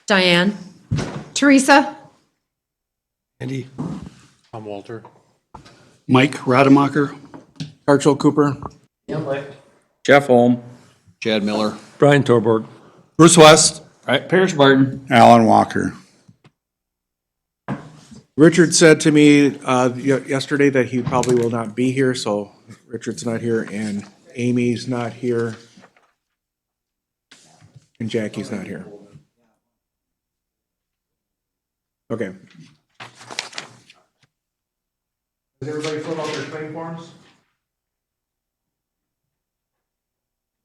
Diane. Teresa? Andy. I'm Walter. Mike Rademacher. Archel Cooper. Jeff Holm. Chad Miller. Brian Torborg. Bruce West. Parrish Barton. Alan Walker. Richard said to me yesterday that he probably will not be here, so Richard's not here, and Amy's not here, and Jackie's not here. Okay. Has everybody filled out their claim forms?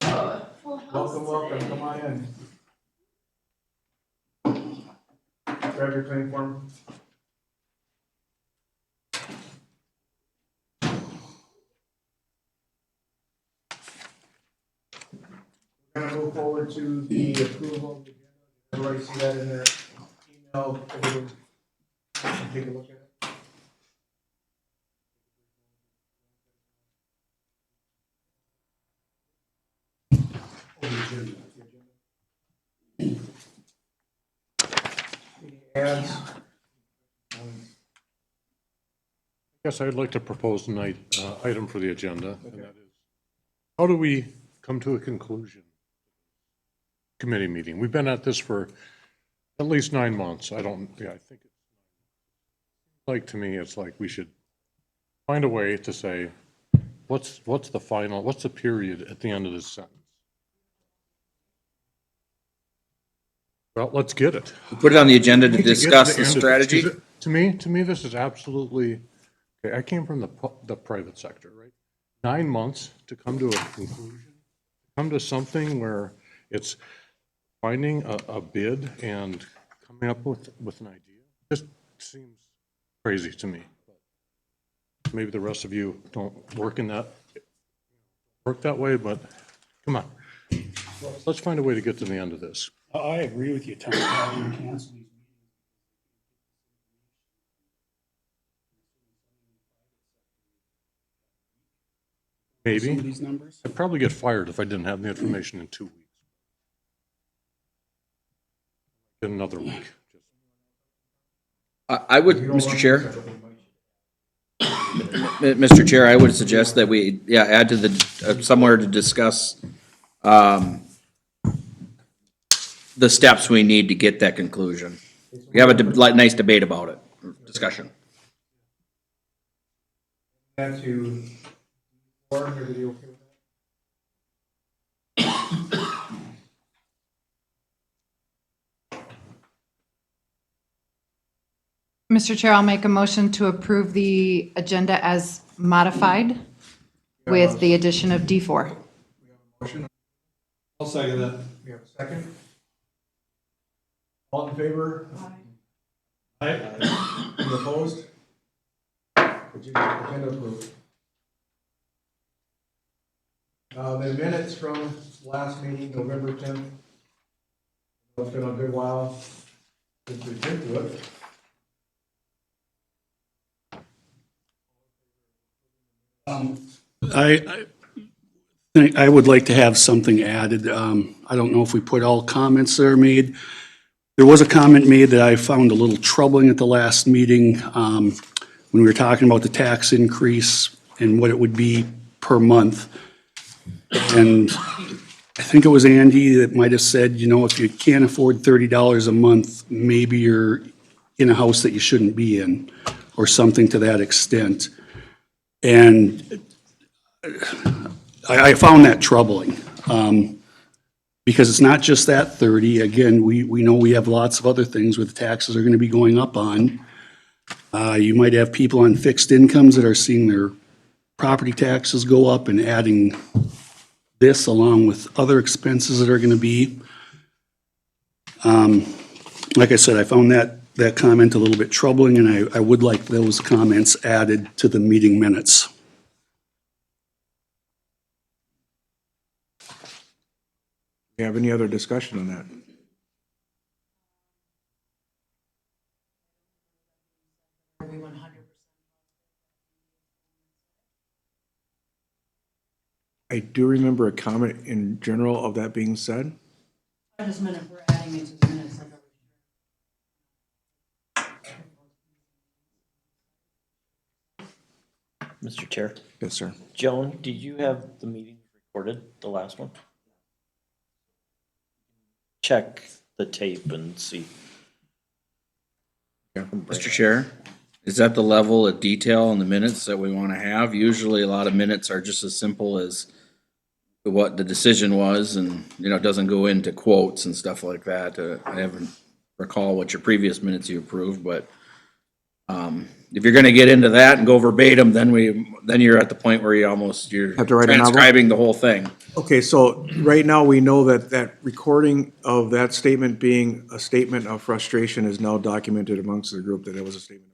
Welcome, welcome, come on in. Grab your claim form. We're gonna move forward to the approval of the agenda. Everybody see that in their email? Everybody take a look at it. Any ads? Yes, I'd like to propose tonight, item for the agenda, and that is, how do we come to a conclusion? Committee meeting. We've been at this for at least 9 months. I think it's like, to me, it's like we should find a way to say, what's the period at the end of this sentence? Well, let's get it. Put it on the agenda to To get discuss to the end of this. strategy. To me, this is absolutely, okay, I came from the private sector, right? 9 months to come to a conclusion, come to something where it's finding a bid and coming up with an idea. Just seems crazy to me. Maybe the rest of you don't work that way, but come on. Let's find a way to get to the end of this. I agree with you, Tom. Cancel these meetings. Maybe. Some of these numbers. I'd probably get fired if I didn't have the information in 2 weeks. In another week. I would, Mr. Chair. Mr. Chair, I would suggest that we, add to the, somewhere to discuss, the steps we need to get that conclusion. We have a nice debate about it, discussion. That to, Warren, are you okay with Mr. Chair, I'll make a motion to approve the agenda as modified with the addition of D4. I'll second that. We have a second. All in favor? Aye. Any opposed? Agenda approved. The minutes from last meeting, November 10th. It's been a good while since we've been to it. I think I would like to have something added. I don't know if we put all comments that are made. There was a comment made that I found a little troubling at the last meeting, when we were talking about the tax increase and what it would be per month. And I think it was Andy that might have said, if you can't afford $30 a month, maybe you're in a house that you shouldn't be in, or something to that extent. And I found that troubling, because it's not just that 30. Again, we know we have lots of other things where the taxes are going to be going up on. You might have people on fixed incomes that are seeing their property taxes go up and adding this along with other expenses that are going to be. Like I said, I found that comment a little bit troubling, and I would like those comments added to the meeting minutes. Do you have any other discussion on that? I do remember a comment in general of that being said. I just meant if we're adding it to the minutes, like. Mr. Chair. Yes, sir. Joan, did you have the meeting recorded, the last one? Check the tape and see. Mr. Chair, is that the level of detail in the minutes that we want to have? Usually a lot of minutes are just as simple as what the decision was and, it doesn't go into quotes and stuff like that. I haven't recall what your previous minutes you approved, but if you're gonna get into that and go verbatim, then you're at the point where you're Have to write a novel? transcribing the whole thing. Okay, so right now, we know that that recording of that statement being a statement of frustration is now documented amongst the group that it was a statement.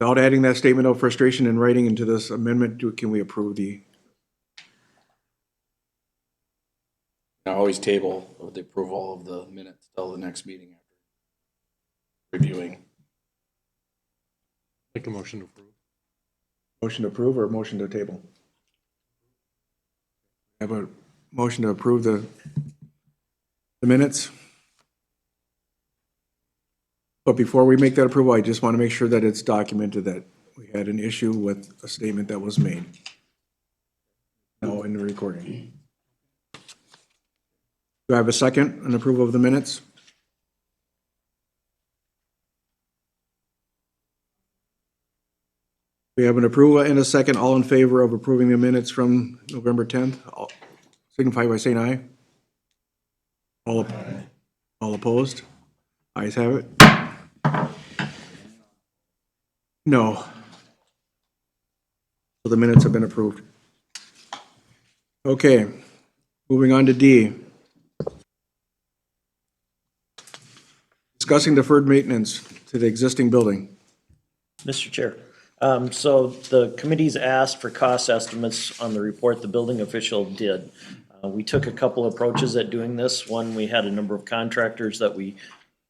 Without adding that statement of frustration in writing into this amendment, can we approve the, I always table the approval of the minutes till the next meeting after reviewing. Make a motion to approve. motion to approve or motion to table? Have a motion to approve the minutes? But before we make that approval, I just want to make sure that it's documented that we had an issue with a statement that was made. Now in the recording. Do I have a second on approval of the minutes? We have an approval and a second. All in favor of approving the minutes from November 10th? Signify by saying aye. All opposed? Ayes have it. No. So the minutes have been approved. Okay, moving on to D. Discussing deferred maintenance to the existing building. Mr. Chair, so the committee's asked for cost estimates on the report the building official did. We took a couple approaches at doing this. One, we had a number of contractors that we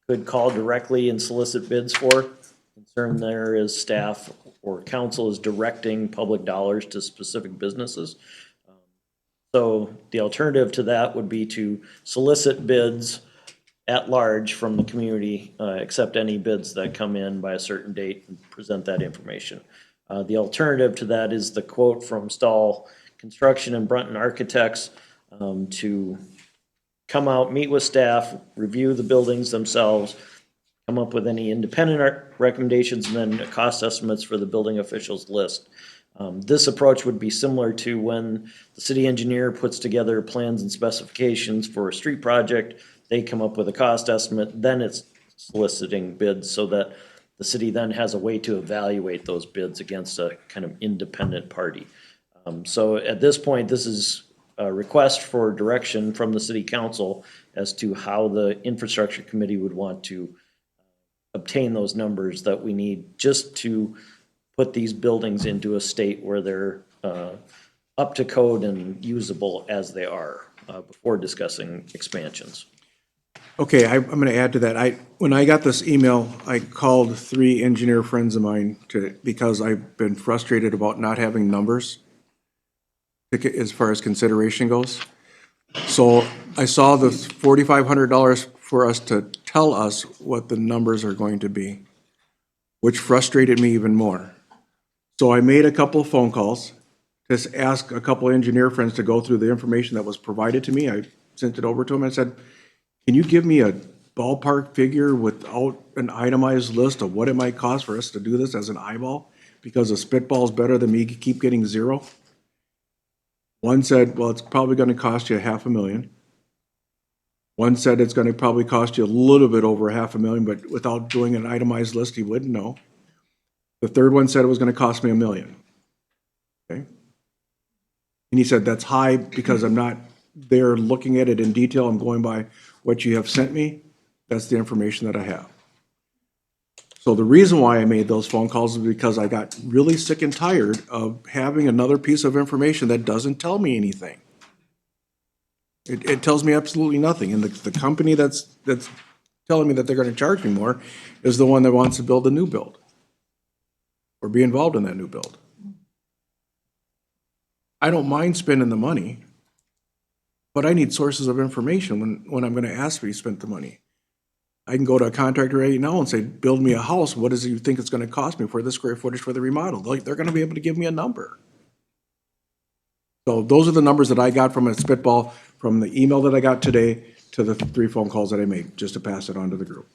could call directly and solicit bids for. Concern there is staff or council is directing public dollars to specific businesses. So the alternative to that would be to solicit bids at large from the community, accept any bids that come in by a certain date and present that information. The alternative to that is the quote from Stahl Construction and Brunton Architects to come out, meet with staff, review the buildings themselves, come up with any independent recommendations, and then cost estimates for the building officials list. This approach would be similar to when the city engineer puts together plans and specifications for a street project. They come up with a cost estimate, then it's soliciting bids so that the city then has a way to evaluate those bids against a kind of independent party. So at this point, this is a request for direction from the city council as to how the infrastructure committee would want to obtain those numbers that we need just to put these buildings into a state where they're up to code and usable as they are before discussing expansions. Okay, I'm going to add to that. When I got this email, I called 3 engineer friends of mine because I've been frustrated about not having numbers as far as consideration goes. So I saw the $4,500 for us to tell us what the numbers are going to be, which frustrated me even more. So I made a couple of phone calls, just asked a couple of engineer friends to go through the information that was provided to me. I sent it over to them and said, can you give me a ballpark figure without an itemized list of what it might cost for us to do this as an eyeball? Because a spitball is better than me keep getting zero. One said, well, it's probably going to cost you $500,000. One said it's going to probably cost you a little bit over $500,000, but without doing an itemized list, he wouldn't know. The third one said it was going to cost me $1 million. Okay. And he said, that's high because I'm not there looking at it in detail. I'm going by what you have sent me. That's the information that I have. So the reason why I made those phone calls is because I got really sick and tired of having another piece of information that doesn't tell me anything. It tells me absolutely nothing. And the company that's telling me that they're going to charge me more is the one that wants to build a new build or be involved in that new build. I don't mind spending the money. But I need sources of information when I'm gonna ask for you to spend the money. I can go to a contractor right now and say, build me a house, what does you think it's gonna cost me for the square footage for the remodel? They're gonna be able to give me a number. So those are the numbers that I got from a spitball, from the email that I got today to the 3 phone calls that I made, just to pass it on to the group.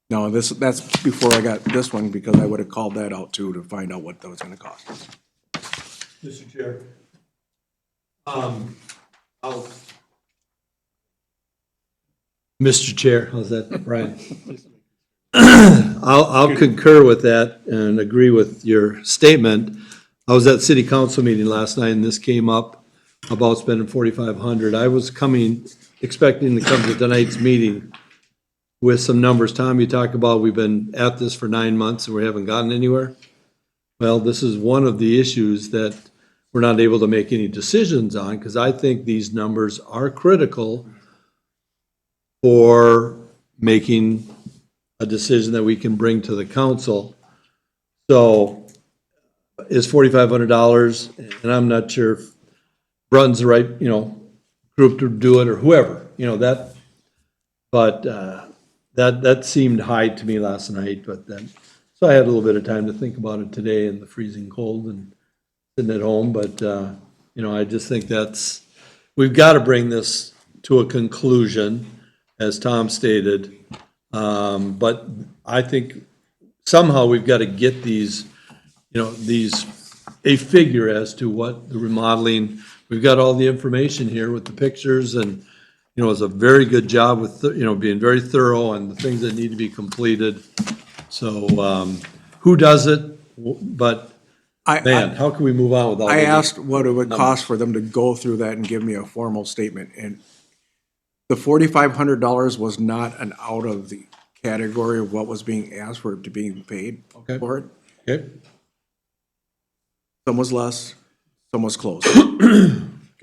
Now, that's before I got this one, because I would have called that out too, to find out what that was gonna cost. Mr. Chair. Mr. Chair, how's that, Brian? I'll concur with that and agree with your statement. I was at city council meeting last night and this came up about spending 4,500. I was expecting to come to tonight's meeting with some numbers. Tom, you talked about we've been at this for 9 months and we haven't gotten anywhere. Well, this is one of the issues that we're not able to make any decisions on, because I think these numbers are critical for making a decision that we can bring to the council. So is $4,500, and I'm not sure if Brun's the right, group to do it, or whoever, but that seemed high to me last night, but then, so I had a little bit of time to think about it today in the freezing cold and sitting at home, but, I just think we've got to bring this to a conclusion, as Tom stated. But I think somehow we've got to get these, a figure as to what the remodeling, we've got all the information here with the pictures, and, it's a very good job with, being very thorough on the things that need to be completed. So, who does it? But, man, how can we move on without? I asked what it would cost for them to go through that and give me a formal statement, and the $4,500 was not an out of the category of what was being asked for it to be paid Okay. for it. Okay, Some was less, some was close,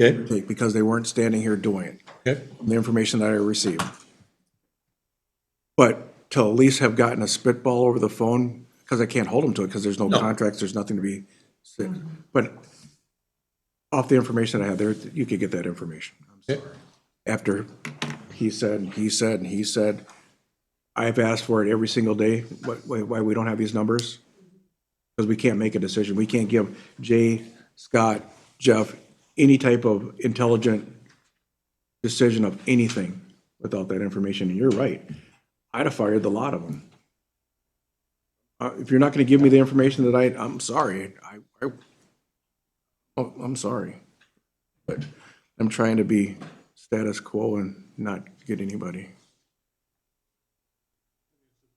okay, because they weren't standing here doing it, okay. the information that I received. But to at least have gotten a spitball over the phone, because I can't hold them to it, because there's no contracts, there's nothing to be said. But off the information I had there, you could get that information. Okay. After he said, I've asked for it every single day, why we don't have these numbers? Because we can't make a decision. We can't give Jay, Scott, Jeff, any type of intelligent decision of anything without that information. And you're right. I'd have fired the lot of them. If you're not gonna give me the information that I'm sorry. I'm sorry. But I'm trying to be status quo and not get anybody.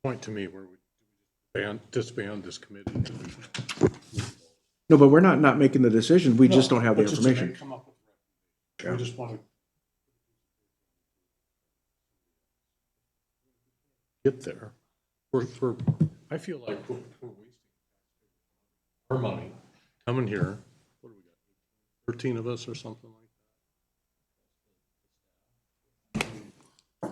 Point to me where we disband this committee. No, but we're not making the decision. We just don't have the But just to information. come up with- We just want to get there. I feel like we're wasting our money coming here. What do we got? 13 of us or something like that.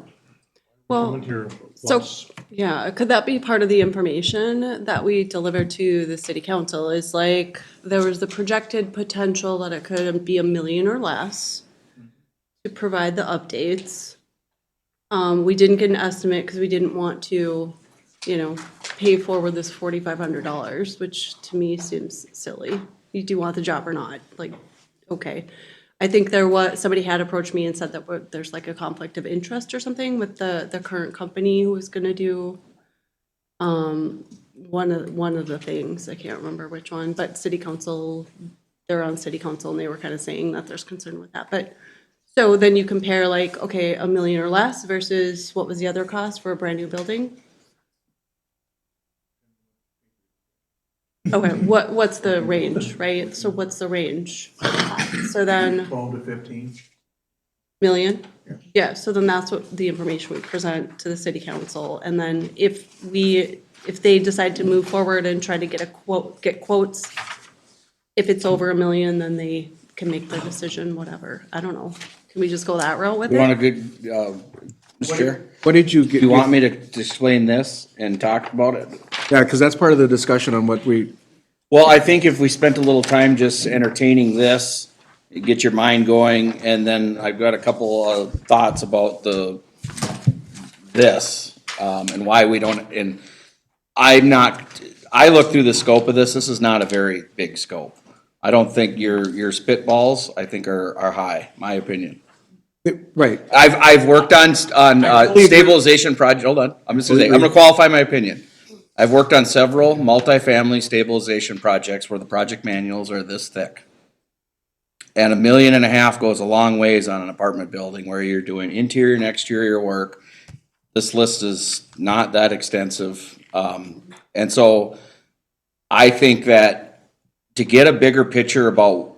Well, Coming here so, once. yeah, could that be part of the information that we delivered to the city council? Is like, there was the projected potential that it could be 1 million or less to provide the updates. We didn't get an estimate because we didn't want to, pay forward this $4,500, which to me seems silly. You do want the job or not, like, okay. I think somebody had approached me and said that there's like a conflict of interest or something with the current company who was gonna do one of the things, I can't remember which one, but city council, they're on city council and they were kind of saying that there's concern with that, but so then you compare like, okay, 1 million or less versus what was the other cost for a brand new building? Okay, what's the range, right? So what's the range? So then 12 to 15. million? Yeah, so then that's what the information we present to the city council. And then if they decide to move forward and try to get quotes, if it's over 1 million, then they can make their decision, whatever. I don't know. Can we just go that route with You want a it? good, Mr. Chair? What did you get? Do you want me to explain this and talk about it? Yeah, because that's part of the discussion on what Well, I think if we spent a little time just entertaining this, get your mind going, and then I've got a couple of thoughts about this, and why we don't, and I looked through the scope of this is not a very big scope. I don't think your spitballs, I think are high, my opinion. Right, I've worked on stabilization project, hold on, I'm just gonna say, I'm gonna qualify my opinion. I've worked on several multifamily stabilization projects where the project manuals are this thick. And $1.5 million goes a long ways on an apartment building where you're doing interior and exterior work. This list is not that extensive. And so I think that to get a bigger picture about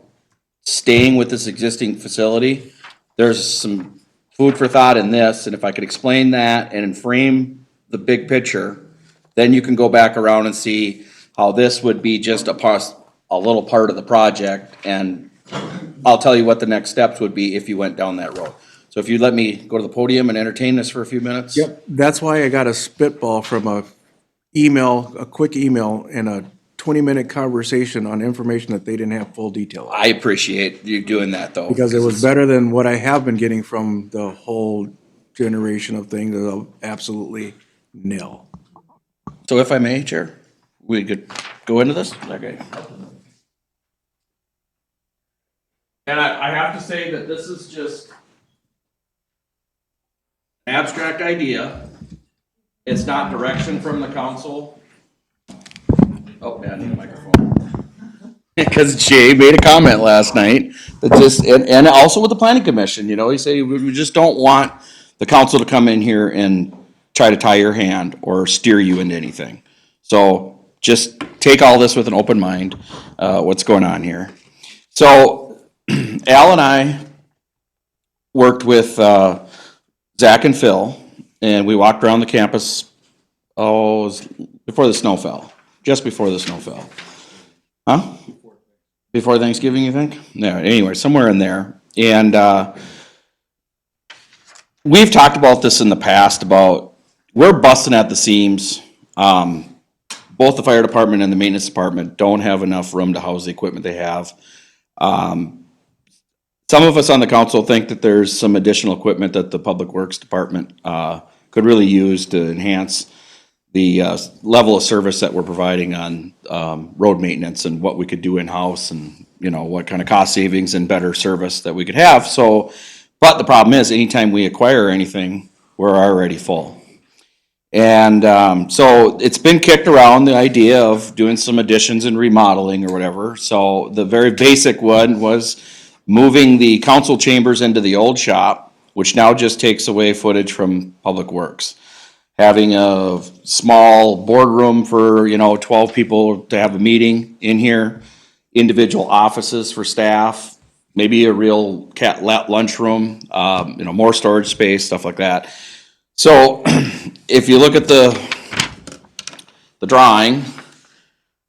staying with this existing facility, there's some food for thought in this. And if I could explain that and frame the big picture, then you can go back around and see how this would be just a little part of the project. And I'll tell you what the next steps would be if you went down that road. So if you let me go to the podium and entertain this for a few minutes. yep, that's why I got a spitball from a quick email and a 20-minute conversation on information that they didn't have full detail on. I appreciate you doing that though. Because it was better than what I have been getting from the whole generation of things, of absolutely nil. So if I may, Chair, we could go into this? Okay. And I have to say that this is just an abstract idea. It's not direction from the council. Oh, yeah, I need a microphone. Because Jay made a comment last night that just, and also with the planning commission, you know, he said we just don't want the council to come in here and try to tie your hand or steer you into anything. So just take all this with an open mind, what's going on here. So Al and I worked with Zach and Phil, and we walked around the campus, it was before the snow fell, just before the snow fell. Huh? Before Thanksgiving, you think? No, anyway, somewhere in there. And we've talked about this in the past about we're busting at the seams. Both the fire department and the maintenance department don't have enough room to house the equipment they have. Some of us on the council think that there's some additional equipment that the public works department could really use to enhance the level of service that we're providing on road maintenance and what we could do in-house and, you know, what kind of cost savings and better service that we could have. So, but the problem is anytime we acquire anything, we're already full. And so it's been kicked around, the idea of doing some additions and remodeling or whatever. So the very basic one was moving the council chambers into the old shop, which now just takes away footage from Public Works. Having a small boardroom for, 12 people to have a meeting in here, individual offices for staff, maybe a real cat lunchroom, more storage space, stuff like that. So if you look at the drawing,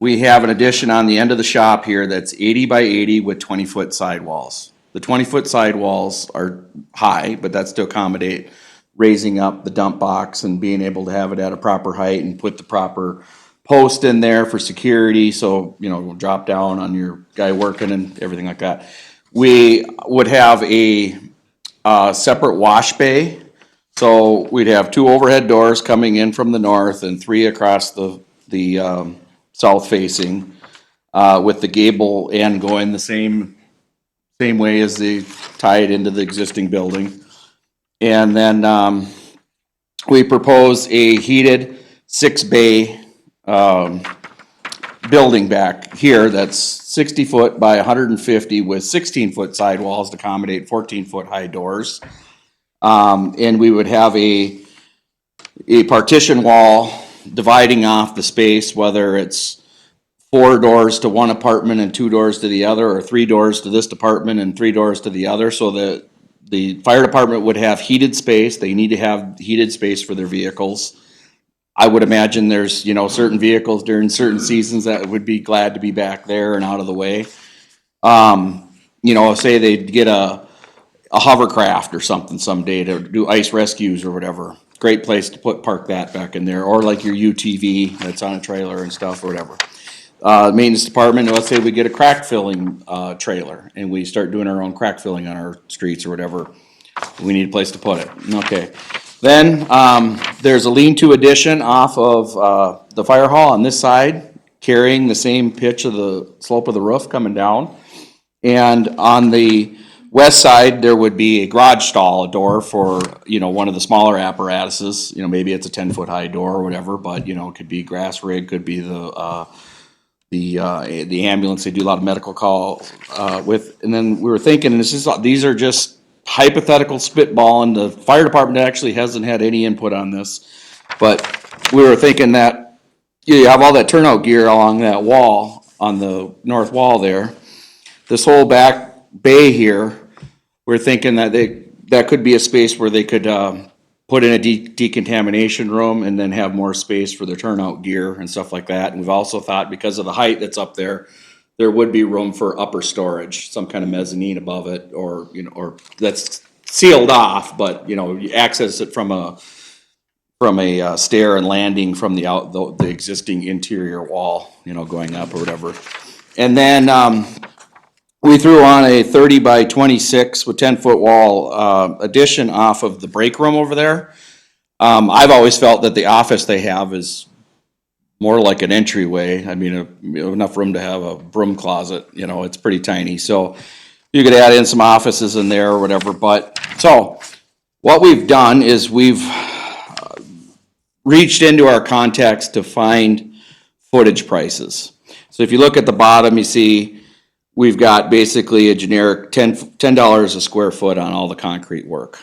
we have an addition on the end of the shop here that's 80 by 80 with 20-foot sidewalls. The 20-foot sidewalls are high, but that's to accommodate raising up the dump box and being able to have it at a proper height and put the proper post in there for security, so, we'll drop down on your guy working and everything like that. We would have a separate wash bay. So we'd have 2 overhead doors coming in from the north and 3 across the south facing, with the gable end going the same way as they tie it into the existing building. And then we propose a heated 6-bay building back here that's 60 foot by 150 with 16-foot sidewalls to accommodate 14-foot high doors. And we would have a partition wall dividing off the space, whether it's 4 doors to one apartment and 2 doors to the other, or 3 doors to this department and 3 doors to the other, so that the fire department would have heated space. They need to have heated space for their vehicles. I would imagine there's, certain vehicles during certain seasons that would be glad to be back there and out of the way. Say they'd get a hovercraft or something someday to do ice rescues or whatever. Great place to park that back in there, or like your UTV that's on a trailer and stuff or whatever. maintenance department, let's say we get a crack filling, trailer, and we start doing our own crack filling on our streets or whatever. We need a place to put it, okay. Then, there's a lean-to addition off of, the fire hall on this side, carrying the same pitch of the slope of the roof coming down. And on the west side, there would be a garage stall, a door for, one of the smaller apparatuses. Maybe it's a 10-foot high door or whatever, but, it could be grass rig, could be the ambulance. They do a lot of medical calls, with, and then we were thinking, and these are just hypothetical spitball, and the fire department actually hasn't had any input on this. But we were thinking that you have all that turnout gear along that wall, on the north wall there. This whole back bay here, we're thinking that that could be a space where they could put in a decontamination room and then have more space for their turnout gear and stuff like that. And we've also thought, because of the height that's up there, there would be room for upper storage, some kind of mezzanine above it, or or that's sealed off, but you access it from a stair and landing from the existing interior wall, going up or whatever. And then we threw on a 30 by 26 with 10-foot wall addition off of the break room over there. I've always felt that the office they have is more like an entryway. I mean, enough room to have a broom closet, it's pretty tiny. So you could add in some offices in there or whatever. But so what we've done is we've reached into our contacts to find footage prices. So if you look at the bottom, you see we've got basically a generic $10 a square foot on all the concrete work.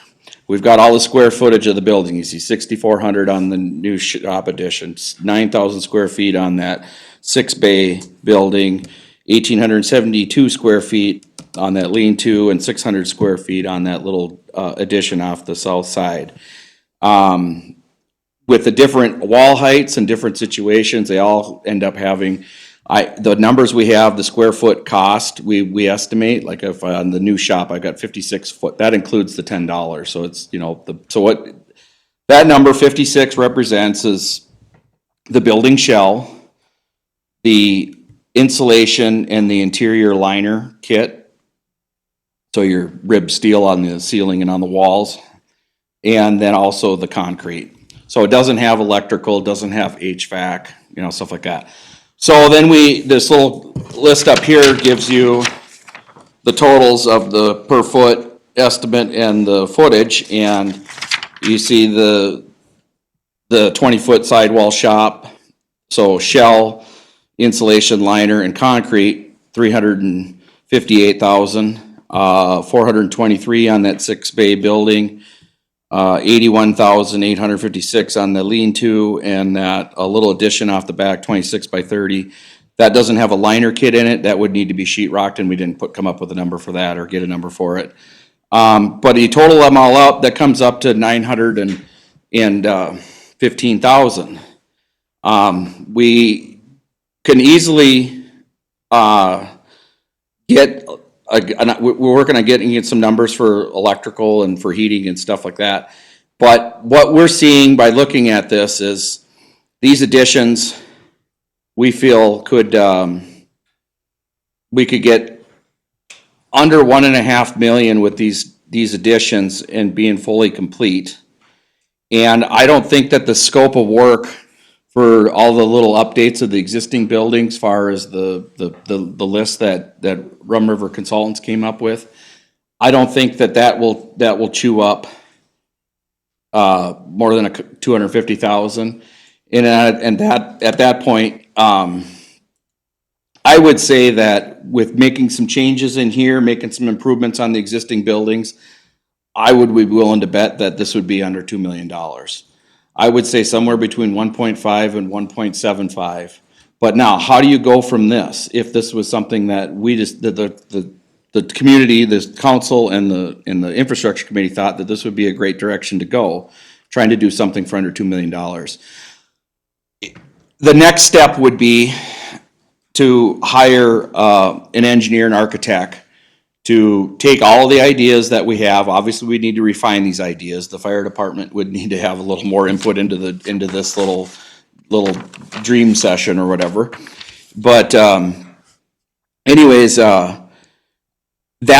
We've got all the square footage of the building. You see 6,400 on the new shop addition, 9,000 square feet on that 6-bay building, 1,872 square feet on that lean-to, and 600 square feet on that little addition off the south side. With the different wall heights and different situations, they all end up having, the numbers we have, the square foot cost, we estimate, like if on the new shop, I've got 56 foot, that includes the $10. So it's, so what that number 56 represents is the building shell, the insulation and the interior liner kit. So your rib steel on the ceiling and on the walls, and then also the concrete. So it doesn't have electrical, doesn't have HVAC, stuff like that. So then this little list up here gives you the totals of the per foot estimate and the footage, and you see the 20-foot sidewall shop, so shell, insulation, liner, and concrete, $358,000, 423 on that 6-bay building, 81,856 on the lean-to, and that a little addition off the back, 26 by 30. That doesn't have a liner kit in it. That would need to be sheetrocked, and we didn't come up with a number for that or get a number for it. But you total them all up, that comes up to $915,000. We can easily get. We're working on getting some numbers for electrical and for heating and stuff like that. But what we're seeing by looking at this is these additions, we feel we could get under $1.5 million with these additions and being fully complete. And I don't think that the scope of work for all the little updates of the existing buildings, as far as the list that Rum River Consultants came up with, I don't think that will chew up more than $250,000. And that at that point, I would say that with making some changes in here, making some improvements on the existing buildings, I would be willing to bet that this would be under $2 million. I would say somewhere between 1.5 and 1.75. But now, how do you go from this? If this was something that we just, the community, the council, and the infrastructure committee thought that this would be a great direction to go, trying to do something for under $2 million. The next step would be to hire an engineer and architect to take all the ideas that we have. Obviously, we need to refine these ideas. The fire department would need to have a little more input into this little dream session or whatever. But, anyways, that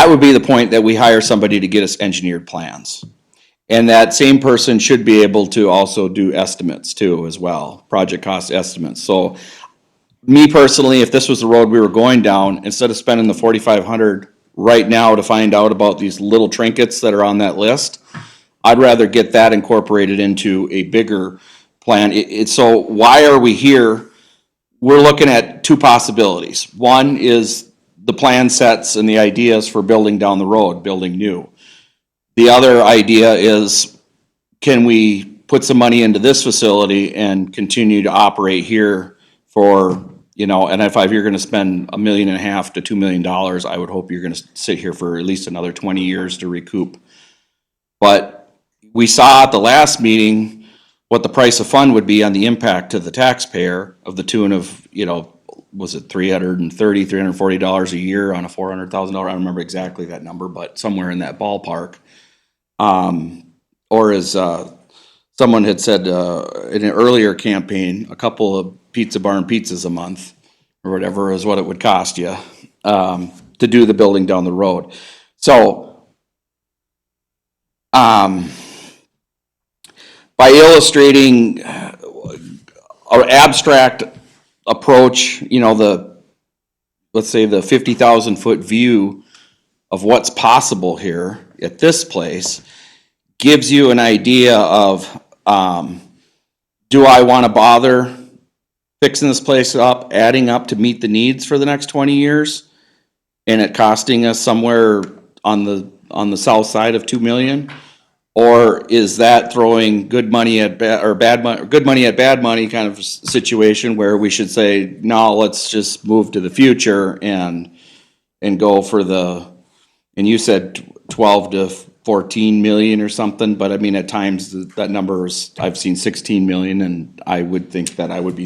would be the point, that we hire somebody to get us engineered plans. And that same person should be able to also do estimates too as well, project cost estimates. So me personally, if this was the road we were going down, instead of spending the 4,500 right now to find out about these little trinkets that are on that list, I'd rather get that incorporated into a bigger plan. So why are we here? We're looking at two possibilities. One is the plan sets and the ideas for building down the road, building new. The other idea is, can we put some money into this facility and continue to operate here for, and if you're gonna spend $1.5 million to $2 million, I would hope you're gonna sit here for at least another 20 years to recoup. But we saw at the last meeting what the price of fund would be on the impact to the taxpayer of the tune of, was it $340 a year on a $400,000? I don't remember exactly that number, but somewhere in that ballpark. Or as someone had said in an earlier campaign, a couple of Pizza Barn pizzas a month or whatever is what it would cost you to do the building down the road. So by illustrating our abstract approach, let's say the 50,000 foot view of what's possible here at this place, gives you an idea of, do I want to bother fixing this place up, adding up to meet the needs for the next 20 years, and it costing us somewhere on the south side of 2 million? Or is that throwing good money at bad money kind of situation where we should say, no, let's just move to the future and go for and you said 12 to 14 million or something, but I mean, at times that number is, I've seen 16 million, and I would think that I would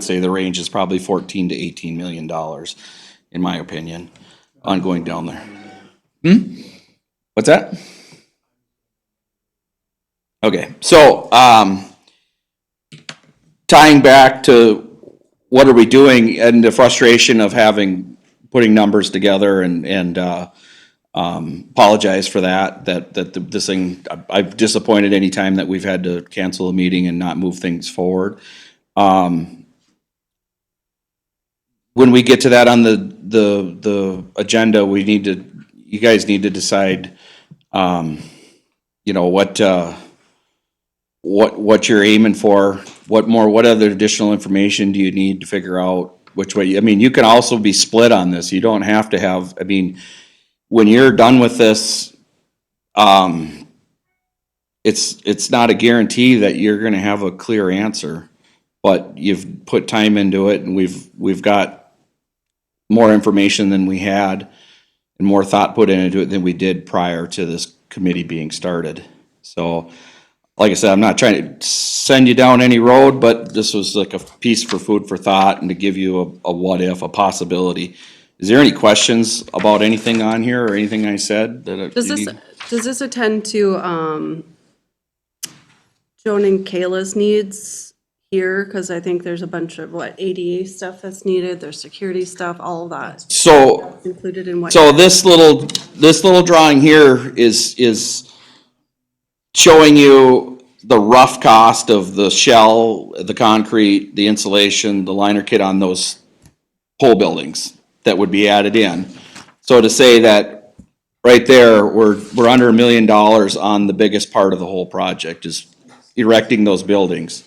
say the range is probably 14 to 18 million dollars, in my opinion, on going down there. What's that? Okay, so, tying back to what are we doing and the frustration of putting numbers together and apologize for that this thing, I've disappointed any time that we've had to cancel a meeting and not move things forward. When we get to that on the agenda, you guys need to decide, what you're aiming for, what other additional information do you need to figure out which way, you can also be split on this. You don't have to have, when you're done with this, it's not a guarantee that you're gonna have a clear answer, but you've put time into it, and we've got more information than we had and more thought put into it than we did prior to this committee being started. So, like I said, I'm not trying to send you down any road, but this was like a piece for food for thought and to give you a what if, a possibility. Is there any questions about anything on here or anything I said that? Does this attend to Joan and Kayla's needs here? Because I think there's a bunch of ADA stuff that's needed, there's security stuff, all of that So, included in what? so this little drawing here is showing you the rough cost of the shell, the concrete, the insulation, the liner kit on those pole buildings that would be added in. So to say that right there, we're under $1 million on the biggest part of the whole project is erecting those buildings.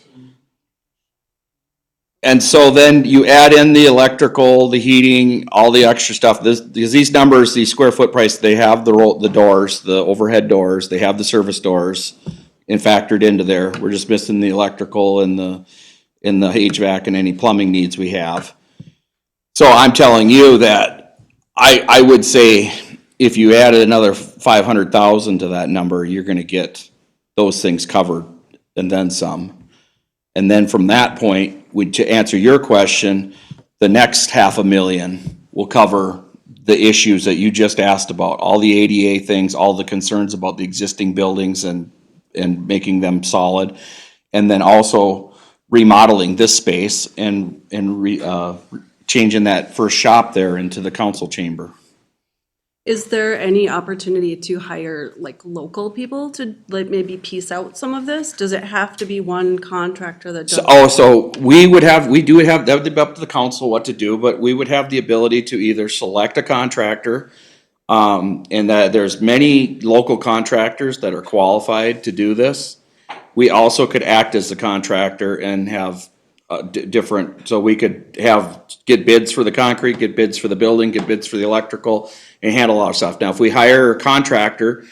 And so then you add in the electrical, the heating, all the extra stuff. These numbers, these square foot price, they have the doors, the overhead doors, they have the service doors and factored into there. We're just missing the electrical and the HVAC and any plumbing needs we have. So I'm telling you that I would say if you added another 500,000 to that number, you're gonna get those things covered and then some. And then from that point, to answer your question, the next $500,000 will cover the issues that you just asked about, all the ADA things, all the concerns about the existing buildings and making them solid. And then also remodeling this space and changing that first shop there into the council chamber. Is there any opportunity to hire like local people to like maybe piece out some of this? Does it have to be one contractor that does? So we do have, that would be up to the council what to do, but we would have the ability to either select a contractor, and that there's many local contractors that are qualified to do this. We also could act as the contractor and have different, so we could get bids for the concrete, get bids for the building, get bids for the electrical, and handle a lot of stuff. Now, if we hire a contractor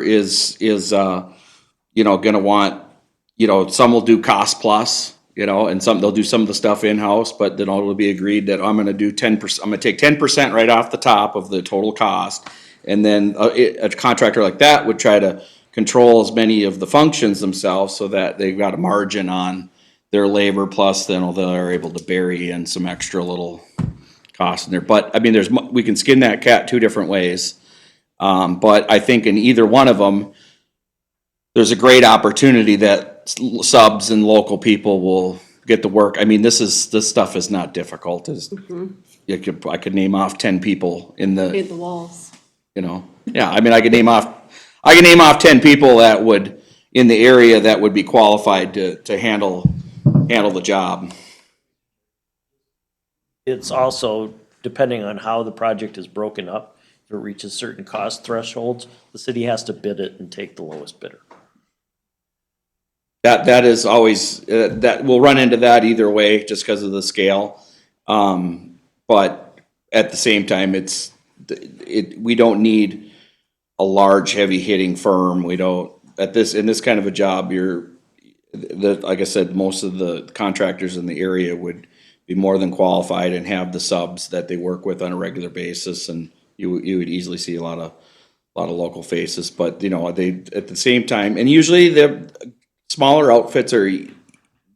is gonna want, some will do cost plus, and they'll do some of the stuff in-house, but then it'll be agreed that I'm gonna do 10%, I'm gonna take 10% right off the top of the total cost. And then a contractor like that would try to control as many of the functions themselves so that they've got a margin on their labor, plus then they're able to bury in some extra little costs in there. But, I mean, we can skin that cat two different ways. But I think in either one of them, there's a great opportunity that subs and local people will get to work. I mean, this stuff is not difficult. I could name off 10 people in Paint the walls. Yeah, I mean, I could name off 10 people that would, in the area, that would be qualified to handle the job. It's also depending on how the project is broken up. If it reaches certain cost thresholds, the city has to bid it and take the lowest bidder. That is always, that we'll run into that either way, just because of the scale. But at the same time, we don't need a large, heavy hitting firm. We don't, in this kind of a job, like I said, most of the contractors in the area would be more than qualified and have the subs that they work with on a regular basis, and you would easily see a lot of local faces. But they at the same time, and usually the smaller outfits are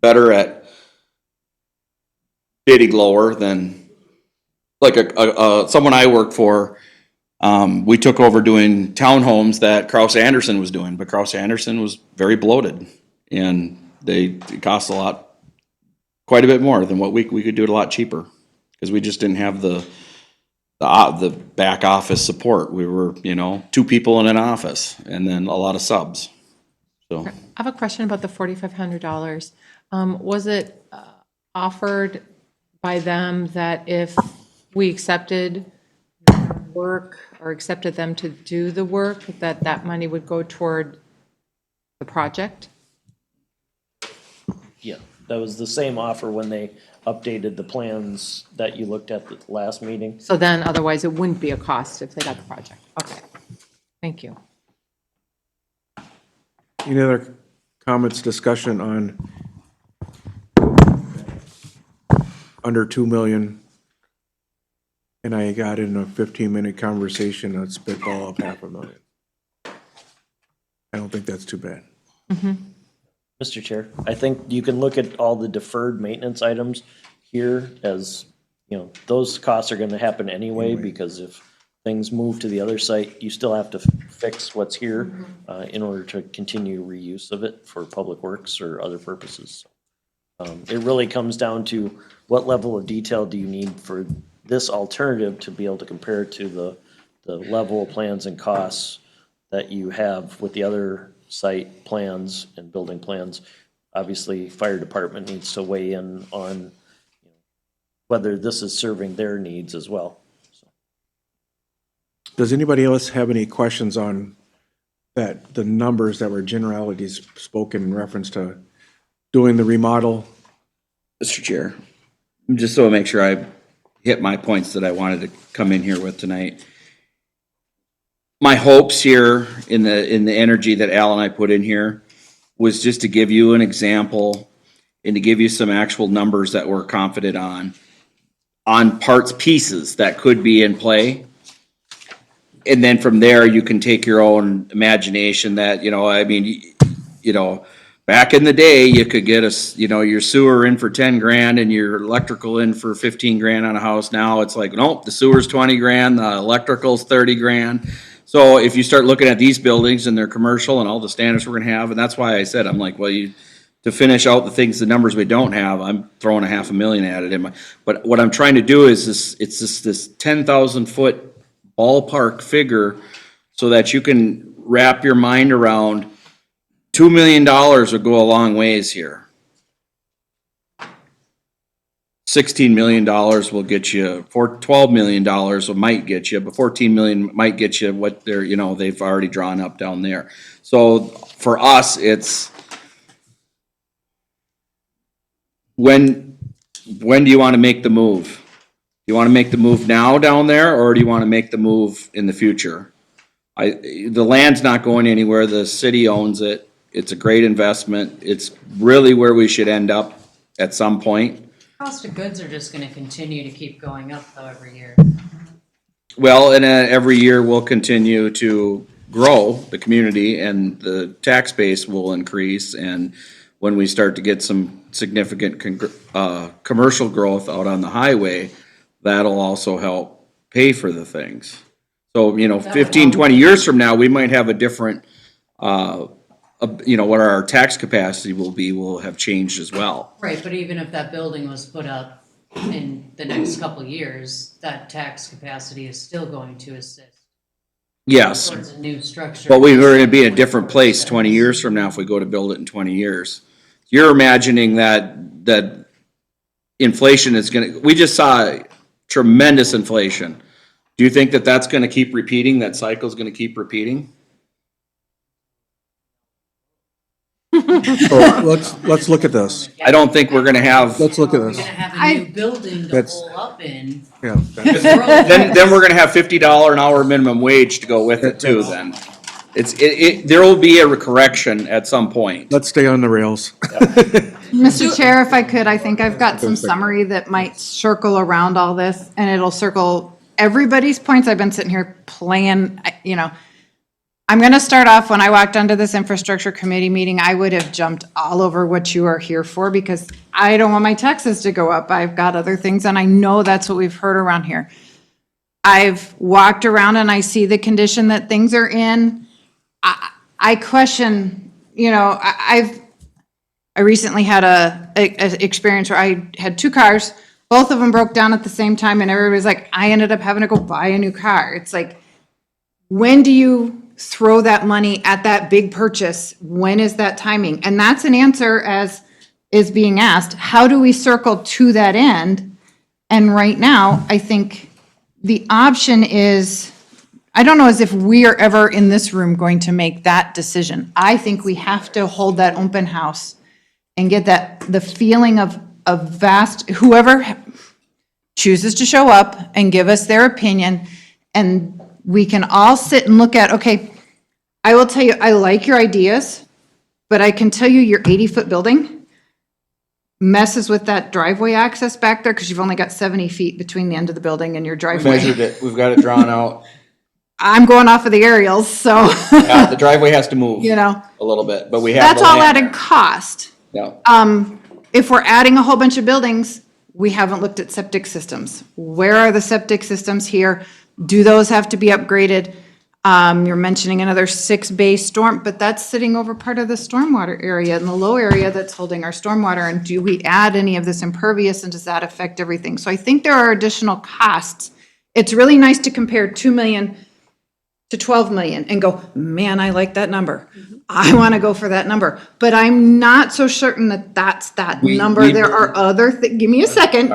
better at bidding lower than like someone I work for. We took over doing townhomes that Kraus Anderson was doing, but Kraus Anderson was very bloated, and it cost quite a bit more than what we could do it a lot cheaper, because we just didn't have the back office support. We were, 2 people in an office and then a lot of subs. So I have a question about the $4,500. Was it offered by them that if we accepted work or accepted them to do the work, that money would go toward the project? Yeah, that was the same offer when they updated the plans that you looked at the last meeting. So then otherwise it wouldn't be a cost if they got the project. Okay, thank you. Any other comments, discussion on under 2 million? And I got in a 15-minute conversation, a spitball of $500,000. I don't think that's too bad. Mr. Chair, I think you can look at all the deferred maintenance items here as, those costs are gonna happen anyway, because if things move to the other site, you still have to fix what's here in order to continue reuse of it for public works or other purposes. It really comes down to what level of detail do you need for this alternative to be able to compare it to the level of plans and costs that you have with the other site plans and building plans. Obviously, fire department needs to weigh in on whether this is serving their needs as well. Does anybody else have any questions on that, the numbers that were generalities spoken in reference to doing the remodel? Mr. Chair, just so I make sure I hit my points that I wanted to come in here with tonight. My hopes here in the energy that Al and I put in here was just to give you an example and to give you some actual numbers that we're confident on parts pieces that could be in play. And then from there, you can take your own imagination that, back in the day, you could get your sewer in for 10 grand and your electrical in for 15 grand on a house. Now it's like, nope, the sewer's 20 grand, the electrical's 30 grand. So if you start looking at these buildings and they're commercial and all the standards we're gonna have, and that's why I said, I'm like, well, to finish out the things, the numbers we don't have, I'm throwing a 500,000 at it. But what I'm trying to do is it's just this 10,000 foot ballpark figure so that you can wrap your mind around $2 million would go a long ways here. $16 million will get you, $12 million might get you, but 14 million might get you what they're, they've already drawn up down there. So for us, it's when do you want to make the move? Do you want to make the move now down there, or do you want to make the move in the future? The land's not going anywhere. The city owns it. It's a great investment. It's really where we should end up at some point. Cost of goods are just gonna continue to keep going up though every year. Well, and every year we'll continue to grow the community and the tax base will increase. And when we start to get some significant commercial growth out on the highway, that'll also help pay for the things. So, 15, 20 years from now, we might have a different, what our tax capacity will have changed as well. Right, but even if that building was put up in the next couple of years, that tax capacity is still going to assist Yes, towards a new structure. but we were gonna be in a different place 20 years from now if we go to build it in 20 years. You're imagining that inflation is we just saw tremendous inflation. Do you think that that's gonna keep repeating, that cycle's gonna keep repeating? So let's look at this. I don't think we're gonna have, Let's look at We're this. gonna have a new building to That's- hole up in. Yeah. then we're gonna have $50 an hour minimum wage to go with it too then. There will be a correction at some point. Let's stay on the rails. Mr. Chair, if I could, I think I've got some summary that might circle around all this, and it'll circle everybody's points. I've been sitting here playing, I'm gonna start off, when I walked onto this infrastructure committee meeting, I would have jumped all over what you are here for, because I don't want my taxes to go up. I've got other things, and I know that's what we've heard around here. I've walked around and I see the condition that things are in. I question, I recently had a experience where I had two cars, both of them broke down at the same time, and everybody was like, I ended up having to go buy a new car. It's like, when do you throw that money at that big purchase? When is that timing? And that's an answer as is being asked. How do we circle to that end? And right now, I think the option is, I don't know as if we are ever in this room going to make that decision. I think we have to hold that open house and get the feeling of a vast, whoever chooses to show up and give us their opinion, and we can all sit and look at, okay, I will tell you, I like your ideas, but I can tell you your 80-foot building messes with that driveway access back there, because you've only got 70 feet between the end of the building and your driveway. Measured it, we've got it drawn out. I'm going off of the aerials, so, Yeah, the driveway has to move a a little bit, but we have. that's the all land added there. cost. Yeah. If we're adding a whole bunch of buildings, we haven't looked at septic systems. Where are the septic systems here? Do those have to be upgraded? You're mentioning another 6-bay storm, but that's sitting over part of the stormwater area in the low area that's holding our stormwater. And do we add any of this impervious, and does that affect everything? So I think there are additional costs. It's really nice to compare 2 million to 12 million and go, man, I like that number. I want to go for that number. But I'm not so certain that that's that number. There are other, give me a second.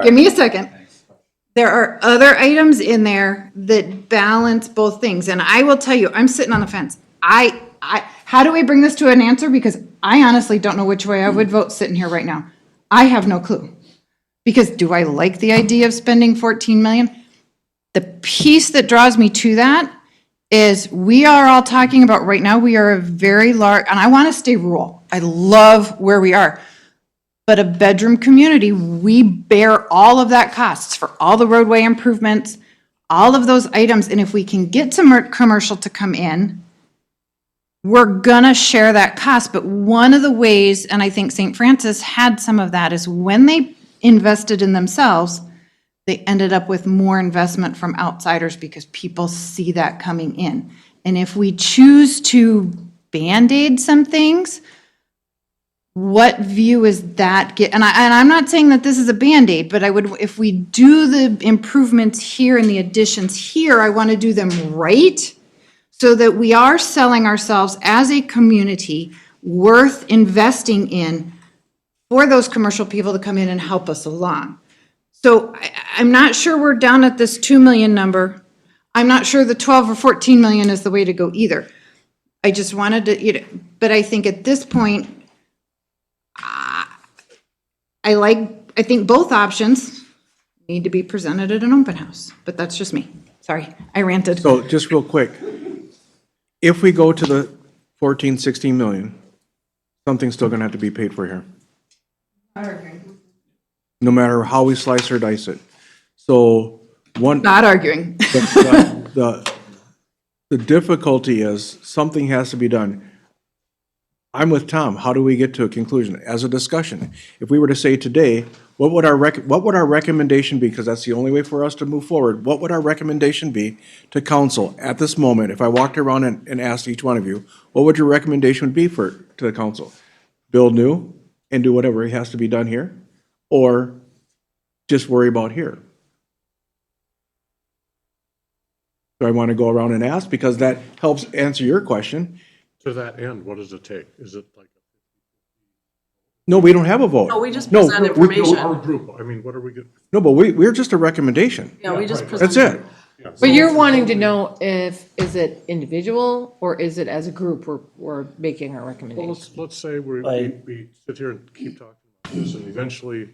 There are other items in there that balance both things. And I will tell you, I'm sitting on the fence. How do we bring this to an answer? Because I honestly don't know which way I would vote sitting here right now. I have no clue. Because do I like the idea of spending 14 million? The piece that draws me to that is we are all talking about right now, we are a very large, and I want to stay rural. I love where we are. But a bedroom community, we bear all of that costs for all the roadway improvements, all of those items. And if we can get some commercial to come in, we're gonna share that cost. But one of the ways, and I think St. Francis had some of that, is when they invested in themselves, they ended up with more investment from outsiders because people see that coming in. And if we choose to Band-Aid some things, what view is that get, and I'm not saying that this is a Band-Aid, but I would, if we do the improvements here and the additions here, I want to do them right, so that we are selling ourselves as a community worth investing in for those commercial people to come in and help us along. So I'm not sure we're down at this 2 million number. I'm not sure the 12 or 14 million is the way to go either. I just wanted to, but I think at this point, I think both options need to be presented at an open house, but that's just me. Sorry, I ranted. So just real quick, if we go to the 14, 16 million, something's still gonna have to be paid for here. No matter how we slice or dice it. So one, Not arguing. the difficulty is something has to be done. I'm with Tom. How do we get to a conclusion? As a discussion, if we were to say today, what would our recommendation be? Because that's the only way for us to move forward. What would our recommendation be to council at this moment? If I walked around and asked each one of you, what would your recommendation be to the council? Build new and do whatever has to be done here, or just worry about here? Do I want to go around and ask? Because that helps answer your question. To that end, what does it take? Is it like? No, we don't have a vote. No, we just No, present we- information. Our group, I mean, what are we getting? No, but we're just a recommendation. Yeah, we just present. That's it. But you're wanting to know is it individual or is it as a group we're making our Well, recommendation? let's say we sit here and keep talking about this, and eventually,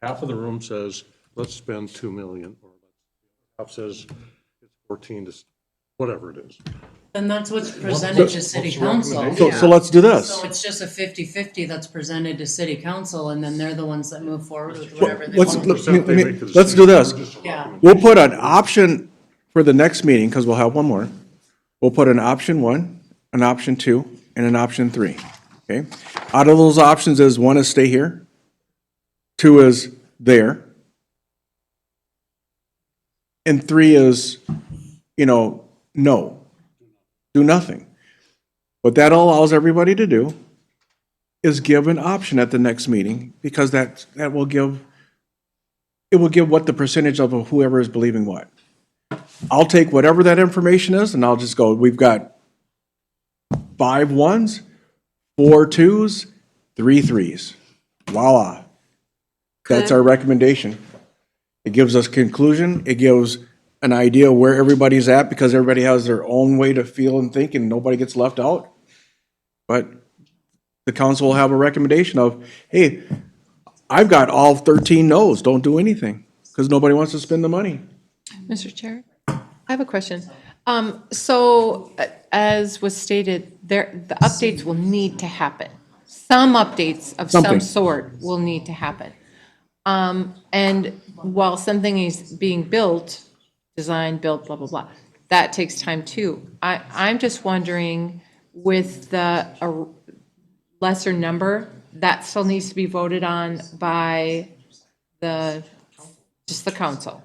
half of the room says, let's spend 2 million, or half says it's 14 to, whatever it is. And that's what's presented to city council. So let's do this. So it's just a 50-50 that's presented to city council, and then they're the ones that move forward with whatever they Let's, want. let's do this. Yeah. We'll put an option for the next meeting, because we'll have one more. We'll put an option 1, an option 2, and an option 3, okay? Out of those options is 1 is stay here, 2 is there, and 3 is, no, do nothing. What that allows everybody to do is give an option at the next meeting, because that will give, it will give what the percentage of whoever is believing what. I'll take whatever that information is and I'll just go, we've got 5 1s, 4 2s, 3 3s. Voila. That's our recommendation. It gives us conclusion. It gives an idea where everybody's at, because everybody has their own way to feel and think and nobody gets left out. But the council will have a recommendation of, hey, I've got all 13 no's, don't do anything, because nobody wants to spend the money. Mr. Chair, I have a question. So as was stated, the updates will need to happen. Some updates of Something. some sort will need to happen. And while something is being built, designed, built, blah, blah, blah, that takes time too. I'm just wondering, with the lesser number, that still needs to be voted on by just the council.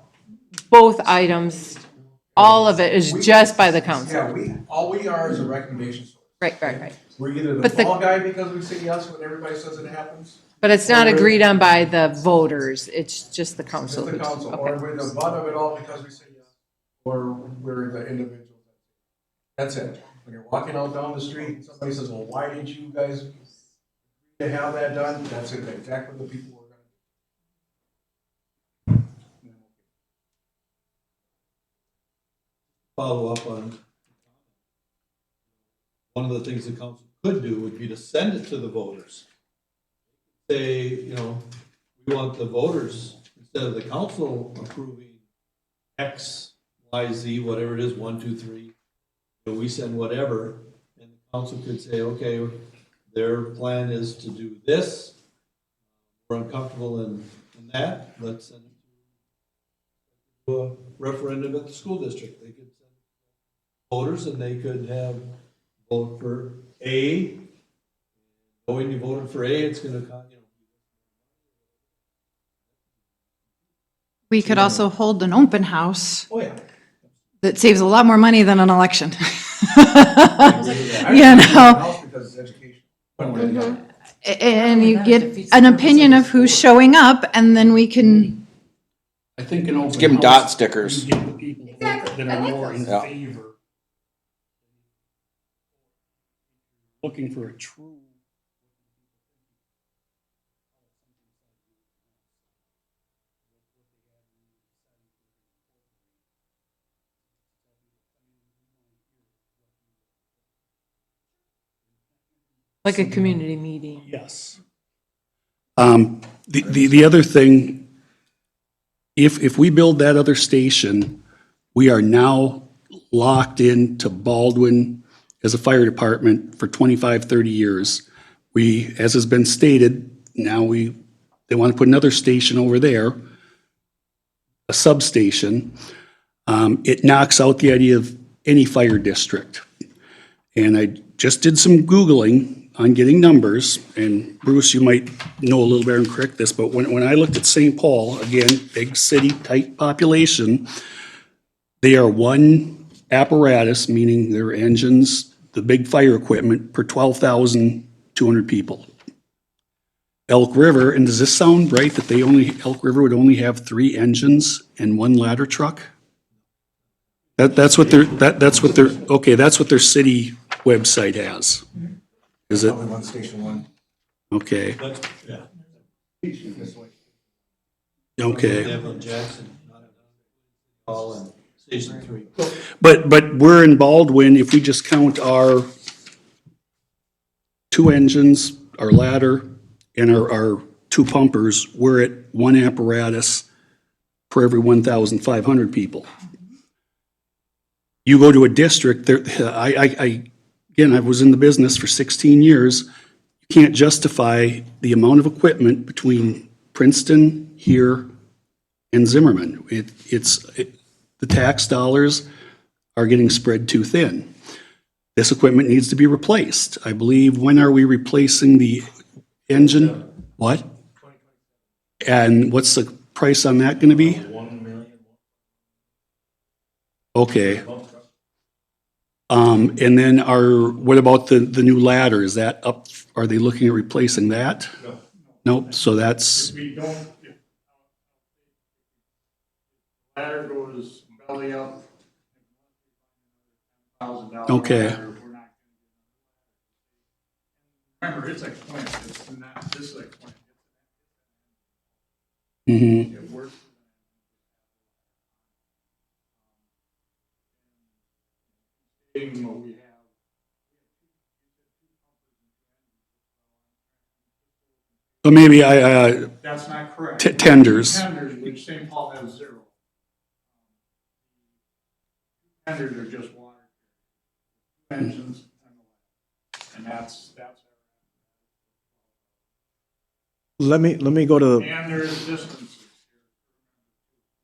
Both items, all of it is just by the council. All we are is a recommendation. Right. We're either But the- guy because we say yes when everybody says it happens, But it's not agreed on by the voters, it's just the council. just the council, or we're the butt of it all because we say yes, or we're the individual. That's it. When you're walking out down the street, and somebody says, well, why didn't you guys have that done? That's it, exactly what the people were gonna do. Follow up on, one of the things the council could do would be to send it to the voters. Say, we want the voters, instead of the council approving X, Y, Z, whatever it is, 1, 2, 3, we send whatever, and the council could say, okay, their plan is to do this, we're uncomfortable in that, let's send it to a referendum at the school district. They could send voters and they could have vote for A. When you voted for A, it's gonna, We could also hold an open house oh yeah. that saves a lot more money than an election. I You agree with know, the house because it's education. And you get an opinion of who's showing up, and then we can, I think an open give 'em dot house, stickers. you get the people that are more in Yeah. favor. Looking for a true. Like a community meeting. Yes. The other thing, if we build that other station, we are now locked into Baldwin as a fire department for 25, 30 years. We, as has been stated, they want to put another station over there, a substation. It knocks out the idea of any fire district. And I just did some Googling on getting numbers, and Bruce, you might know a little better and correct this, but when I looked at St. Paul, again, big city, tight population, they are one apparatus, meaning their engines, the big fire equipment, per 12,200 people. Elk River, and does this sound right, that Elk River would only have 3 engines and 1 ladder truck? That's what their city website has. Is it? Probably one station one. Okay. Okay. Devlin Jackson, all in Station 3. But we're in Baldwin, if we just count our 2 engines, our ladder, and our 2 pumpers, we're at 1 apparatus for every 1,500 people. You go to a district, again, I was in the business for 16 years. You can't justify the amount of equipment between Princeton, here, and Zimmerman. The tax dollars are getting spread too thin. This equipment needs to be replaced. I believe, when are we replacing the engine? What? And what's the price on that gonna be? Okay. And then what about the new ladder? Is that up? Are they looking at replacing that? No. Nope, so that's, We don't, if ladder goes belly up, $1,000. Okay. ladder, we're not gonna remember, it's a Quint, it's not, this is a Quint. mhm. It works. Being what we have. So maybe That's not correct. tenders. Tenders, which St. Paul has 0. Tenders are just water. Engines, and that's. Let me go to, And there's distances.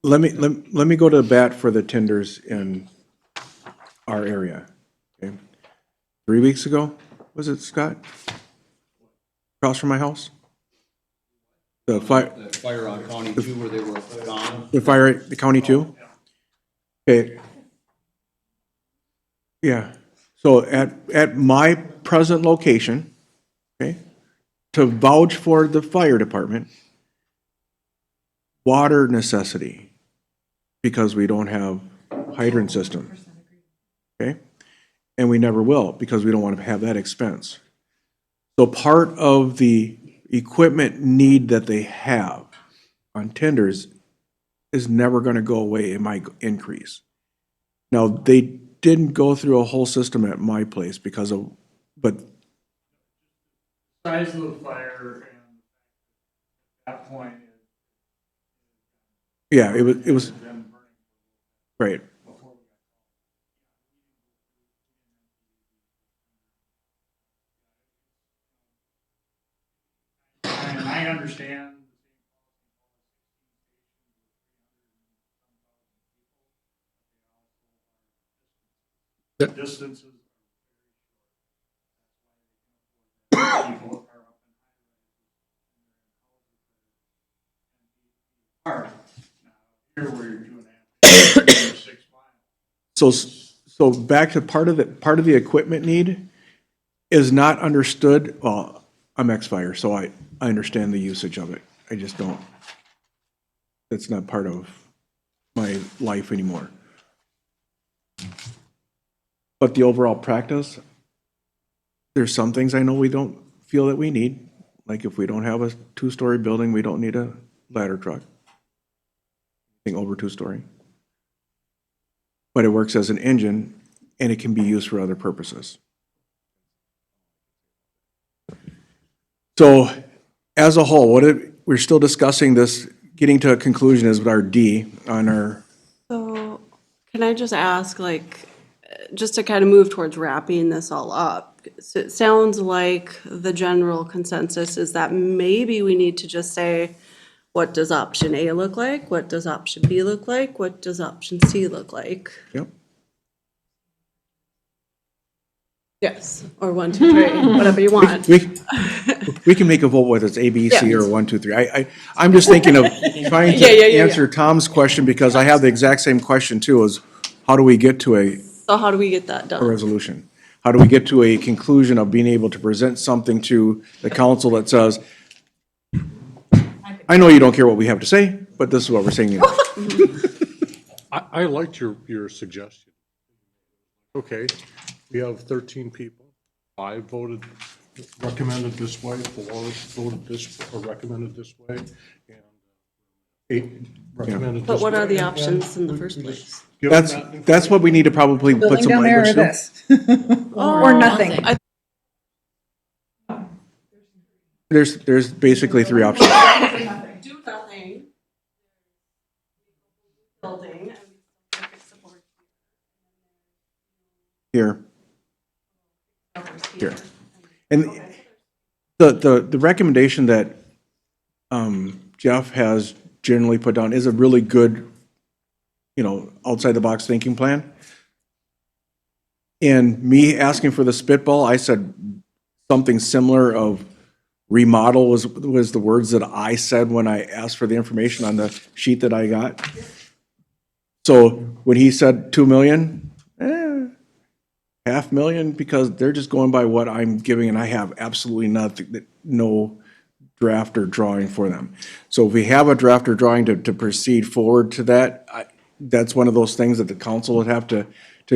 let me go to bat for the tenders in our area. Okay, 3 weeks ago, was it, Scott? Across from my house? The fire, The fire on County 2 where they were gone. the fire at the county too? Okay. Yeah, so at my present location, okay, to vouch for the fire department, water necessity, because we don't have hydrant system. Okay? And we never will, because we don't want to have that expense. So part of the equipment need that they have on tenders is never going to go away. It might increase. Now, they didn't go through a whole system at my place because of, but Size of the fire and that point is. yeah, it was, Been burning right. before we got. And I understand. Yep. Distances. People are up in high rises. Now, here where you're doing that, 6 miles. So back to part of the equipment need is not understood. Well, I'm ex-fire, so I understand the usage of it. I just don't, it's not part of my life anymore. But the overall practice, there's some things I know we don't feel that we need. Like if we don't have a two-story building, we don't need a ladder truck. Anything over two-story. But it works as an engine and it can be used for other purposes. So as a whole, we're still discussing this, getting to a conclusion is with our D on our, So can I just ask, like, just to kind of move towards wrapping this all up? So it sounds like the general consensus is that maybe we need to just say, what does option A look like? What does option B look like? What does option C look like? yep. Yes, or 1, 2, 3, whatever you want. We can make a vote whether it's A, B, C, or Yeah. 1, 2, 3. I'm just thinking of trying to Yeah. answer Tom's question because I have the exact same question too, is how do we get to a So how do we get that done? resolution? How do we get to a conclusion of being able to present something to the council that says, I know you don't care what we have to say, but this is what we're saying. I liked your suggestion. Okay, we have 13 people, 5 voted, recommended this way, 4 voted this, or recommended this way, and 8 recommended this way. But what are the and options in the we- first we just place? give them that That's what we need to probably put Building some down there or language to. this? Or nothing? There's basically 3 options. Do nothing. Building. Support Here. Here. And the recommendation that Jeff has generally put down is a really good, outside the box thinking plan. And me asking for the spitball, I said something similar of remodel was the words that I said when I asked for the information on the sheet that I got. So when he said 2 million, $500,000, because they're just going by what I'm giving, and I have absolutely nothing, no draft or drawing for them. So if we have a draft or drawing to proceed forward to that, that's one of those things that the council would have to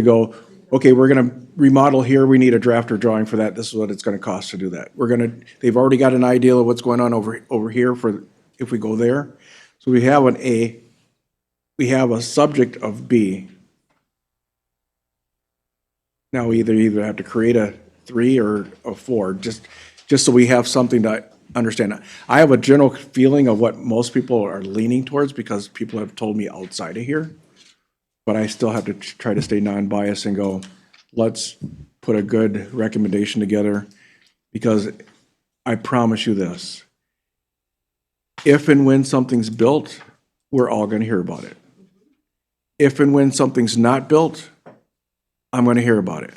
go, okay, we're gonna remodel here, we need a draft or drawing for that, this is what it's gonna cost to do that. They've already got an idea of what's going on over here for, if we go there. So we have an A, we have a subject of B. Now we either have to create a 3 or a 4, just so we have something to understand. I have a general feeling of what most people are leaning towards because people have told me outside of here. But I still have to try to stay non-biased and go, let's put a good recommendation together. Because I promise you this, if and when something's built, we're all gonna hear about it. If and when something's not built, I'm gonna hear about it.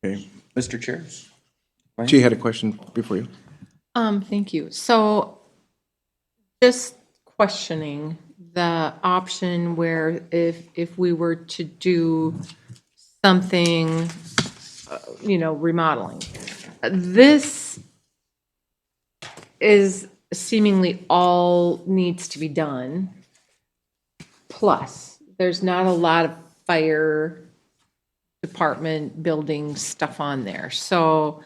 Okay, Mr. Chair? she had a question before you. Thank you. So just questioning the option where if we were to do something, remodeling. This is seemingly all needs to be done. Plus, there's not a lot of fire department building stuff on there. So,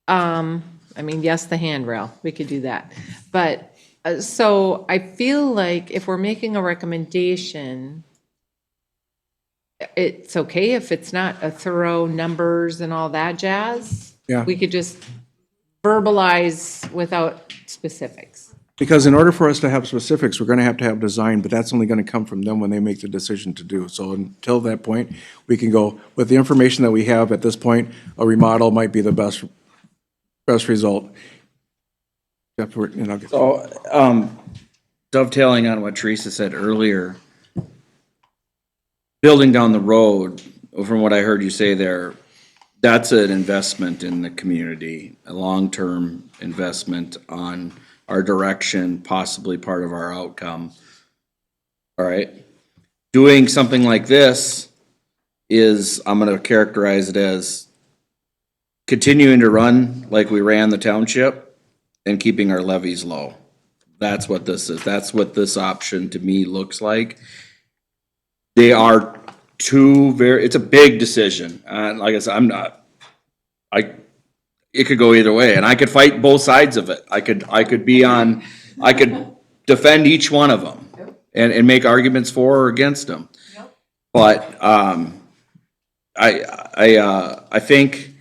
yes, the handrail, we could do that. But, so I feel like if we're making a recommendation, it's okay if it's not a thorough numbers and all that jazz. Yeah. We could just verbalize without specifics. Because in order for us to have specifics, we're gonna have to have design, but that's only gonna come from them when they make the decision to do. So until that point, we can go, with the information that we have at this point, a remodel might be the best result. So, dovetailing on what Teresa said earlier, building down the road, from what I heard you say there, that's an investment in the community, a long-term investment on our direction, possibly part of our outcome. All right? Doing something like this is, I'm gonna characterize it as continuing to run like we ran the township and keeping our levies low. That's what this is. That's what this option to me looks like. They are it's a big decision. Like I said, it could go either way, and I could fight both sides of it. I could defend each one of them and make arguments for or against them. But, I think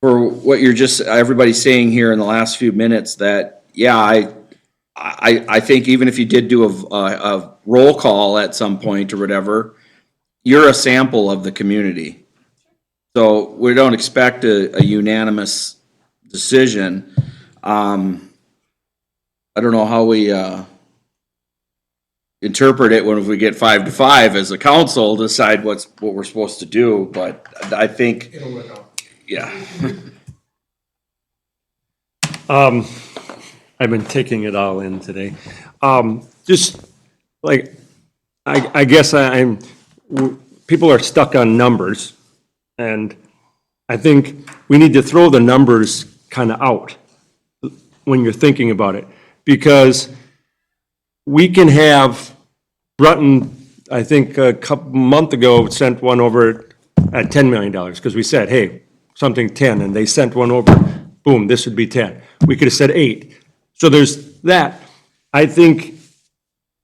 for what everybody's saying here in the last few minutes that, yeah, I think even if you did do a roll call at some point or whatever, you're a sample of the community. So we don't expect a unanimous decision. I don't know how we interpret it when we get 5-5 as a council, decide what we're supposed to do, but I think, It'll work out. yeah. I've been taking it all in today. Just like, I guess people are stuck on numbers, and I think we need to throw the numbers kind of out when you're thinking about it, because we can have, Brunton, I think month ago, sent one over at $10 million, because we said, hey, something 10, and they sent one over, boom, this would be 10. We could have said 8. So there's that. I think,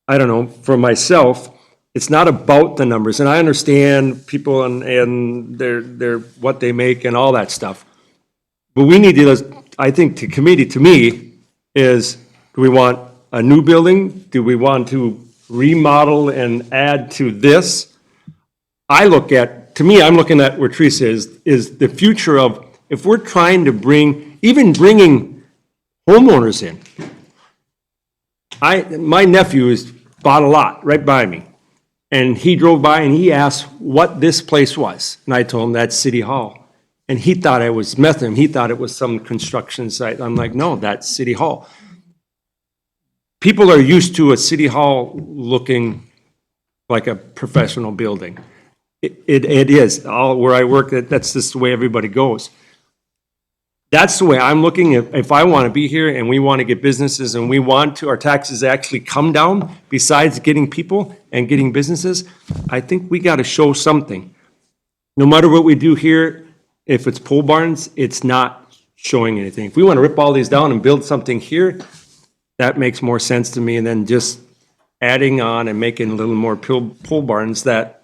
I don't know, for myself, it's not about the numbers, and I understand people and their what they make and all that stuff. But we need to, I think, to me, is, do we want a new building? Do we want to remodel and add to this? I'm looking at where Teresa is the future of, if we're trying to bringing homeowners in. My nephew has bought a lot right by me, and he drove by and he asked what this place was, and I told him that's City Hall, and he thought I was messing with him. He thought it was some construction site. I'm like, no, that's City Hall. People are used to a City Hall looking like a professional building. It is. Where I work, that's just the way everybody goes. That's the way I'm looking. If I want to be here and we want to get businesses and we want our taxes actually come down, besides getting people and getting businesses, I think we got to show something. No matter what we do here, if it's pole barns, it's not showing anything. If we want to rip all these down and build something here, that makes more sense to me than just adding on and making a little more pole barns that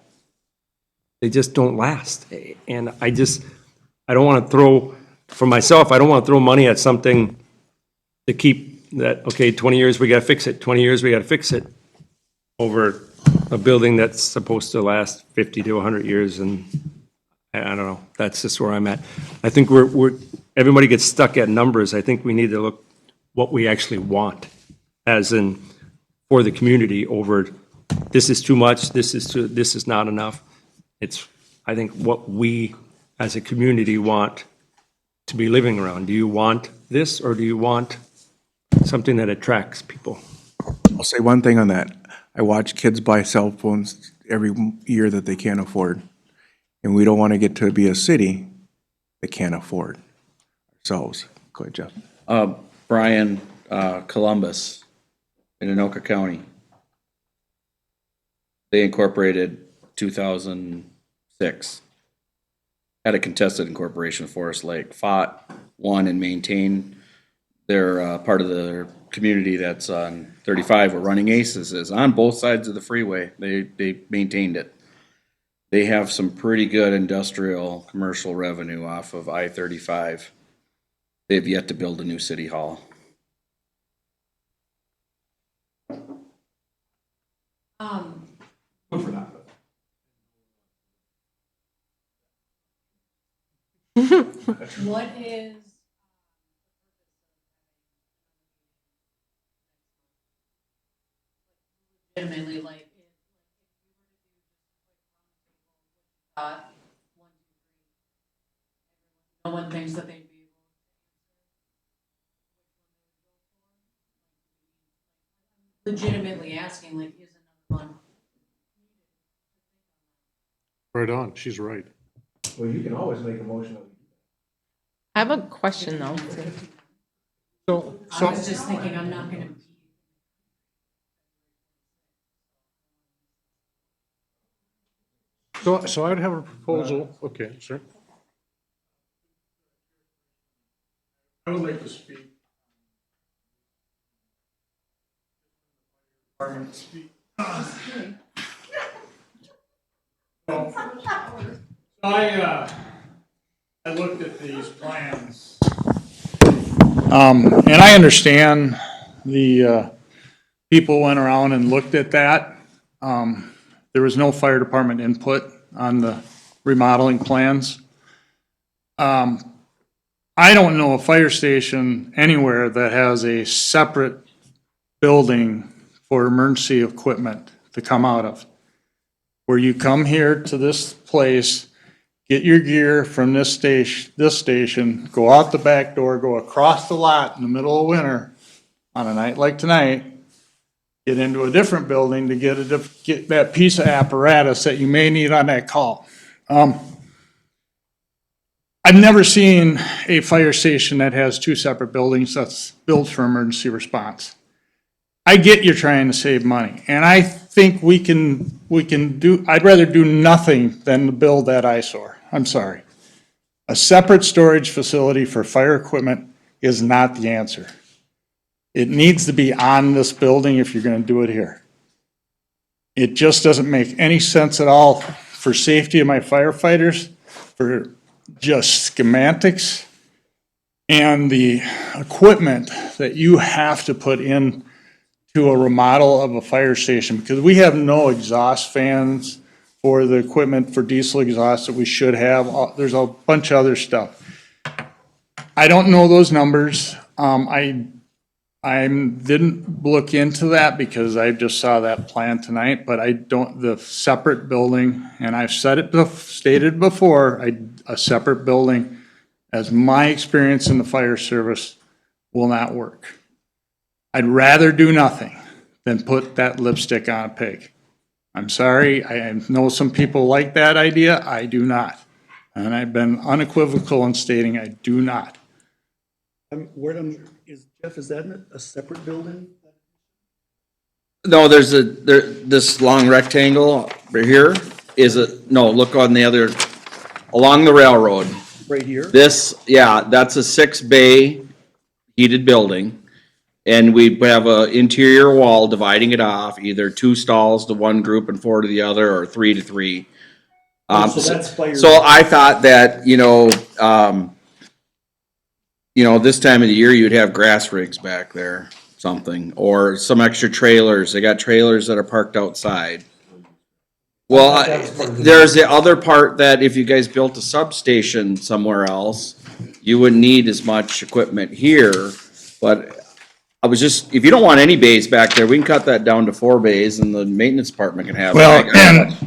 they just don't last. And I don't want to throw, for myself, I don't want to throw money at something to keep that, okay, 20 years, we got to fix it, 20 years, we got to fix it, over a building that's supposed to last 50 to 100 years, and I don't know, that's just where I'm at. I think everybody gets stuck at numbers. I think we need to look what we actually want, as in, for the community, over, this is too much, this is not enough. It's, I think, what we as a community want to be living around. Do you want this, or do you want something that attracts people? I'll say one thing on that. I watch kids buy cell phones every year that they can't afford. And we don't want to get to be a city that can't afford ourselves. Go ahead, Jeff. Brian, Columbus in Anoka County. They incorporated 2006. Had a contested incorporation of Forest Lake, fought, won, and maintained. They're part of the community that's on 35 where Running Aces is, on both sides of the freeway. They maintained it. They have some pretty good industrial commercial revenue off of I-35. They've yet to build a new city hall. What is? Legitimately, like, no one thinks that they'd be legitimately asking, like, is another one? Right on, she's right. Well, you can always make a motion. I have a question though. I was just thinking, I'm not gonna. So I'd have a proposal, okay, sir. I would like to speak. Department speak. I looked at these plans. And I understand the, people went around and looked at that. There was no fire department input on the remodeling plans. I don't know a fire station anywhere that has a separate building for emergency equipment to come out of. Where you come here to this place, get your gear from this station, go out the back door, go across the lot in the middle of winter on a night like tonight, get into a different building to get that piece of apparatus that you may need on that call. I've never seen a fire station that has two separate buildings that's built for emergency response. I get you're trying to save money, and I think we can do, I'd rather do nothing than to build that eyesore. I'm sorry. A separate storage facility for fire equipment is not the answer. It needs to be on this building if you're gonna do it here. It just doesn't make any sense at all for safety of my firefighters, for just schematics, and the equipment that you have to put in to a remodel of a fire station, because we have no exhaust fans for the equipment for diesel exhaust that we should have. There's a bunch of other stuff. I don't know those numbers. I didn't look into that because I just saw that plan tonight, but I don't, the separate building, and I've stated before, a separate building, as my experience in the fire service, will not work. I'd rather do nothing than put that lipstick on a pig. I'm sorry, I know some people like that idea, I do not. And I've been unequivocal in stating I do not. Jeff, is that a separate building? No, this long rectangle right here no, look on the other, along the railroad. Right here? That's a 6-bay heated building. And we have a interior wall dividing it off, either 2 stalls to one group and 4 to the other, or 3 to 3. So that's fire. So I thought that, this time of the year, you'd have grass rigs back there, something, or some extra trailers. They got trailers that are parked outside. Well, there's the other part that if you guys built a substation somewhere else, you wouldn't need as much equipment here, but I was just, if you don't want any bays back there, we can cut that down to 4 bays and the maintenance department can have. Well,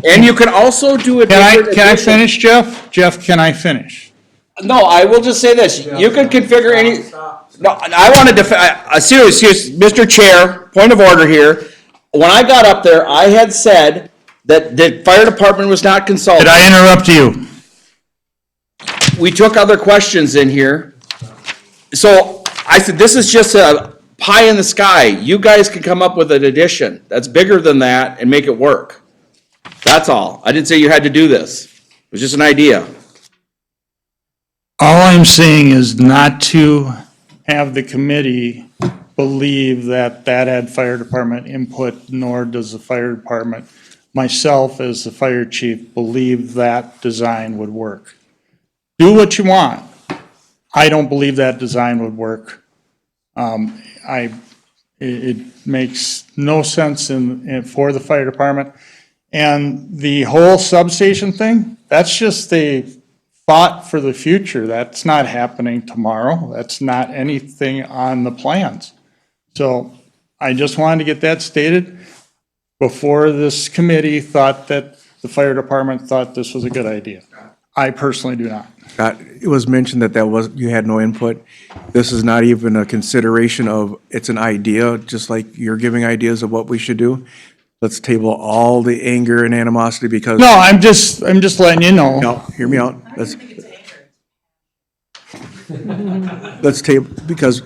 and you can also do it. Can I finish, Jeff? Jeff, can I finish? No, I will just say this, you can configure any, no, I want to seriously, Mr. Chair, point of order here. When I got up there, I had said that the fire department was not consulted. Did I interrupt you? We took other questions in here. So I said, this is just a pie in the sky. You guys can come up with an addition that's bigger than that and make it work. That's all. I didn't say you had to do this. It was just an idea. All I'm saying is not to have the committee believe that had fire department input, nor does the fire department, myself as the fire chief, believe that design would work. Do what you want. I don't believe that design would work. It makes no sense for the fire department. And the whole substation thing, that's just a thought for the future. That's not happening tomorrow. That's not anything on the plans. So I just wanted to get that stated before this committee thought that the fire department thought this was a good idea. I personally do not. It was mentioned that you had no input. This is not even a consideration of, it's an idea, just like you're giving ideas of what we should do. let's table all the anger and animosity because. No, I'm just letting you know. No, hear me out. Let's table, because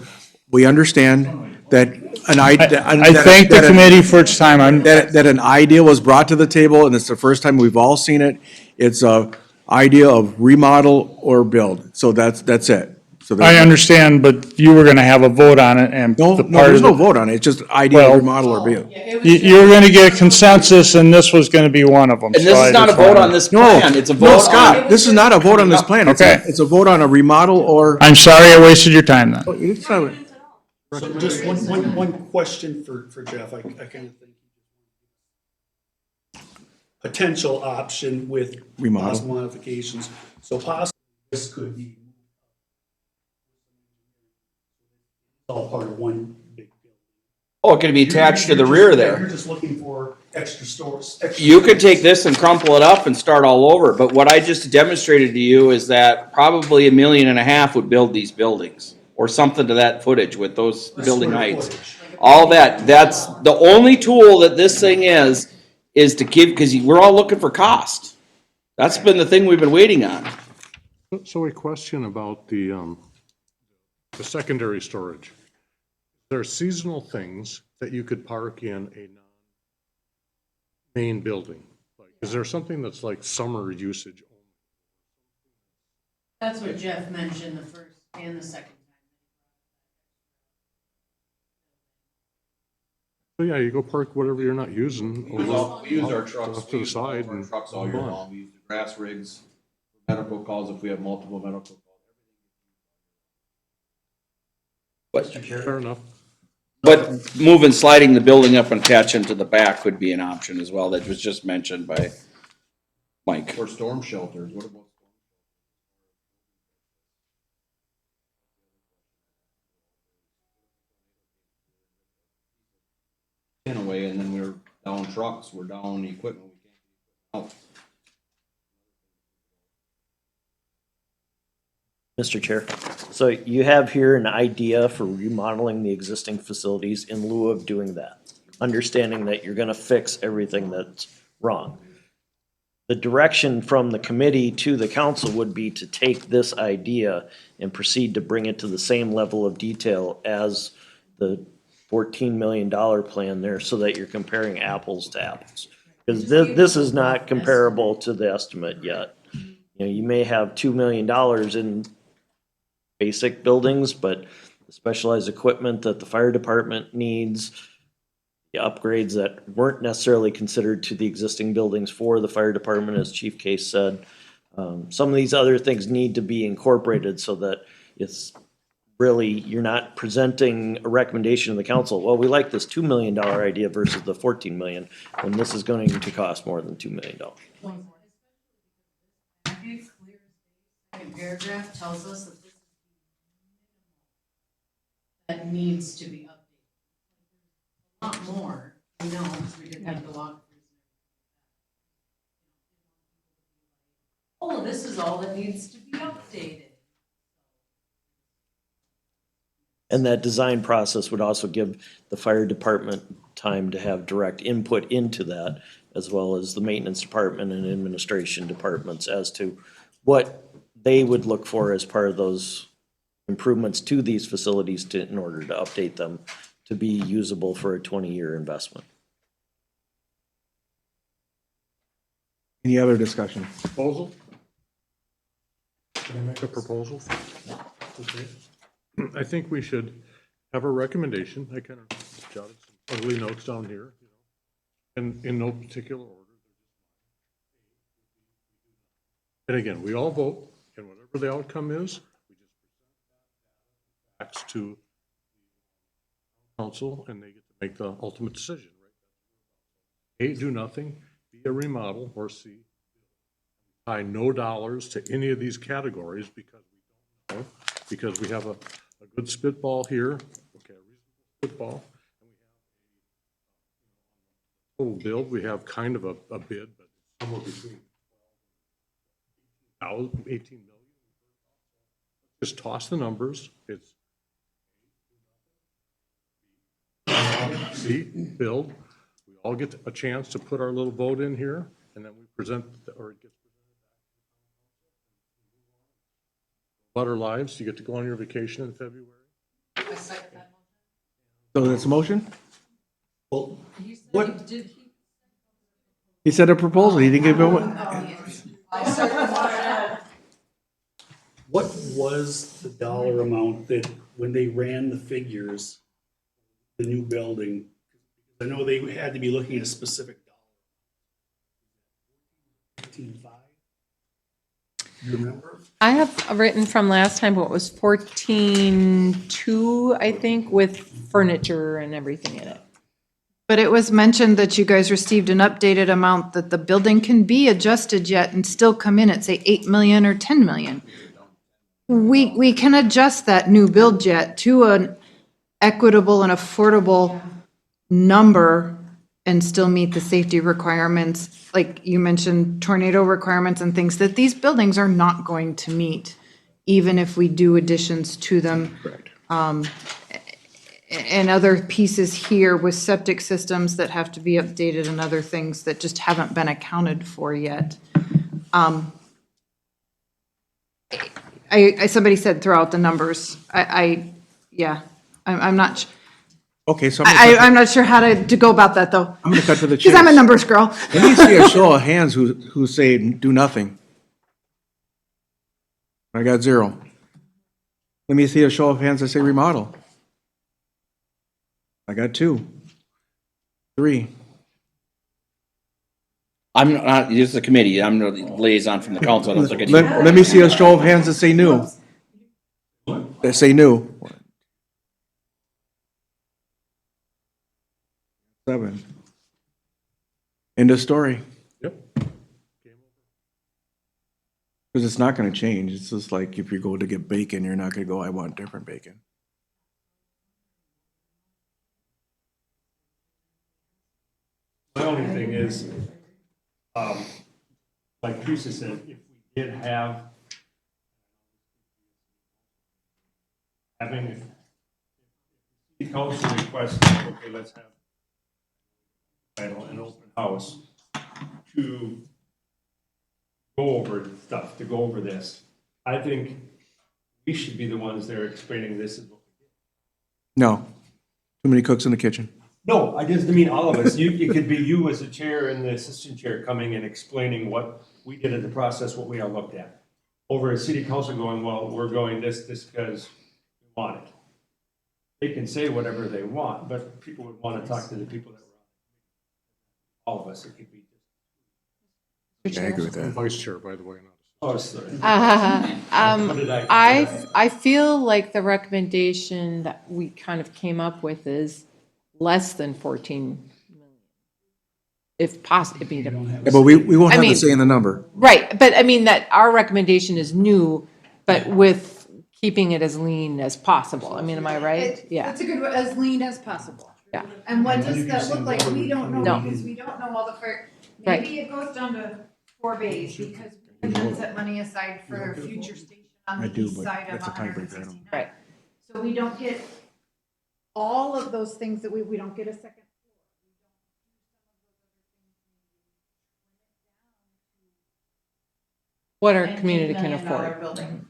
we understand that an idea. I thank the committee for its time. That an idea was brought to the table, and it's the first time we've all seen it. It's a idea of remodel or build. So that's it. So I understand, but you were gonna have a vote on it and No, the no, part there's of no the, vote on it. It's just idea Well- of remodel or build. you were gonna get consensus and this was gonna be one of them. And this is not a vote on this plan, it's a vote No, on. Scott, this is not a vote on this plan. Okay. It's a vote on a remodel or. I'm sorry I wasted your time then. It's not- So just one question for Jeff, I kind of think. Potential option with Remodel. possible modifications, so possibly this could be all part of one big building. Oh, it could be attached to the rear You're there. just looking for extra stores. extra You could take this and crumple it up and start all over, but what I just demonstrated to you is that probably $1.5 million would build these buildings. Or something to that footage with those building square heights. footage. All that, that's the only tool that this thing is to give, because we're all looking for cost. That's been the thing we've been waiting on. So a question about the secondary storage. There are seasonal things that you could park in a non-main building. Like, is there something that's like summer usage only? That's what Jeff mentioned the first and the second time. So yeah, you go park whatever you're not using. We use our trucks. Off to the side and. Trucks all year long. We use the grass rigs, medical calls if we have multiple medical calls. Fair enough. But sliding the building up and attaching to the back would be an option as well. That was just mentioned by Mike. Or storm shelters. What about? In a way, and then we're down trucks, we're down equipment. We can't get Mr. Chair, so you have here an idea for remodeling the existing facilities in lieu of doing that, understanding that you're gonna fix everything that's wrong. The direction from the committee to the council would be to take this idea and proceed to bring it to the same level of detail as the $14 million plan there, so that you're comparing apples to apples. Because this is not comparable to the estimate yet. You know, you may have $2 million in basic buildings, but the specialized equipment that the fire department needs, the upgrades that weren't necessarily considered to the existing buildings for the fire department, as Chief Case said. Some of these other things need to be incorporated so that it's really, you're not presenting a recommendation to the council, well, we like this $2 million idea versus the 14 million, when this is going to cost more than $2 million. Second paragraph tells us that this is that needs to be updated. A lot more, we know, because we didn't have the walkthroughs. Oh, this is all that needs to be updated. And that design process would also give the fire department time to have direct input into that, as well as the maintenance department and administration departments as to what they would look for as part of those improvements to these facilities in order to update them to be usable for a 20-year investment. Any other discussion? Proposal? Can I make a proposal? Okay. I think we should have a recommendation. I kind of jotted some ugly notes down here, and in no particular order. And again, we all vote, and whatever the outcome is, we just present that facts to council, and they get to make the ultimate decision, right? A, do nothing, B, a remodel, or C, tie no dollars to any of these categories because we don't know, because we have a good spitball here, okay, a reasonable spitball, and we have total build, we have kind of a bid, but somewhere between 18 million. Just toss the numbers, it's C, build, we all get a chance to put our little vote in here, and then we present, or it gets about our lives. You get to go on your vacation in February. So that's a motion? Well, what, He said a proposal, he didn't give me one. what was the dollar amount that, when they ran the figures, the new building? I know they had to be looking at a specific dollar. 15.5? Do you remember? I have written from last time, what was 14.2, I think, with furniture and everything in it. But it was mentioned that you guys received an updated amount that the building can be adjusted yet and still come in at, say, 8 million or 10 million. We can adjust that new build jet to an equitable and affordable number and still meet the safety requirements, like you mentioned, tornado requirements and things that these buildings are not going to meet, even if we do additions to them. Correct. And other pieces here with septic systems that have to be updated and other things that just haven't been accounted for yet. Somebody said throw out the numbers. Yeah, I'm not, Okay, so I'm not sure how to go about that, though. I'm gonna cut to the chase. Because I'm a numbers girl. Let me see a show of hands who say do nothing. I got 0. Let me see a show of hands that say remodel. I got 2. 3. I'm not, this is a committee, I'm the liaison from the council, I don't look at you. Let me see a show of hands that say new. That say new. 7. End of story. Yep. Because it's not gonna change. It's just like if you go to get bacon, you're not gonna go, I want different bacon. My only thing is, like Teresa said, if we did have, having, the council requested, okay, let's have an open house to go over stuff, to go over this. I think we should be the ones that are explaining this. No. Too many cooks in the kitchen. No, I just mean all of us. It could be you as a chair and the assistant chair coming and explaining what we did in the process, what we all looked at. Over a city council going, well, we're going this because we want it. They can say whatever they want, but people would want to talk to the people that were on. All of us, it could be. Yeah, I agree with I'm that. vice chair, by the way. Oh, sorry. What did I feel like the recommendation that we kind of came up with is less than 14 million. If possible, Yeah, but we won't I have to mean- say in the number. right, but I mean that our recommendation is new, but with keeping it as lean as possible. I mean, am I right? Yeah, That's a good, as lean as possible. yeah. And what does that look like? We don't know, No. because we don't know all the fire. Right. Maybe it goes down to 4 bays, because we can set money aside for a future station on I the do, east but side of that's a tiebreaker, I don't- 169. Right. So we don't get all of those things that we don't get a second. What our community can $19 million afford. building.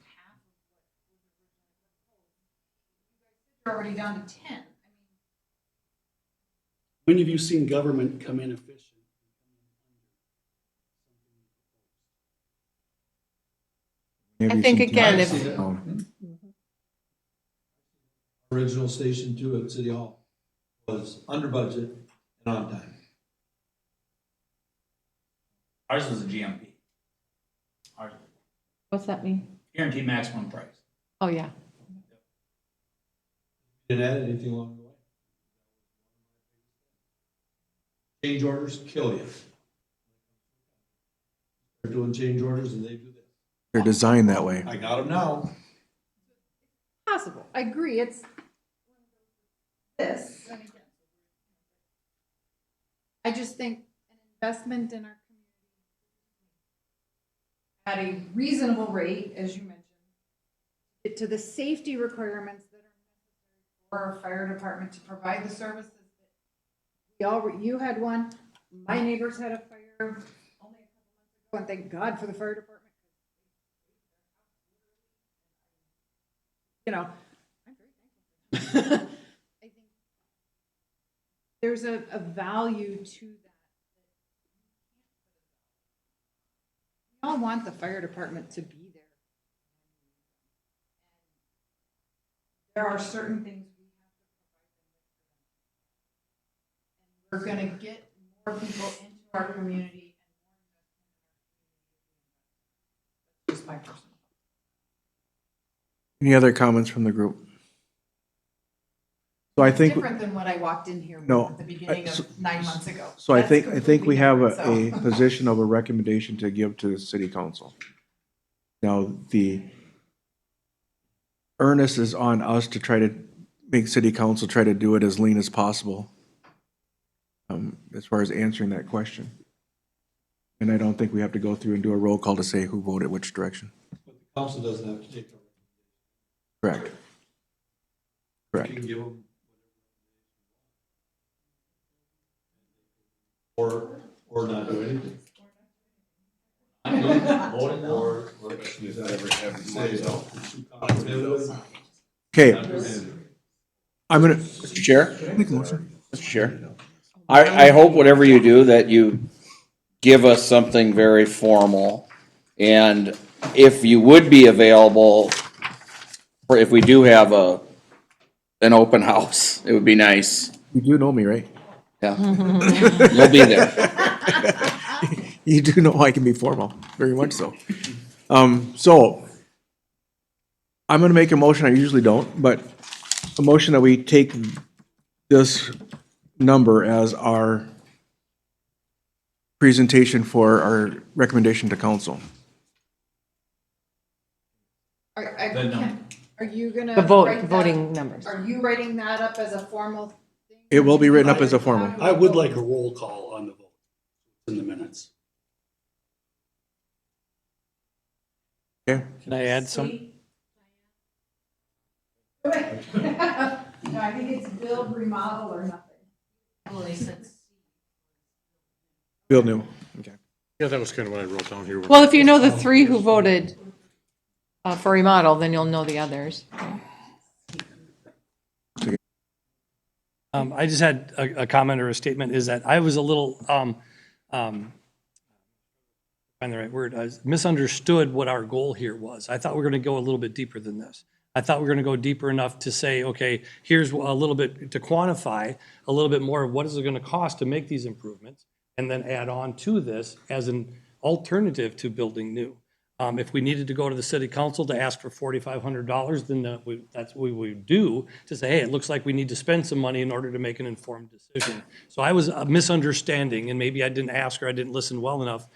You're already down to 10. When have you seen government come in efficient? Maybe I think some again, teams- if- Oh. Original Station 2 at City Hall was under budget and on time. Ours was a GMP. Ours, What's that mean? guaranteed maximum price. Oh, yeah. Didn't add anything along the way. Change orders kill you. They're doing change orders and they do this. They're designed that way. I got them now. Possible. I agree. It's this. I just think an investment in our community at a reasonable rate, as you mentioned, get to the safety requirements that are necessary for our fire department to provide the services that we You had one, my neighbors had a fire only a couple months ago, and thank God for the fire department. You know, I'm very thankful. I think there's a value to that. We all want the fire department to be there. There are certain things we have to provide them with. And we're gonna get more people into our community and more investment in our community. That's just my personal. Any other comments from the group? So I think, Different than what I walked in here with No, at the beginning of 9 months ago. so I That's think we completely have different, a so. position of a recommendation to give to the city council. Now, the earnest is on us to try to make city council try to do it as lean as possible, as far as answering that question. And I don't think we have to go through and do a roll call to say who voted which direction. Council doesn't have to take the. Correct. You Correct. can give them. Or not do anything. Okay, I'm gonna, Mr. Chair? make a motion. Mr. Chair? I hope whatever you do, that you give us something very formal. And if you would be available, or if we do have an open house, it would be nice. You do know me, right? Yeah. You'll be there. You do know I can be formal, very much so. So, I'm gonna make a motion, I usually don't, but a motion that we take this number as our presentation for our recommendation to council. Are you gonna? The write that- voting numbers. Are you writing that up as a formal thing? It will be written up as a formal. I would like a roll call on the vote in the minutes. Okay, Can I add some? No, I think it's build, remodel, or nothing. Well, they said Bill new, okay. Yeah, that was kind of what I wrote down here. Well, if you know the 3 who voted for remodel, then you'll know the others. I just had a comment or a statement, is that I was a little, find the right word, I misunderstood what our goal here was. I thought we were going to go a little bit deeper than this. I thought we were going to go deeper enough to say, okay, here's a little bit, to quantify a little bit more of what is it going to cost to make these improvements, and then add on to this as an alternative to building new. If we needed to go to the city council to ask for $4,500, then that's what we would do, to say, hey, it looks like we need to spend some money in order to make an informed decision. So I was misunderstanding, and maybe I didn't ask or I didn't listen well enough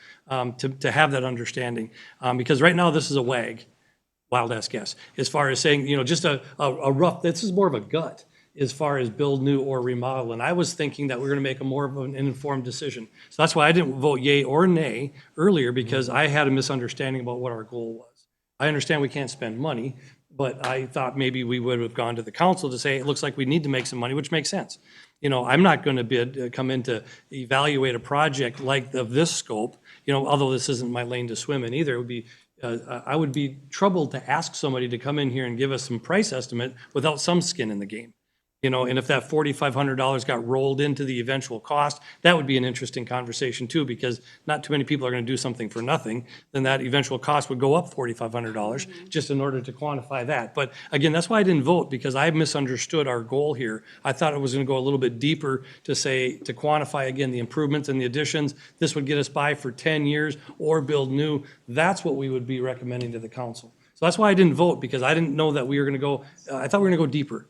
to have that understanding. Because right now, this is a wild ass guess, as far as saying, just a rough, this is more of a gut as far as build new or remodel. And I was thinking that we're going to make a more of an informed decision. So that's why I didn't vote yay or nay earlier, because I had a misunderstanding about what our goal was. I understand we can't spend money, but I thought maybe we would have gone to the council to say, it looks like we need to make some money, which makes sense. I'm not going to come in to evaluate a project like of this scope, although this isn't my lane to swim in either. It would be I would be troubled to ask somebody to come in here and give us some price estimate without some skin in the game. And if that $4,500 got rolled into the eventual cost, that would be an interesting conversation too, because not too many people are going to do something for nothing. Then that eventual cost would go up $4,500 just in order to quantify that. But again, that's why I didn't vote, because I misunderstood our goal here. I thought it was going to go a little bit deeper to quantify again the improvements and the additions. This would get us by for 10 years or build new. That's what we would be recommending to the council. So that's why I didn't vote, because I didn't know that we were going to go, I thought we were going to go deeper.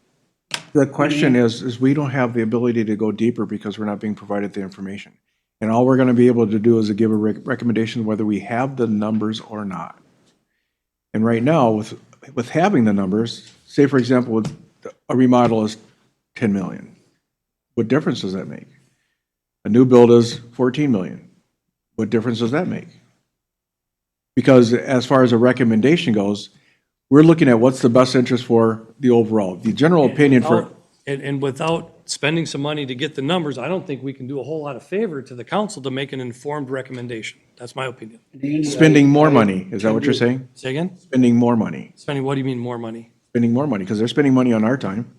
The question is we don't have the ability to go deeper because we're not being provided the information. And all we're gonna be able to do is give a recommendation whether we have the numbers or not. And right now, with having the numbers, say for example, with a remodel is 10 million. What difference does that make? A new build is 14 million. What difference does that make? Because as far as a recommendation goes, we're looking at what's the best interest for the overall. The general opinion for, And without spending some money to get the numbers, I don't think we can do a whole lot of favor to the council to make an informed recommendation. That's my opinion. Spending more money, is that what you're saying? Say again? Spending more money, Spending, what do you mean more money? spending more money, because they're spending money on our time.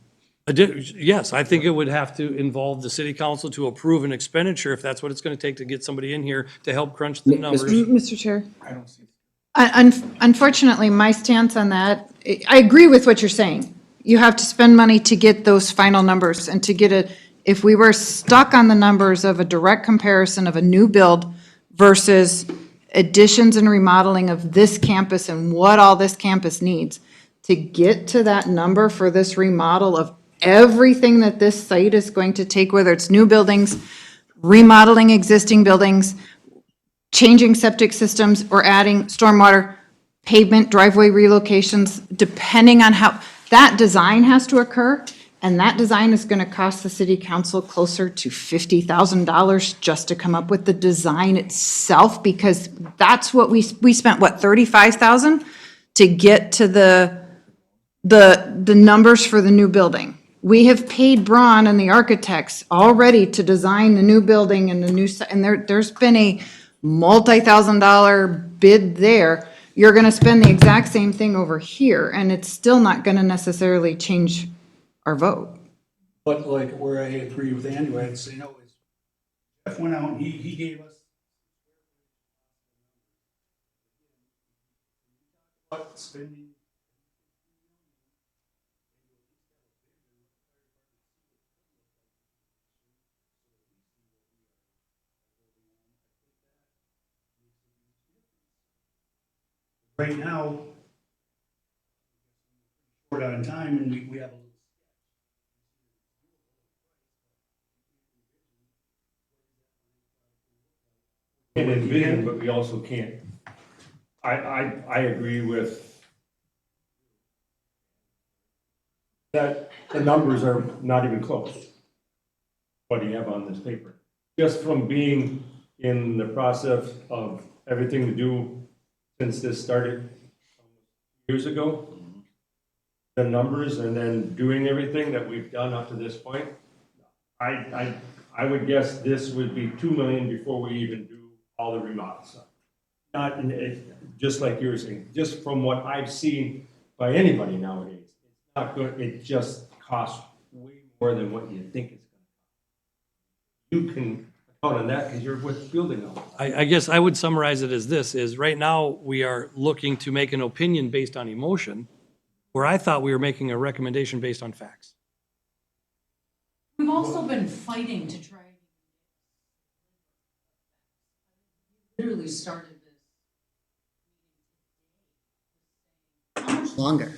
Yes, I think it would have to involve the city council to approve an expenditure if that's what it's gonna take to get somebody in here to help crunch the numbers. Mr. Chair? Unfortunately, my stance on that, I agree with what you're saying. You have to spend money to get those final numbers and to get it, if we were stuck on the numbers of a direct comparison of a new build versus additions and remodeling of this campus and what all this campus needs, to get to that number for this remodel of everything that this site is going to take, whether it's new buildings, remodeling existing buildings, changing septic systems, or adding stormwater, pavement, driveway relocations, depending on how, that design has to occur, and that design is gonna cost the city council closer to $50,000 just to come up with the design itself, because that's what we spent, what, $35,000 to get to the numbers for the new building. We have paid Braun and the architects already to design the new building and the new, and there's been a multi-$1,000 bid there. You're gonna spend the exact same thing over here, and it's still not gonna necessarily change our vote. But like where I agree with Andrew, I'd say no, is Jeff went out and he gave us what spending. Right now, short on time, and we have a Can't envision, but we also can't. I agree with that the numbers are not even close. What do you have on this paper? Just from being in the process of everything to do since this started years ago, the numbers and then doing everything that we've done up to this point, I would guess this would be 2 million before we even do all the remodels. Not, just like you were saying, just from what I've seen by anybody nowadays, it's not good, it just costs way more than what you think it's gonna cost. You can count on that because you're with building them. I guess I would summarize it as this, is right now, we are looking to make an opinion based on emotion, where I thought we were making a recommendation based on facts. We've also been fighting to try. Literally started this. How much longer?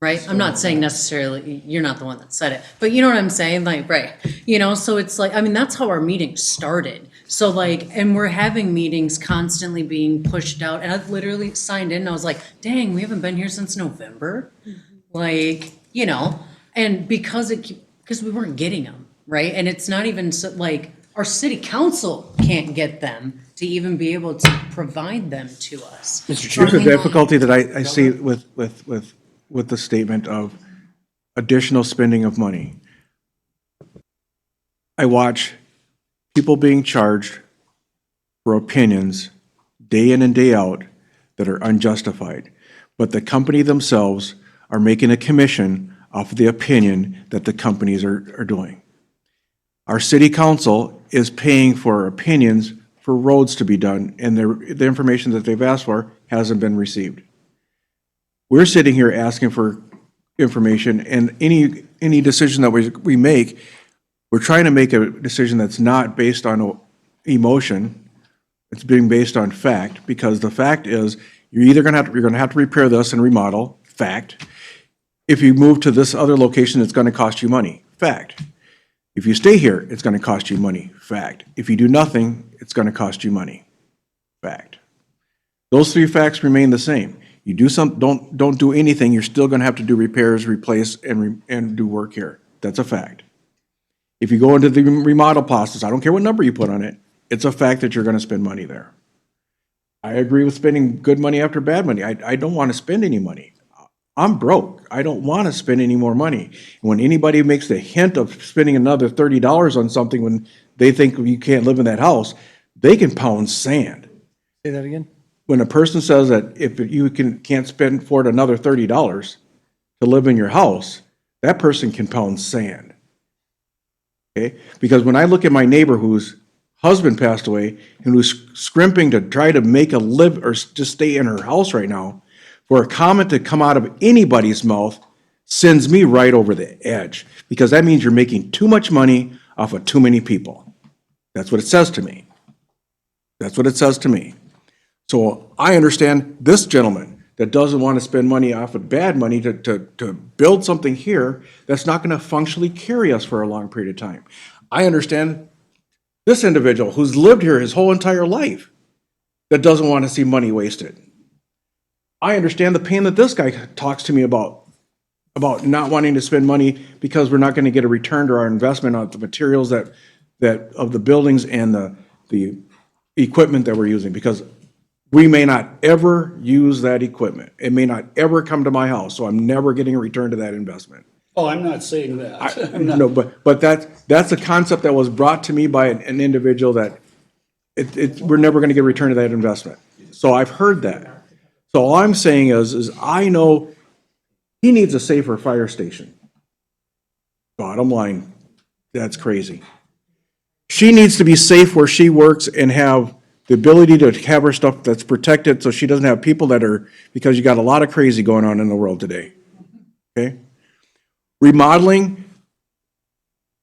Right? I'm not saying necessarily, you're not the one that said it, but you know what I'm saying? Like, right. You know, so it's like, I mean, that's how our meeting started. So like, and we're having meetings constantly being pushed out, and I've literally signed in and I was like, dang, we haven't been here since November. Like, you know, and because we weren't getting them, right? And it's not even so, like, our city council can't get them to even be able to provide them to us. Mr. Chair. Here's the difficulty that I see with the statement of additional spending of money. I watch people being charged for opinions day in and day out that are unjustified, but the company themselves are making a commission off of the opinion that the companies are doing. Our city council is paying for opinions for roads to be done, and the information that they've asked for hasn't been received. We're sitting here asking for information, and any decision that we make, we're trying to make a decision that's not based on emotion. It's being based on fact, because the fact is, you're gonna have to repair this and remodel, fact. If you move to this other location, it's gonna cost you money, fact. If you stay here, it's gonna cost you money, fact. If you do nothing, it's gonna cost you money, fact. Those three facts remain the same. You do don't do anything, you're still gonna have to do repairs, replace, and do work here. That's a fact. If you go into the remodel process, I don't care what number you put on it, it's a fact that you're gonna spend money there. I agree with spending good money after bad money. I don't wanna spend any money. I'm broke. I don't want to spend any more money. When anybody makes the hint of spending another $30 on something when they think you can't live in that house, they can pound sand. Say that again? When a person says that if you can't spend for it another $30 to live in your house, that person can pound sand. Okay? Because when I look at my neighbor whose husband passed away and who's scrimping to try to make a live or just stay in her house right now, for a comment to come out of anybody's mouth sends me right over the edge, because that means you're making too much money off of too many people. That's what it says to me. That's what it says to me. So I understand this gentleman that doesn't want to spend money off of bad money to build something here that's not going to functionally carry us for a long period of time. I understand this individual who's lived here his whole entire life that doesn't want to see money wasted. I understand the pain that this guy talks to me about not wanting to spend money because we're not going to get a return to our investment on the materials that of the buildings and the equipment that we're using, because we may not ever use that equipment. It may not ever come to my house, so I'm never getting a return to that investment. Oh, I'm not saying that. I'm not- No, but that's a concept that was brought to me by an individual that we're never going to get a return to that investment. So I've heard that. So all I'm saying is I know he needs a safer fire station. Bottom line, that's crazy. She needs to be safe where she works and have the ability to have her stuff that's protected so she doesn't have people that are, because you got a lot of crazy going on in the world today. Okay? Remodeling,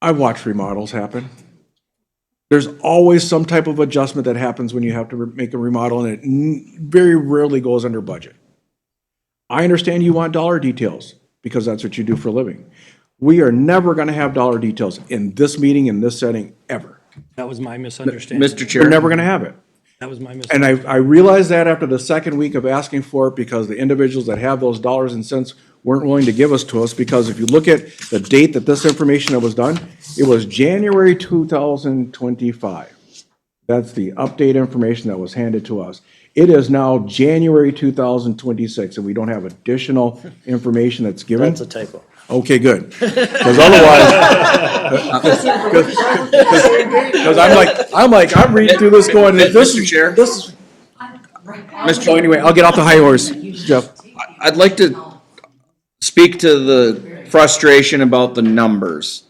I've watched remodels happen. There's always some type of adjustment that happens when you have to make a remodel, and it very rarely goes under budget. I understand you want dollar details because that's what you do for a living. We are never going to have dollar details in this meeting, in this setting, ever. That was my misunderstanding. Mr. Chair. We're never going to have it. That was my And misunderstanding. I realized that after the second week of asking for it, because the individuals that have those dollars and cents weren't willing to give us to us, because if you look at the date that this information was done, it was January 2025. That's the update information that was handed to us. It is now January 2026, and we don't have additional information that's given. That's a typo. Okay, good. Because otherwise, because I'm reading through this going, this Mr. is, Chair. this is. So anyway, I'll get off the high horse, Jeff. I'd like to speak to the frustration about the numbers.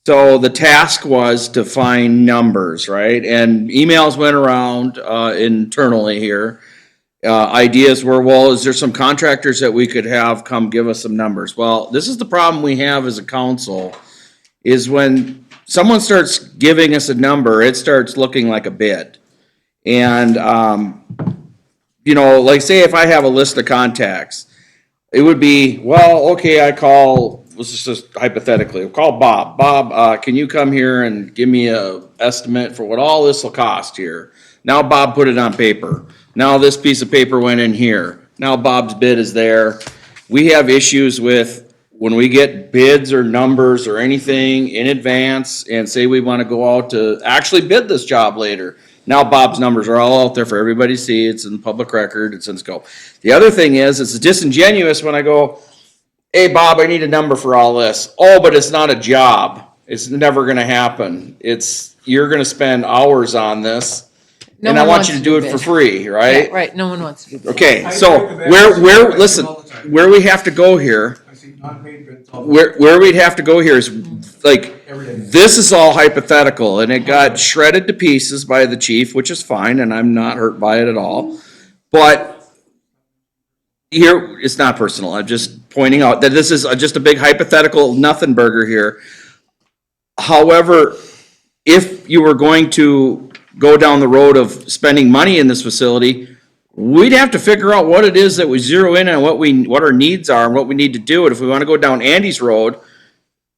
So the task was to find numbers, right? And emails went around internally here. Ideas were, well, is there some contractors that we could have come give us some numbers? Well, this is the problem we have as a council, is when someone starts giving us a number, it starts looking like a bid. And, you know, like say if I have a list of contacts, it would be, well, okay, I call, let's just hypothetically, I'll call Bob. Bob, can you come here and give me a estimate for what all this will cost here? Now Bob put it on paper. Now this piece of paper went in here. Now Bob's bid is there. We have issues with when we get bids or numbers or anything in advance and say we want to go out to actually bid this job later. Now Bob's numbers are all out there for everybody to see. It's in the public record. It's in scope. The other thing is, it's disingenuous when I go, hey, Bob, I need a number for all this. Oh, but it's not a job. It's never going to happen. You're going to spend hours on this. No And I one want wants you to to do do it bid. for free, right? Yeah, right, no one wants to do that. Okay, so listen, where we have to go here, where we'd have to go here is, like, this is all hypothetical, and it got shredded to pieces by the chief, which is fine, and I'm not hurt by it at all. But here, it's not personal, I'm just pointing out that this is just a big hypothetical nothing burger here. However, if you were going to go down the road of spending money in this facility, we'd have to figure out what it is that we zero in on, what our needs are and what we need to do. And if we want to go down Andy's road,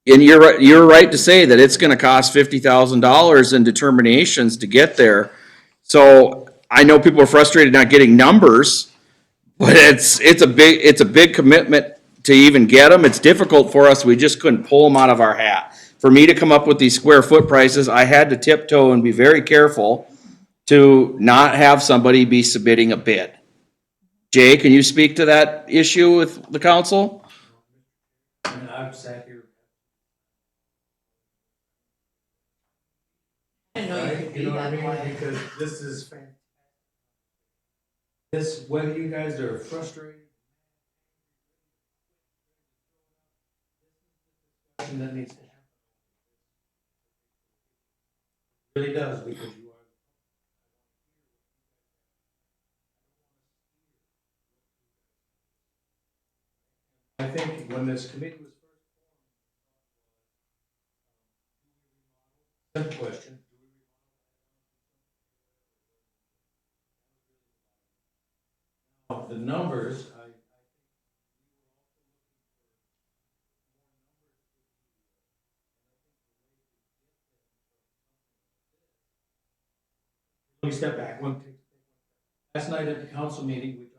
and you're right to say that it's going to cost $50,000 in determinations to get there. So I know people are frustrated not getting numbers, but it's a big commitment to even get them. It's difficult for us. We just couldn't pull them out of our hat. For me to come up with these square foot prices, I had to tiptoe and be very careful to not have somebody be submitting a bid. Jay, can you speak to that issue with the council? I've sat here. I know you could be You know what I that mean? way. Because this is fantastic. This, whether you guys are frustrated. That needs to happen. It really does, because you are. I think when this committee was first formed, question. The numbers, let me step back. Last night at the council meeting, we talked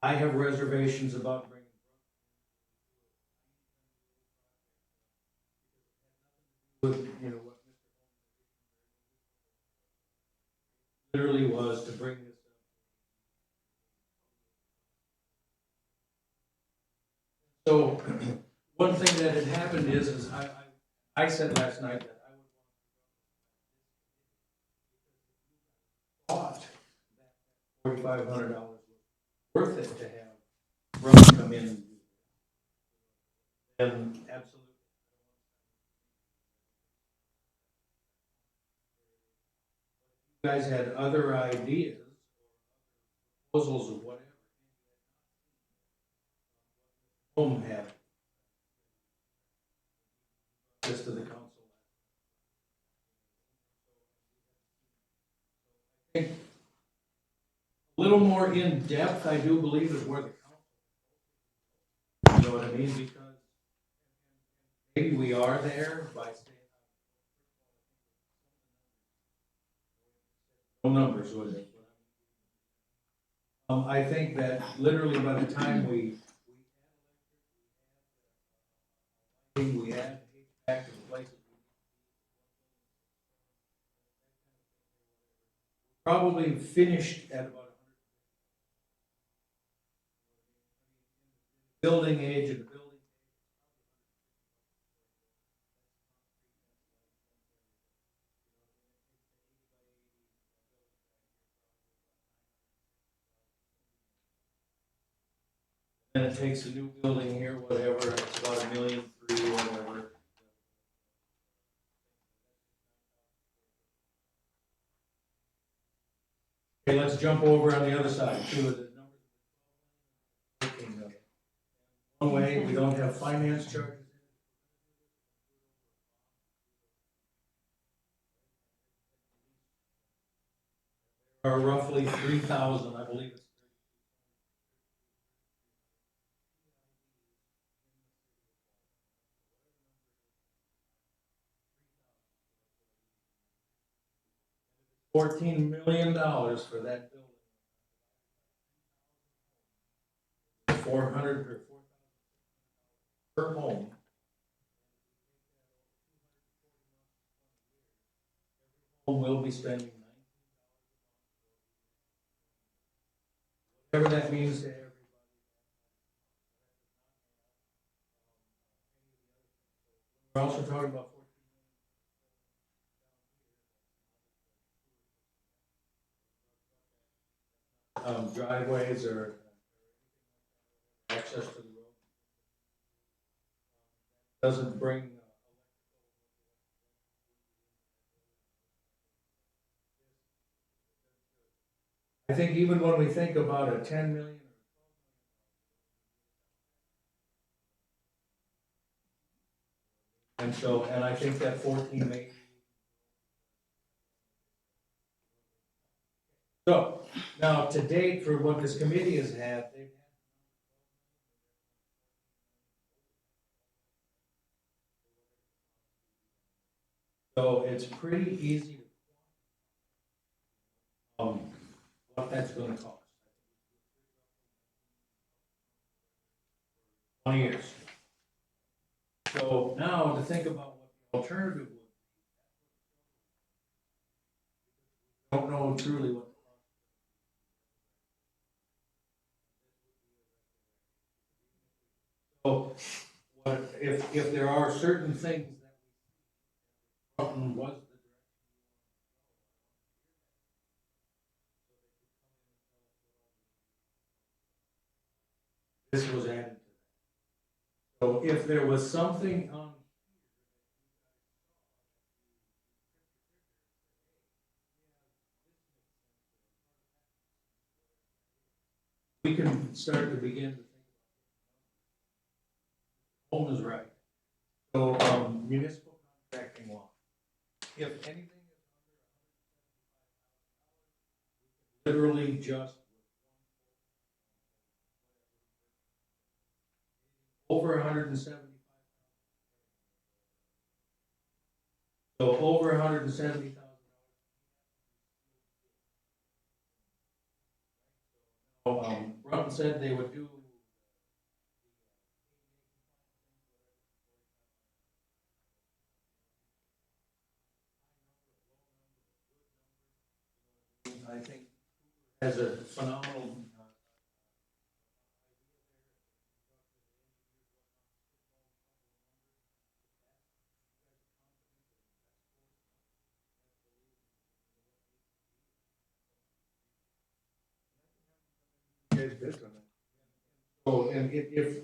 about. I have reservations about bringing. With, you know, what literally was to bring this up. So, one thing that had happened is I said last night that I would thought that $4,500 was worth it to have Russ come in and do it. And absolutely. You guys had other ideas, proposals of whatever. Home had this to the council. I think a little more in depth, I do believe, is where the council. You know what I mean? Because maybe we are there by saying. No numbers, was it? I think that literally by the time we add back to the places. Probably finished at about building age of the building. And it takes a new building here, whatever, it's about $1.3 million, whatever. Okay, let's jump over on the other side, two of the numbers. One way, we don't have finance charges. Are roughly 3,000, I believe it's. $14 million for that building. 400 or 4,000 per home. Home will be spending $19. Whatever that means to everybody. We're also talking about driveways or access to the road. Doesn't bring. I think even when we think about a 10 million. And so, and I think that 14 may. So, now to date, for what this committee has had, they've had. So it's pretty easy to what that's going to cost. 20 years. So now to think about what the alternative would be. Don't know truly what the cost But if there are certain things that Rutland was the this was added to that. So if there was something on we can start to begin to think. Holm is right. So, municipal contracting law. If anything is literally just over 175. So over 170,000. Rutland said they would do. I think has a phenomenal. So, and if you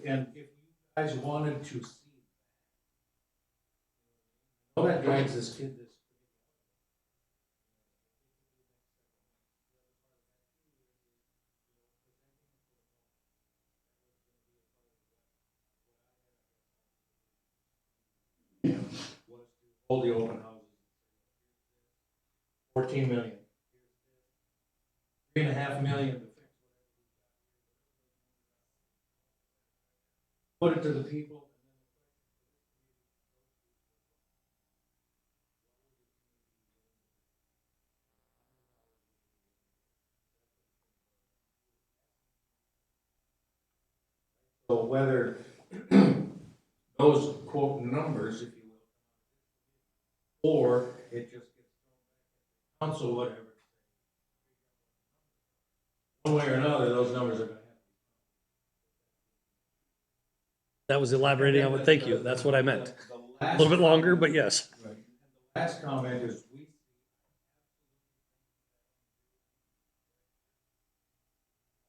guys wanted to see, well, that drives this kid this. Hold the open houses. 14 million. 3.5 million to fix. Put it to the people. So whether those quote numbers, if you will, or it just gets council, whatever. One way or another, those numbers are going to happen. That was elaborating on it. Thank you. That's what I meant. A little bit longer, but yes. Right. The last comment is we.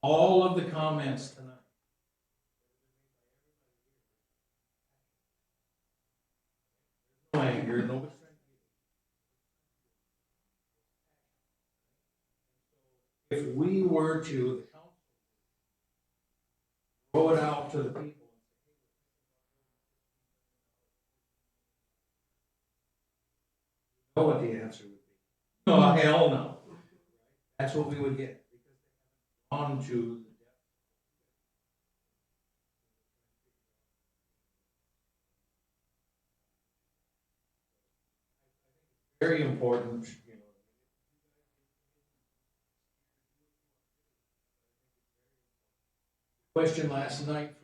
All of the comments tonight. No anger, no. If we were to, the council, throw it out to the people. Know what the answer would be. No, hell no. That's what we would get. On to the very important, you know. Question last night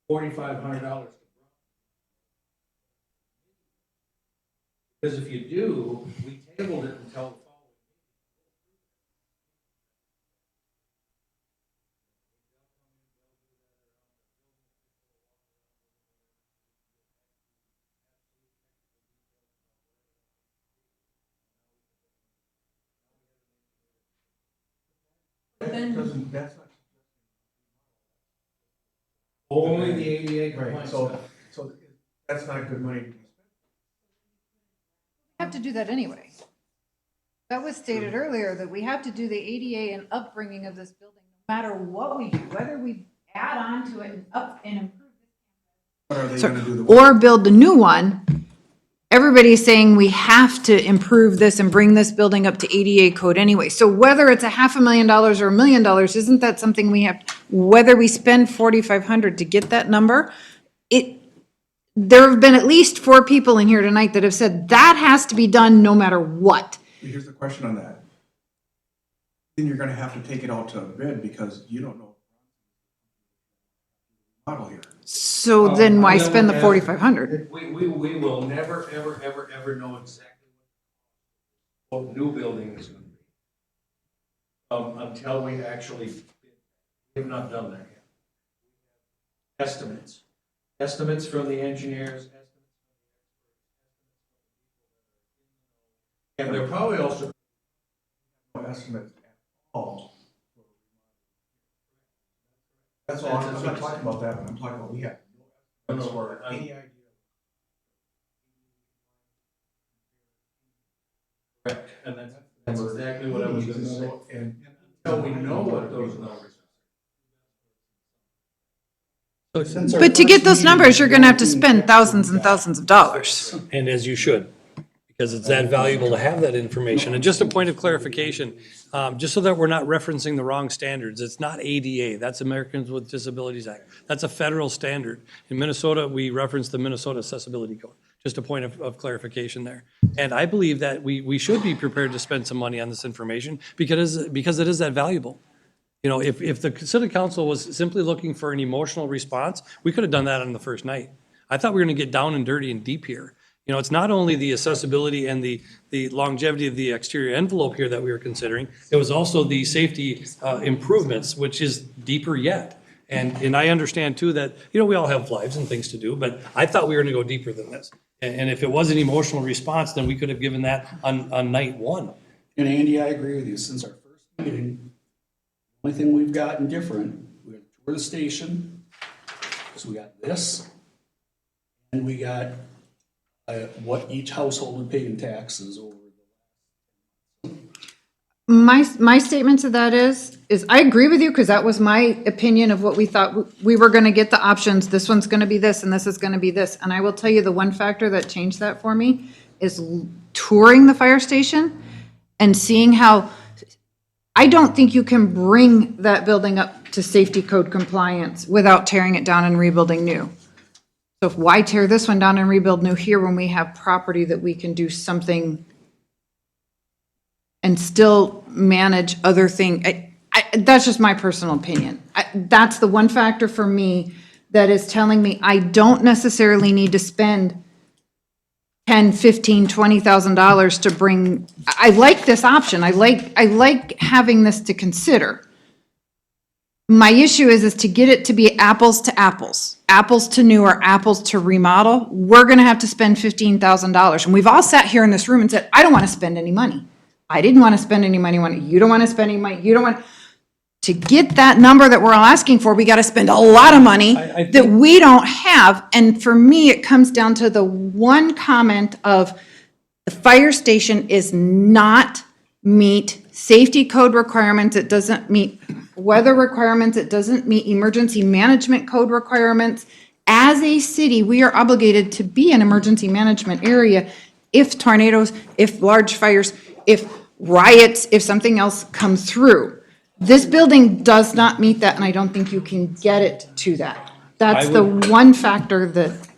for the $4,500. Because if you do, we tabled it until the following meeting. That's not. Only the ADA compliance. So that's not good money. Have to do that anyway. That was stated earlier, that we have to do the ADA and upbringing of this building, no matter what we do, whether we add on to it and up and improve. What are they So- gonna do? Or build the new one. Everybody's saying we have to improve this and bring this building up to ADA code anyway. So whether it's $500,000 or $1 million, isn't that something we have, whether we spend 4,500 to get that number? There have been at least 4 people in here tonight that have said that has to be done no matter what. Here's the question on that. Then you're gonna have to take it out to bid because you don't know. Model here. So then why spend the 4,500? We will never, ever know exactly what new building is gonna be. Until we actually, we have not done that yet. estimates. Estimates from the engineers, And there probably also no estimates at all. That's all, I'm not talking about that, I'm talking about we have no estimates for any idea. and that's exactly what I was gonna say. And until we know what those numbers But to get those numbers, you're gonna have to spend thousands and thousands of dollars. And as you should, because it's that valuable to have that information. And just a point of clarification, just so that we're not referencing the wrong standards, it's not ADA, that's Americans with Disabilities Act. That's a federal standard. In Minnesota, we reference the Minnesota Accessibility Code. Just a point of clarification there. And I believe that we should be prepared to spend some money on this information because it is that valuable. You know, if the city council was simply looking for an emotional response, we could have done that on the first night. I thought we were gonna get down and dirty and deep here. You know, it's not only the accessibility and the longevity of the exterior envelope here that we were considering, it was also the safety improvements, which is deeper yet. And I understand too that, you know, we all have lives and things to do, but I thought we were gonna go deeper than this. And if it was an emotional response, then we could have given that on night one. And Andy, I agree with you, since our first meeting, the only thing we've gotten different, we had a tour of the station, so we got this, and we got what each household would pay in taxes over. My statement to that is I agree with you, because that was my opinion of what we thought. We were gonna get the options, this one's gonna be this, and this is gonna be this. And I will tell you, the one factor that changed that for me is touring the fire station and seeing how, I don't think you can bring that building up to safety code compliance without tearing it down and rebuilding new. So why tear this one down and rebuild new here when we have property that we can do something and still manage other things? That's just my personal opinion. That's the one factor for me that is telling me I don't necessarily need to spend $10,000, $15,000, $20,000 to bring, I like this option. I like having this to consider. My issue is to get it to be apples to apples, apples to new or apples to remodel. We're gonna have to spend $15,000. And we've all sat here in this room and said, I don't wanna spend any money. I didn't wanna spend any money, you don't wanna spend any money, you don't want. To get that number that we're all asking for, we gotta spend a lot of money that we don't have. And for me, it comes down to the one comment of the fire station is not meet safety code requirements, it doesn't meet weather requirements, it doesn't meet emergency management code requirements. As a city, we are obligated to be an emergency management area if tornadoes, if large fires, if riots, if something else comes through. This building does not meet that, and I don't think you can get it to that. That's the one factor that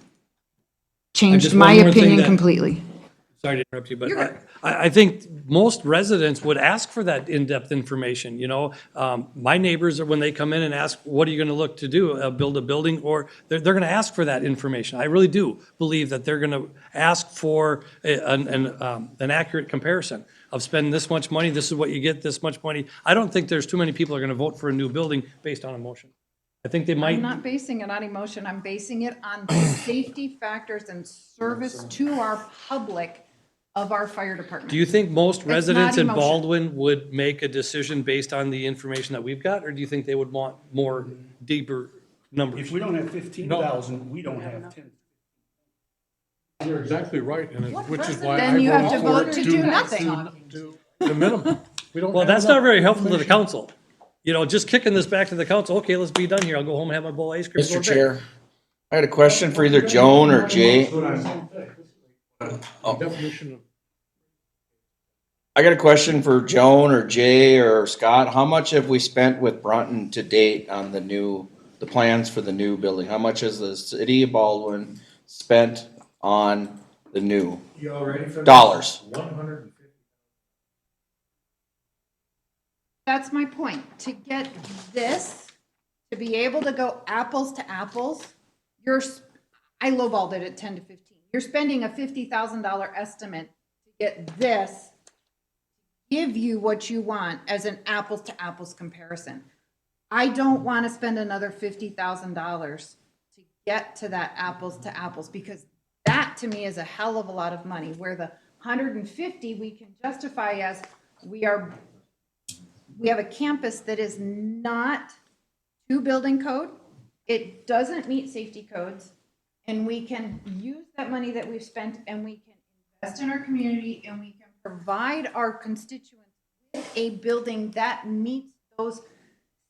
changed Just my one more thing opinion that- completely. Sorry to interrupt you, but I think most residents would ask for that in-depth information, you know? My neighbors, when they come in and ask, what are you gonna look to do, build a building? Or they're gonna ask for that information. I really do believe that they're gonna ask for an accurate comparison of spending this much money, this is what you get, this much money. I don't think there's too many people are gonna vote for a new building based on emotion. I think they I'm might. not basing it on emotion, I'm basing it on the safety factors and service to our public of our fire department. Do you think most not residents in emotion. Baldwin would make a decision based on the information that we've got? Or do you think they would want more deeper numbers? If we don't have 15,000, we don't have 10. You're exactly right, and which is why I Then you have to vote for vote it to do nothing. to the minimum. We don't Well, have that's enough not very helpful to the information. council. You know, just kicking this back to the council, okay, let's be done here. I'll go home and have my bowl of ice cream. and go Mr. to bed. Chair, I had a question for either Joan or Jay. Definition of I got a question for Joan or Jay or Scott. How much have we spent with Brunton to date on the plans for the new building? How much has the city of Baldwin spent on the new You all ready for this? dollars? 150. That's my point. To get this, to be able to go apples to apples, I lowballed it at 10 to 15. You're spending a $50,000 estimate to get this, give you what you want as an apples to apples comparison. I don't want to spend another $50,000 get to that apples to apples, because that to me is a hell of a lot of money, where the 150 we can justify as we have a campus that is not to building code. It doesn't meet safety codes, and we can use that money that we've spent and we can invest in our community and we can provide our constituents with a building that meets those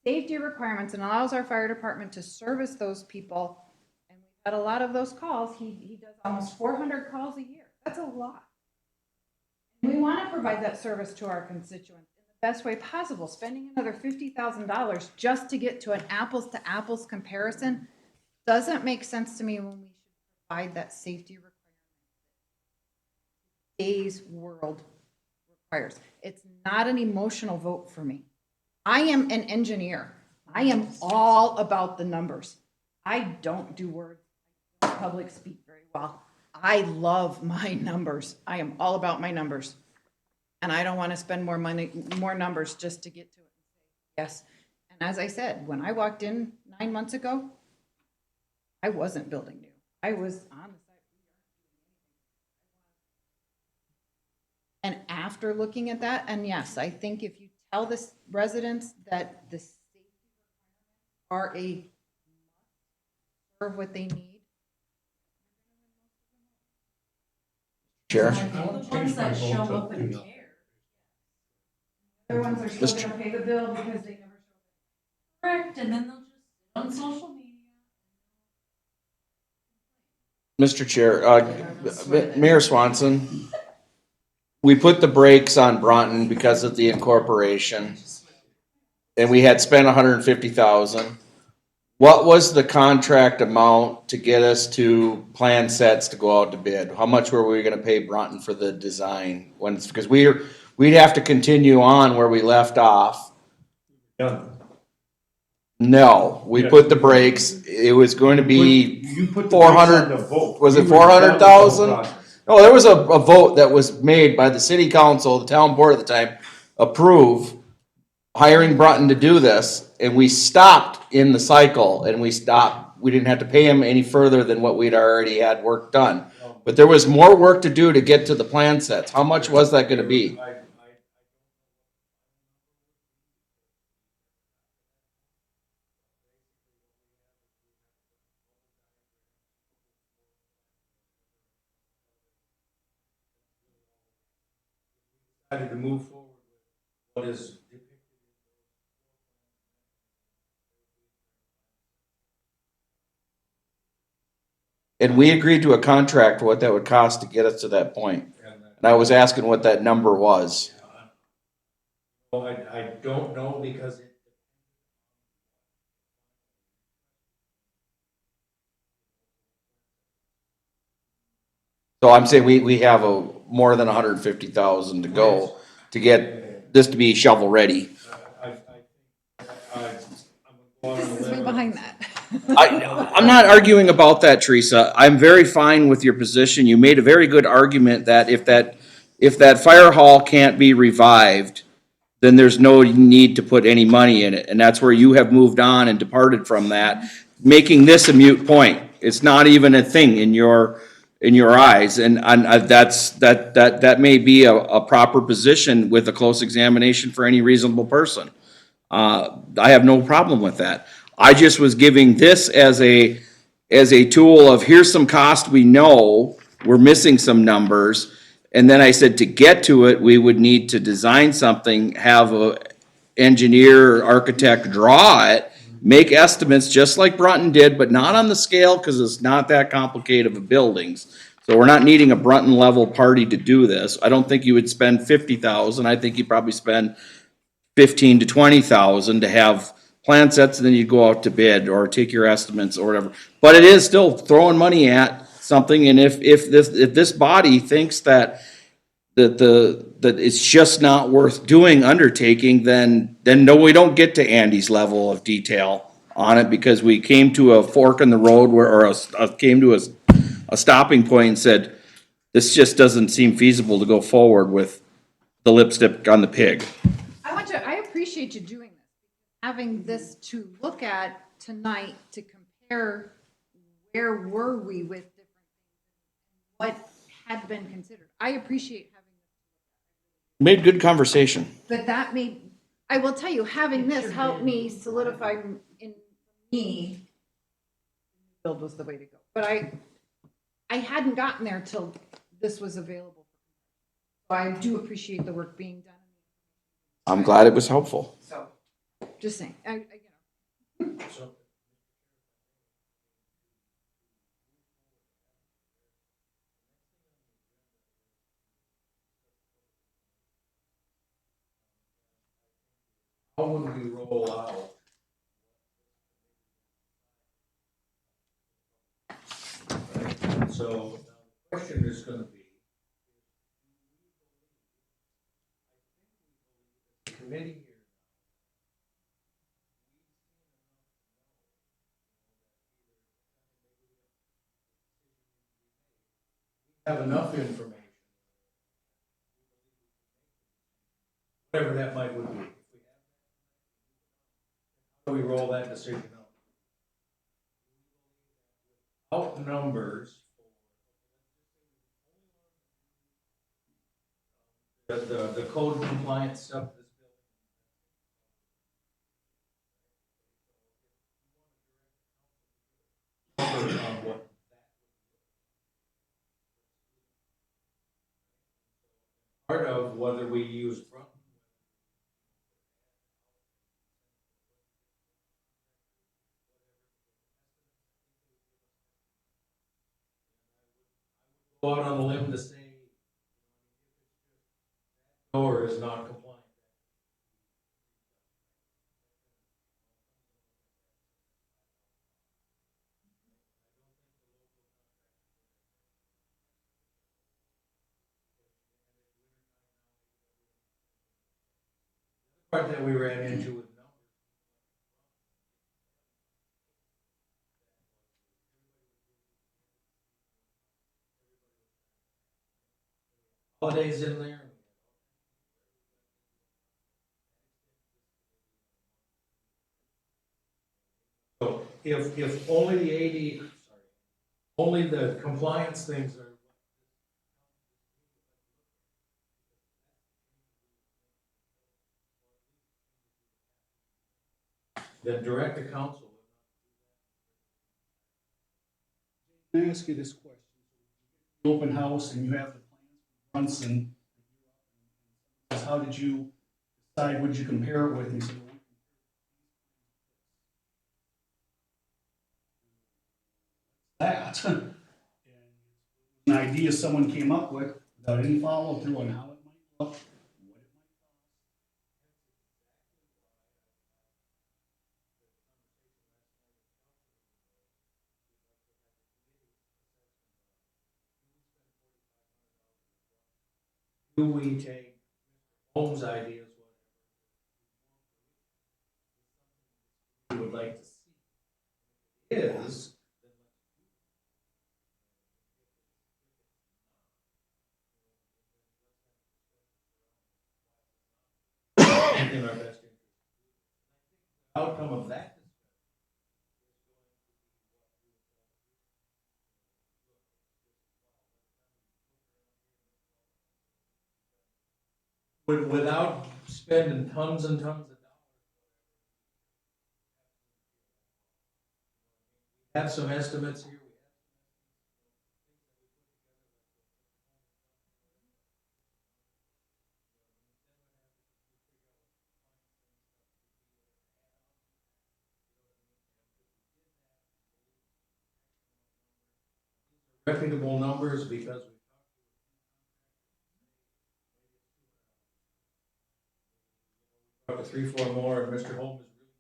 safety requirements and allows our fire department to service those people. And we've had a lot of those calls. He does almost 400 calls a year. That's a lot. And we want to provide that service to our constituents in the best way possible. Spending another $50,000 just to get to an apples to apples comparison doesn't make sense to me when we should provide that safety requirement today's world requires. It's not an emotional vote for me. I am an engineer. I am all about the numbers. I don't do words. I don't public speak very well. I love my numbers. I am all about my numbers. And I don't want to spend more money, more numbers just to get to it. Yes. And as I said, when I walked in 9 months ago, I wasn't building new. I was on the site. And after looking at that, and yes, I think if you tell the residents that the safety requirements are a serve what they need. Chair? The ones that show up and care. Other ones are still gonna pay the bill because they never show up. Correct, and then they'll just sit on social media. Mr. Chair, Mayor Swanson, we put the brakes on Bronton because of the incorporation. And we had spent $150,000. What was the contract amount to get us to plan sets to go out to bid? How much were we gonna pay Bronton for the design? Because we'd have to continue on where we left off. No, we put the brakes. It was going to be 400, was it 400,000? No, there was a vote that was made by the city council, the town board at the time, approve hiring Bronton to do this, and we stopped in the cycle, and we didn't have to pay him any further than what we'd already had work done. But there was more work to do to get to the plan sets. How much was that gonna be? Decided to move forward with what is depicted. And we agreed to a contract, what that would cost to get us to that point. And I was asking what that number was. I don't know because So I'm saying we have more than 150,000 to go to get this to be shovel ready. This is way behind that. I'm not arguing about that, Teresa. I'm very fine with your position. You made a very good argument that if that fire hall can't be revived, then there's no need to put any money in it. And that's where you have moved on and departed from that, making this a moot point. It's not even a thing in your eyes, and that may be a proper position with a close examination for any reasonable person. I have no problem with that. I just was giving this as a tool of here's some cost we know, we're missing some numbers, and then I said to get to it, we would need to design something, have a engineer or architect draw it, make estimates just like Brunton did, but not on the scale because it's not that complicated of buildings. So we're not needing a Brunton level party to do this. I don't think you would spend 50,000. I think you'd probably spend 15 to 20,000 to have plan sets, and then you'd go out to bid or take your estimates or whatever. But it is still throwing money at something, and if this body thinks that it's just not worth doing undertaking, then no, we don't get to Andy's level of detail on it because we came to a fork in the road came to a stopping point and said, this just doesn't seem feasible to go forward with the lipstick on the pig. I appreciate you doing this, having this to look at tonight to compare where were we with different things? What had been considered? I appreciate having, Made good conversation. but that made, I will tell you, having this helped me solidify in me, build was the way to go. But I hadn't gotten there till this was available. So I do appreciate the work being done. I'm glad it was helpful. So, just saying, How would we roll out? Right, so the question is gonna be, the committee here have enough information, whatever that might would be. How do we roll that decision out? Out numbers. The code compliance stuff. Part of whether we use front. Go out on a limb to say door is not compliant. The part that we ran into with numbers. Holidays in there. So if only the only the compliance things are. Then direct the council. Can I ask you this question? Open house and you have the plans for Brunson. How did you decide, would you compare it with? And you said, that. And an idea someone came up with without any follow through on how it might look. Do we take Holmes' ideas, whatever we would like to see? Is in our best interest. Outcome of that. Without spending tons and tons of dollars. We have some estimates here. Reputable numbers because we talked to 3-4 more, and Mr. Holmes is really.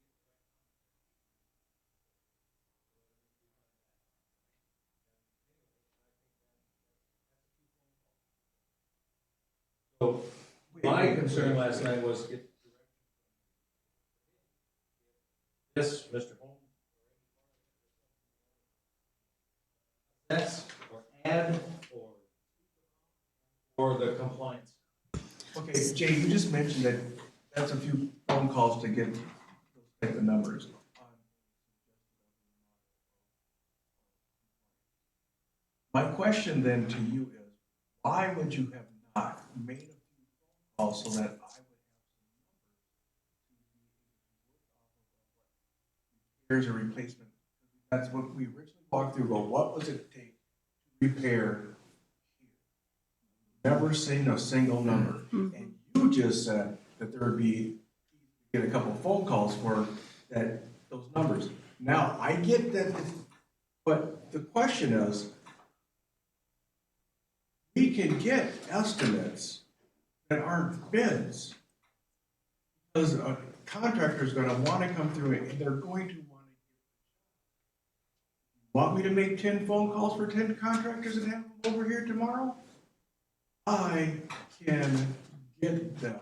So my concern last night was get this, Mr. Holmes. That's or add or the compliance. Okay, Jay, you just mentioned that that's a few phone calls to get those type of numbers. My question then to you is, why would you have not made a few phone calls so that I would have some numbers to be able to work off of what repairs or replacement? That's what we originally walked through, but what was it take to repair? Never seen a single number. And you just said that there would be, get a couple of phone calls for that, those numbers. Now, I get that, but the question is, we can get estimates that aren't bids. Because a contractor's gonna wanna come through and they're going to want me to make 10 phone calls for 10 contractors and have them over here tomorrow? I can get them.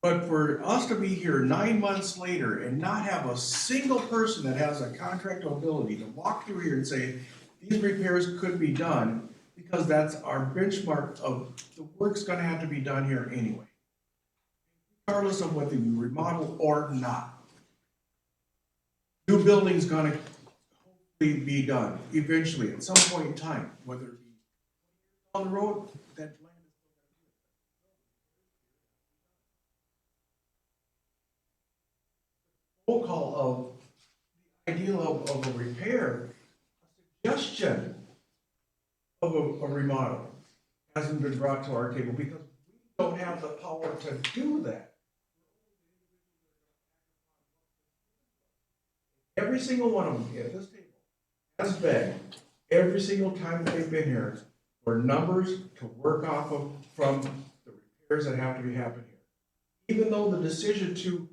But for us to be here 9 months later and not have a single person that has a contract ability to walk through here and say, these repairs could be done, because that's our benchmark of the work's gonna have to be done here anyway. Regardless of whether you remodel or not. New building's gonna hopefully be done eventually at some point in time, whether it be on the road, that land is still gonna be. Phone call of the idea of a repair, a suggestion of a remodel hasn't been brought to our table because we don't have the power to do that. Every single one of them at this table has begged, every single time that they've been here, for numbers to work off of from the repairs that have to be happening here. Even though the decision to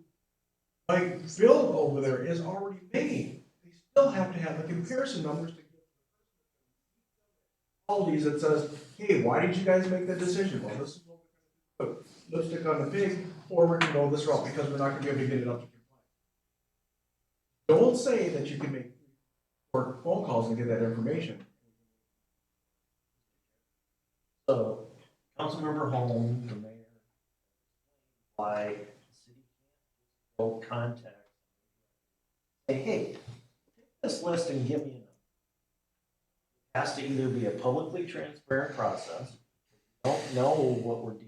like build over there is already made, they still have to have the comparison numbers to get all these that says, hey, why did you guys make that decision? Well, this is what we're gonna put lipstick on the pig, or we're gonna go this route because we're not gonna be able to get it up to compliance. Don't say that you can make 4 phone calls and get that information. So, Councilmember Holm, the mayor, why the city can't go contact, say, hey, take this list and give me a number. It has to either be a publicly transparent process, we don't know what we're dealing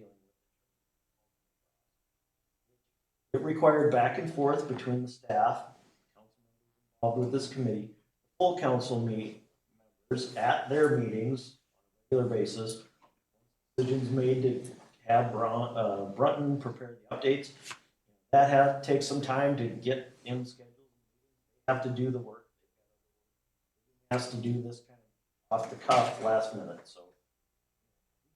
with. It required back and forth between the staff, council members involved with this committee, full council members at their meetings on a regular basis. Decisions made to have Brunton prepare the updates. That takes some time to get in schedule. They have to do the work. Has to do this kind of off the cuff last minute. So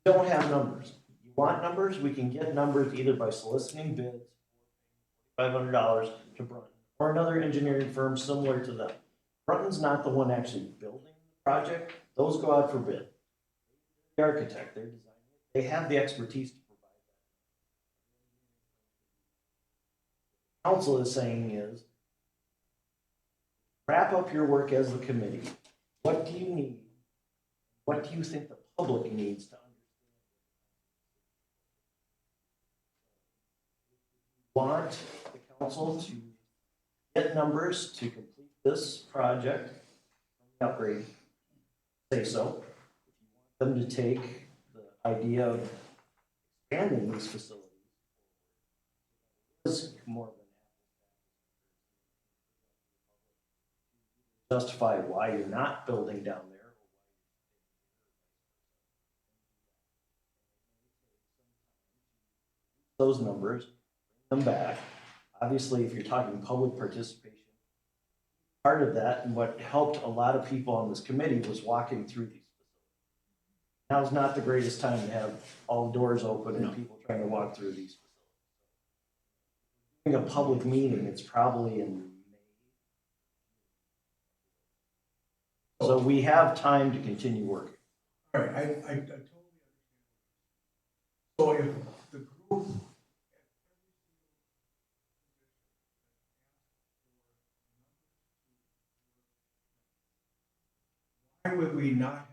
we don't have numbers. You want numbers? We can get numbers either by soliciting bids, $500 to Brunton, or another engineering firm similar to them. Brunton's not the one actually building the project. Those go out for bid. The architect, they're designing. They have the expertise to provide that. Council is saying is, wrap up your work as the committee. What do you need? What do you think the public needs to understand? Want the council to get numbers to complete this project, upgrade, say so. If you want them to take idea of expanding these facilities is more than justify why you're not building down there. Those numbers, bring them back. Obviously, if you're talking public participation, part of that and what helped a lot of people on this committee was walking through these. Now's not the greatest time to have all doors open and people trying to walk through these facilities. Doing a public meeting, it's probably in May. So we have time to continue working. All right, I totally understand. So if the group why would we not have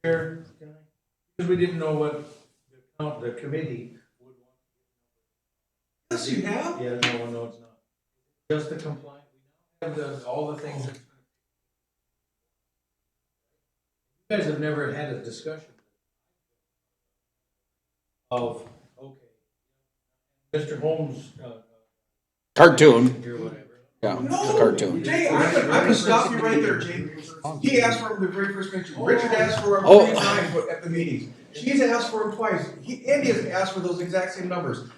Because we didn't know what the committee would want. Yes, you have. Yeah, no, it's not. just the compliance, we now have all the things that. You guys have never had a discussion of, okay, Mr. Holmes, Cartoon, or whatever. yeah, it's a cartoon. Jay, I'm gonna stop you right there, Jay. He asked for him the very first mention. Richard asked for him Oh. 3 times at the meetings. She's asked for him twice. Andy has asked for those exact same numbers.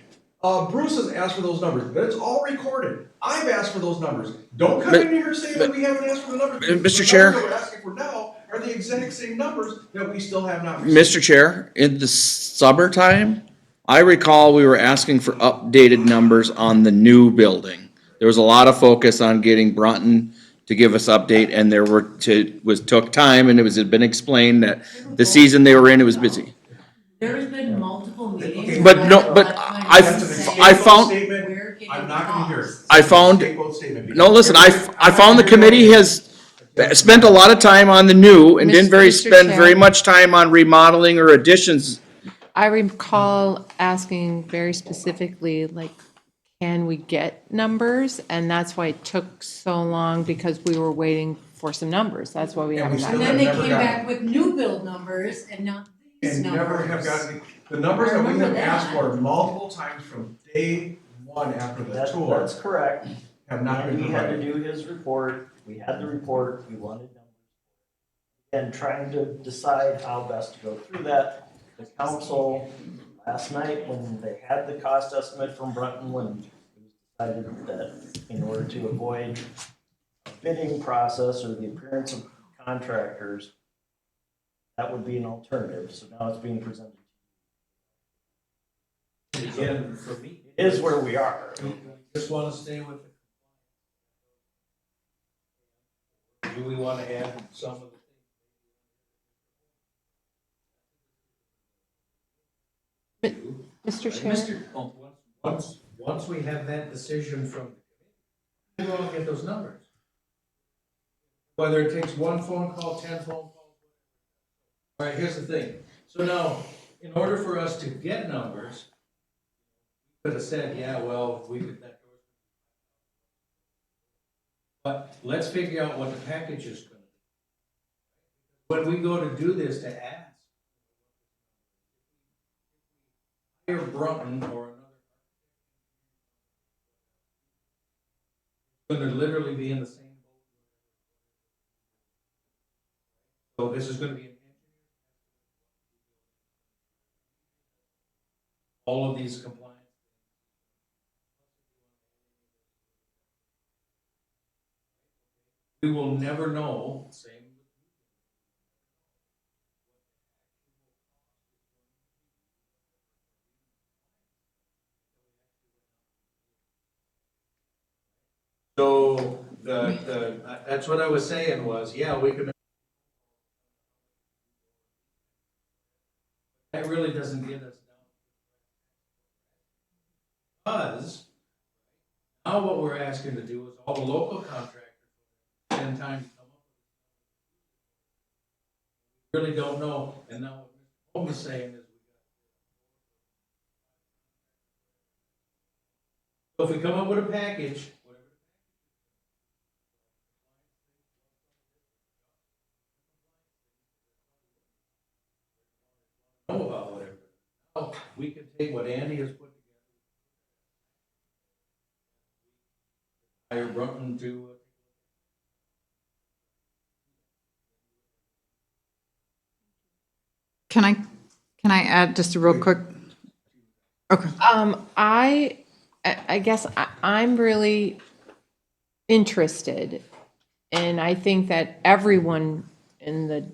Bruce has asked for those numbers, but it's all recorded. I've asked for those numbers. Don't come in here saying that we haven't asked for the numbers. Mr. The Chair. numbers that we're asking for now are the exact same numbers that we still have not received. Mr. Chair, in the summertime, I recall we were asking for updated numbers on the new building. There was a lot of focus on getting Brunton to give us update, and took time, and had been explained that the season they were in, it was busy. There's been multiple meetings. But no, but I found, Statement, I'm not gonna hear it. I found, State statement. no, listen, I found the committee has spent a lot of time on the new and didn't Mr. spend Chair. very much time on remodeling or additions. I recall asking very specifically, like, can we get numbers? And that's why it took so long, because we were waiting for some numbers. That's why we And we haven't still gotten. And then they Never came got it. back with new build numbers and not these And never have numbers. gotten, the numbers I that we have remember asked that. for multiple times from day one after the tour That's correct. have not been He had to provided. do his report, we had the report, we wanted numbers. And trying to decide how best to go through that. The council, last night, when they had the cost estimate from Brunton, when it was decided that in order to avoid a bidding process or the appearance of contractors, that would be an alternative, so now it's being presented. Again, for me, It is where we are. just wanna stay with the. Do we wanna add some of the? Mr. Chair? Once we have that decision from the committee, we'll all get those numbers. Whether it takes 1 phone call, 10 phone calls. All right, here's the thing. So now, in order for us to get numbers, we could have said, yeah, well, we could, that. But let's figure out what the package is gonna be. When we go to do this to ask, hire Brunton or another, gonna literally be in the same boat. So this is gonna be an engineer. All of these compliance. We will never know, same. So that's what I was saying was, yeah, we could. That really doesn't get us down. Because now what we're asking to do is all the local contractors spend time to come up with. Really don't know, and now what Mr. Holmes is saying is. So if we come up with a package, know about whatever. Now, we can take what Andy has put together. Hire Brunton to. Can I add just a real quick? Okay. I guess I'm really interested, and I think that everyone in the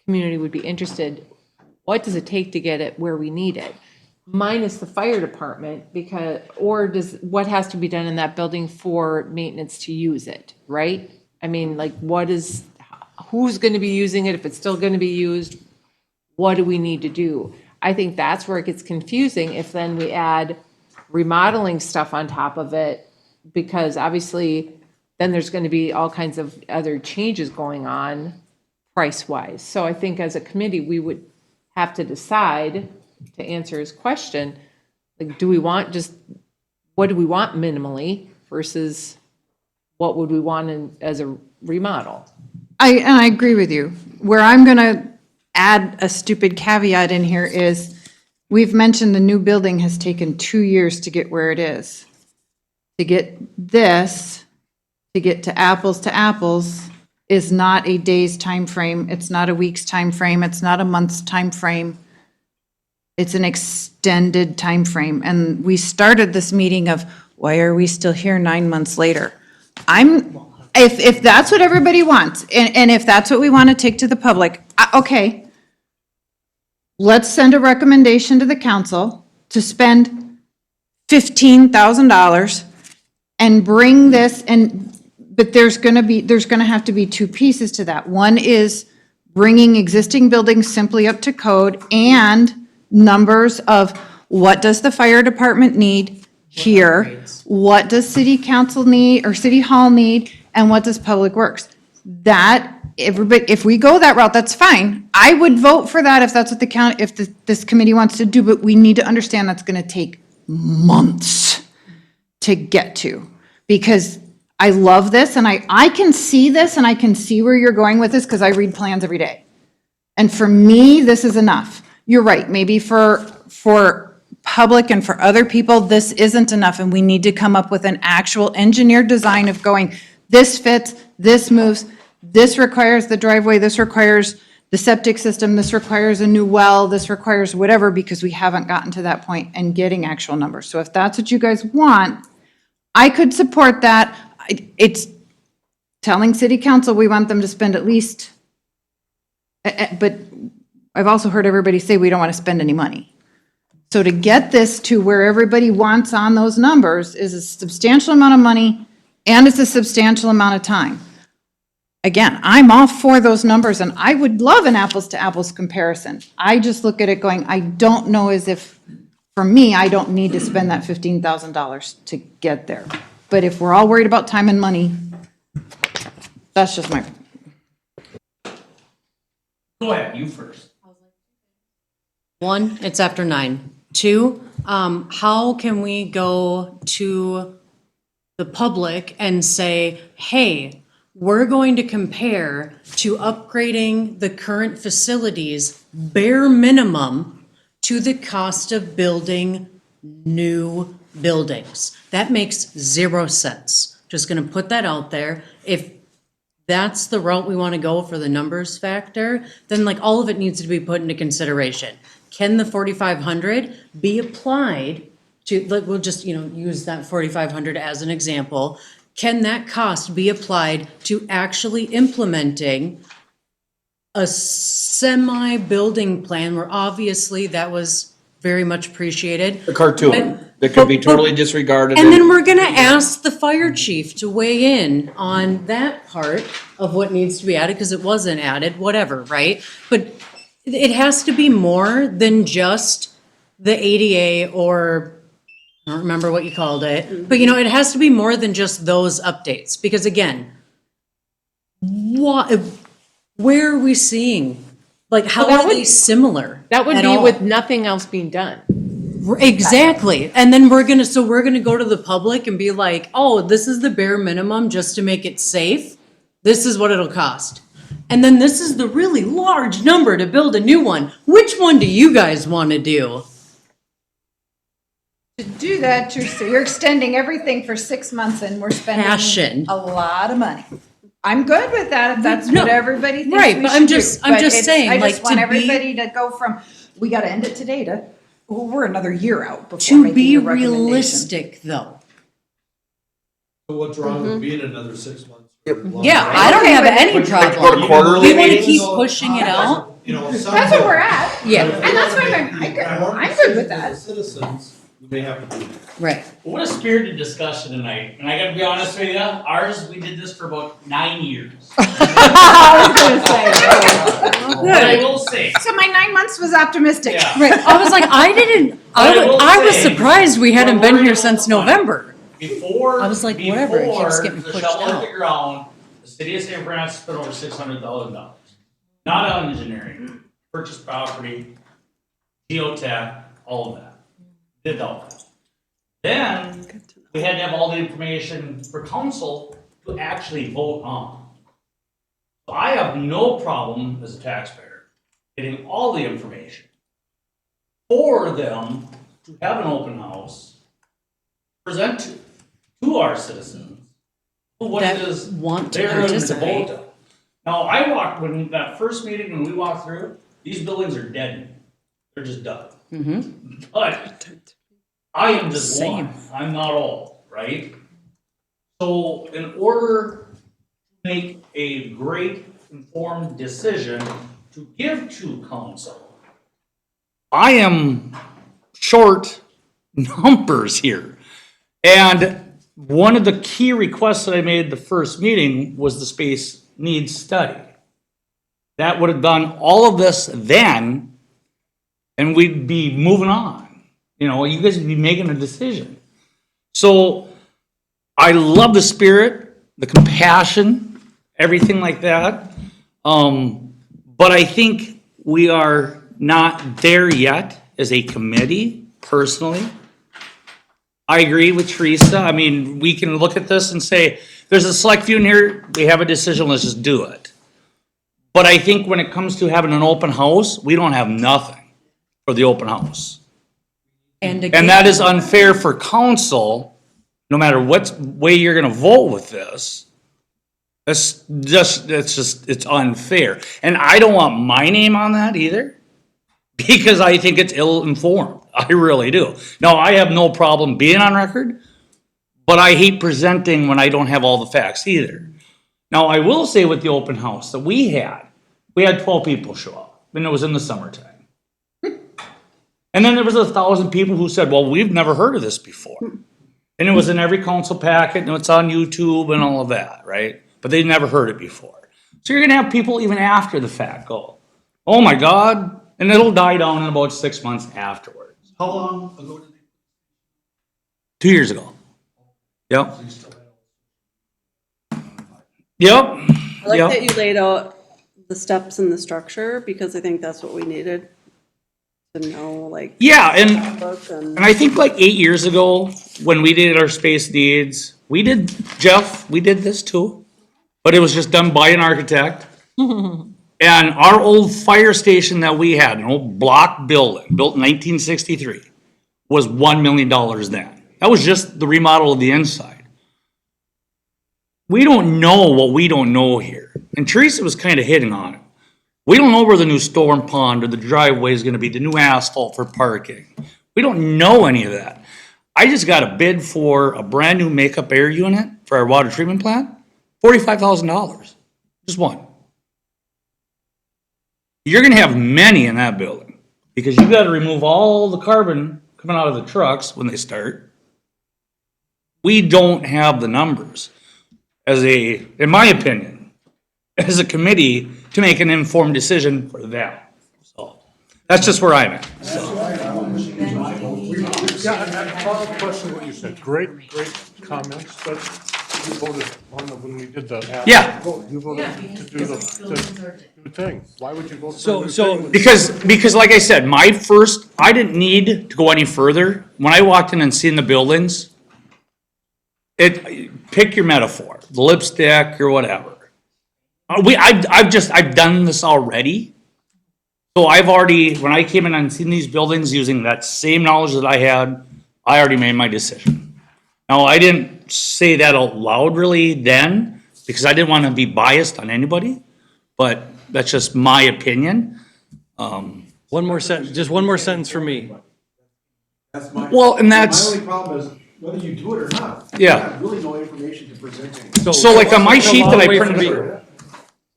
community would be interested. What does it take to get it where we need it? Minus the fire department, because, or what has to be done in that building for maintenance to use it, right? I mean, like, who's gonna be using it, if it's still gonna be used? What do we need to do? I think that's where it gets confusing if then we add remodeling stuff on top of it, because obviously then there's going to be all kinds of other changes going on price-wise. So I think as a committee, we would have to decide, to answer his question, like, what do we want minimally versus what would we want in, as a remodel? And I agree with you. Where I'm gonna add a stupid caveat in here is, we've mentioned the new building has taken 2 years to get where it is. To get this, to get to apples is not a day's time frame. It's not a week's time frame. It's not a month's time frame. It's an extended time frame. And we started this meeting of, why are we still here 9 months later? If that's what everybody wants, and if that's what we want to take to the public, okay. Let's send a recommendation to the council to spend $15,000 and bring this, but there's gonna have to be two pieces to that. One is bringing existing buildings simply up to code, and numbers of what does the fire department need here? What does city council need, or city hall need, and what does public works? That, everybody, if we go that route, that's fine. I would vote for that if that's what this committee wants to do, but we need to understand that's gonna take months to get to. Because I love this, and I can see this, and I can see where you're going with this, because I read plans every day. And for me, this is enough. You're right, maybe for public and for other people, this isn't enough, and we need to come up with an actual engineered design of going, this fits, this moves, this requires the driveway, this requires the septic system, this requires a new well, this requires whatever, because we haven't gotten to that point and getting actual numbers. So if that's what you guys want, I could support that. It's telling city council we want them to spend at least, but I've also heard everybody say we don't want to spend any money. So to get this to where everybody wants on those numbers is a substantial amount of money, and it's a substantial amount of time. Again, I'm all for those numbers, and I would love an apples to apples comparison. I just look at it going, I don't know as if, for me, I don't need to spend that $15,000 to get there. But if we're all worried about time and money, that's just my. Go ahead, you first. 1, it's after 9. 2, how can we go to the public and say, hey, we're going to compare to upgrading the current facilities bare minimum to the cost of building new buildings? That makes 0 sense. Just gonna put that out there. If that's the route we want to go for the numbers factor, then like all of it needs to be put into consideration. Can the 4,500 be applied to, like, we'll just, use that 4,500 as an example. Can that cost be applied to actually implementing a semi-building plan where obviously that was very much appreciated? A cartoon that could be totally disregarded. And then we're gonna ask the fire chief to weigh in on that part of what needs to be added, because it wasn't added, whatever, right? But it has to be more than just the ADA, or I don't remember what you called it, but it has to be more than just those updates, because again, where are we seeing, like, how Well, that are they similar? That would at be all? with nothing else being done. Exactly. And then we're gonna go to the public and be like, oh, this is the bare minimum just to make it safe. This is what it'll cost. And then this is the really large number to build a new one. Which one do you guys want to do? To do that, you're extending everything for 6 months, and we're spending Passion. a lot of money. I'm good with that, if that's No, what everybody thinks right, we but should I'm do. just But saying, I like, just want to be- everybody to go from, we gotta end it today, to, well, we're another year out before To making be a recommendation. realistic, though. So what's wrong with being another 6 months? Yeah, I don't have any problem. quarterly We want to meetings? keep pushing it out. That's where we're at. Yeah. And that's why I'm good with that. Citizens, you may have to do. Right. What a spirited discussion tonight, and I gotta be honest with you, ours, we did this for about 9 years. But I will say, So my 9 months was optimistic. yeah, Right. I was like, I was surprised we hadn't been here since November. before, I was like, whatever, it keeps getting the pushed shovel hit out. the ground, the city of St. Francis spent over $600,000. Not on engineering, purchased property, geotech, all of that. Did all that. Then, we had to have all the information for council to actually vote on. So I have no problem as a taxpayer getting all the information for them to have an open house, present to our citizens what it That is want to they're going to participate. vote on. Now, I walked, when that first meeting, when we walked through, these buildings are dead. They're just done. But I am just one. I'm not all, right? So in order to make a great informed decision to give to council, I am short numbers here. And one of the key requests that I made the first meeting was the space needs study. That would have done all of this then, and we'd be moving on. You know, you guys would be making a decision. So I love the spirit, the compassion, everything like that. But I think we are not there yet as a committee, personally. I agree with Teresa. I mean, we can look at this and say, there's a select few in here, we have a decision, let's just do it. But I think when it comes to having an open house, we don't have nothing for the open house. And And that is unfair for council, no matter what way you're gonna vote with this. It's unfair. And I don't want my name on that either, because I think it's ill-informed. I really do. Now, I have no problem being on record, but I hate presenting when I don't have all the facts either. Now, I will say with the open house that we had 12 people show up, and it was in the summertime. And then there was 1,000 people who said, well, we've never heard of this before. And it was in every council packet, and it's on YouTube and all of that, right? But they'd never heard it before. So you're gonna have people even after the fact go, oh my God, and it'll die down in about 6 months afterwards. How long ago did 2 years ago. Yep. Yep. I like Yep. that you laid out the steps and the structure, because I think that's what we needed to know, like. Yeah, and book and- I think like 8 years ago, when we did our space needs, we did this too, but it was just done by an architect. And our old fire station that we had, an old block building, built in 1963, was $1 million then. That was just the remodel of the inside. We don't know what we don't know here. And Teresa was kind of hitting on it. We don't know where the new storm pond or the driveway is gonna be, the new asphalt for parking. We don't know any of that. I just got a bid for a brand new makeup air unit for our water treatment plant, $45,000, just one. You're gonna have many in that building, because you gotta remove all the carbon coming out of the trucks when they start. We don't have the numbers in my opinion, as a committee, to make an informed decision for them. So, that's just where I'm at. Yeah, and I follow the question what you said. Great comments, but you voted on the, when we did the. Yeah. You voted to do the new thing. Why would you vote for a So- new so- thing? Because like I said, I didn't need to go any further. When I walked in and seen the buildings, pick your metaphor, the lipstick or whatever. I've done this already. So when I came in and seen these buildings using that same knowledge that I had, I already made my decision. Now, I didn't say that out loud really then, because I didn't want to be biased on anybody, but that's just my opinion. One more sentence, just one more sentence for me. That's my. Well, and that's- My only problem is whether you do it or not. Yeah. You have really no information to present to me. So like on my It's a sheet long that I way from printed. being-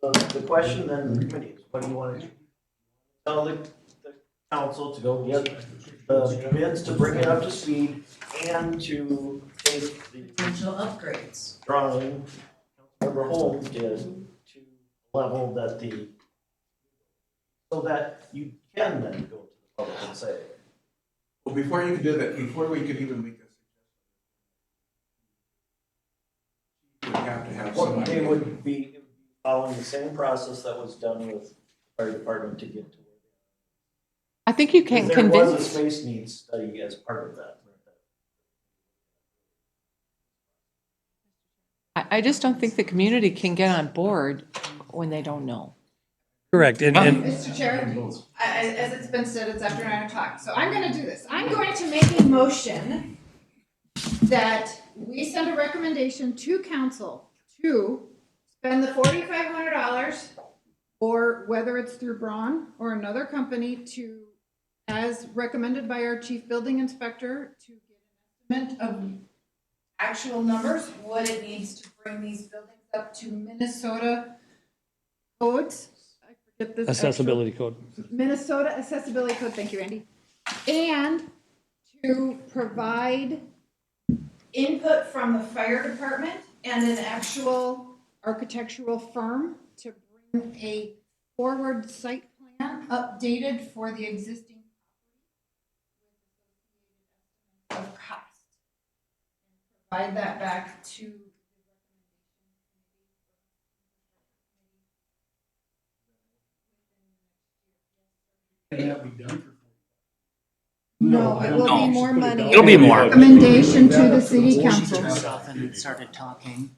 The question then, the committee, is what do you want to do? Tell the council to go get the bids to bring it up to speed and to take the Potential upgrades. drawing Councilmember Holmes did to level so that you can then go to the public and say, Well, before you can do that, before we could even make this. We have to have well, somebody. they would be following the same process that was done with the fire department to get to where I think you can there was a convince, space needs study as part of that. I just don't think the community can get on board when they don't know. Correct, and Mr. Chair, as it's been said, it's after 9 o'clock, so I'm gonna do this. I'm going to make a motion that we send a recommendation to council to spend the $4,500, or whether it's through Braun or another company, to, as recommended by our chief building inspector, to get an estimate of actual numbers, what it needs to bring these buildings up to Minnesota codes. I forget this actual- accessibility code. Minnesota Accessibility Code, thank you, Andy. And to provide input from the fire department and an actual architectural firm to bring a forward site plan updated for the existing of cost. Provide that back to No, it will be more money. It'll be more. Recommendation to the city council. Yourself and started talking.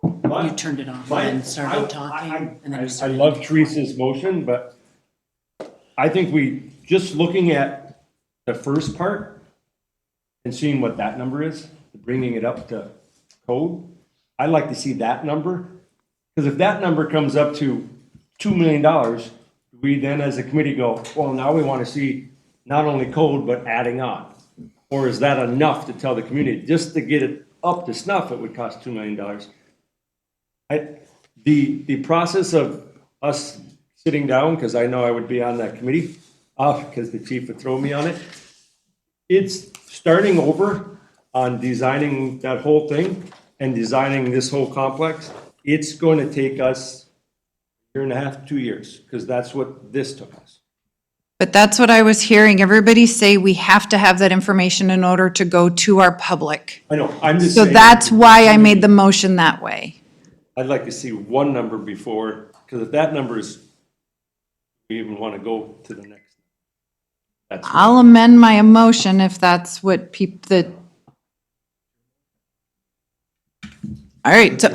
You turned it off and then started talking, and then you I started. love Teresa's motion, but I think we, just looking at the first part and seeing what that number is, bringing it up to code, I'd like to see that number. Because if that number comes up to $2 million, we then as a committee go, well, now we want to see not only code, but adding on. Or is that enough to tell the community, just to get it up to snuff, it would cost $2 million? The process of us sitting down, because I know I would be on that committee, because the chief would throw me on it, it's starting over on designing that whole thing and designing this whole complex. It's going to take us a year and a half, 2 years, because that's what this took us. But that's what I was hearing. Everybody say we have to have that information in order to go to our public. I know, I'm just So saying. that's why I made the motion that way. I'd like to see one number before, because if that number is, we even want to go to the next. That's I'll amend my emotion if that's what all right, so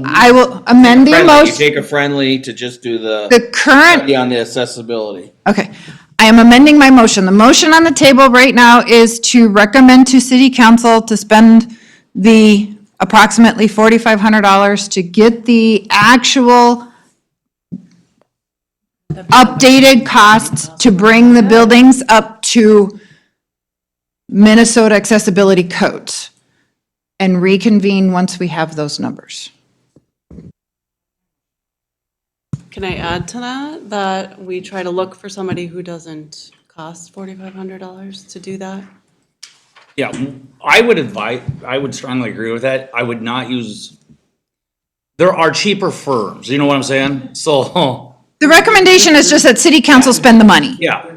I will amend the Friendly, you motion. take a friendly to just do The current study on the accessibility. Okay, I am amending my motion. The motion on the table right now is to recommend to city council to spend the approximately $4,500 to get the actual updated costs to bring the buildings up to Minnesota accessibility codes, and reconvene once we have those numbers. Can I add to that, that we try to look for somebody who doesn't cost $4,500 to do that? Yeah, I would strongly agree with that. I would not use, there are cheaper firms, you know what I'm saying? So, The recommendation is just that city council spend the money. yeah.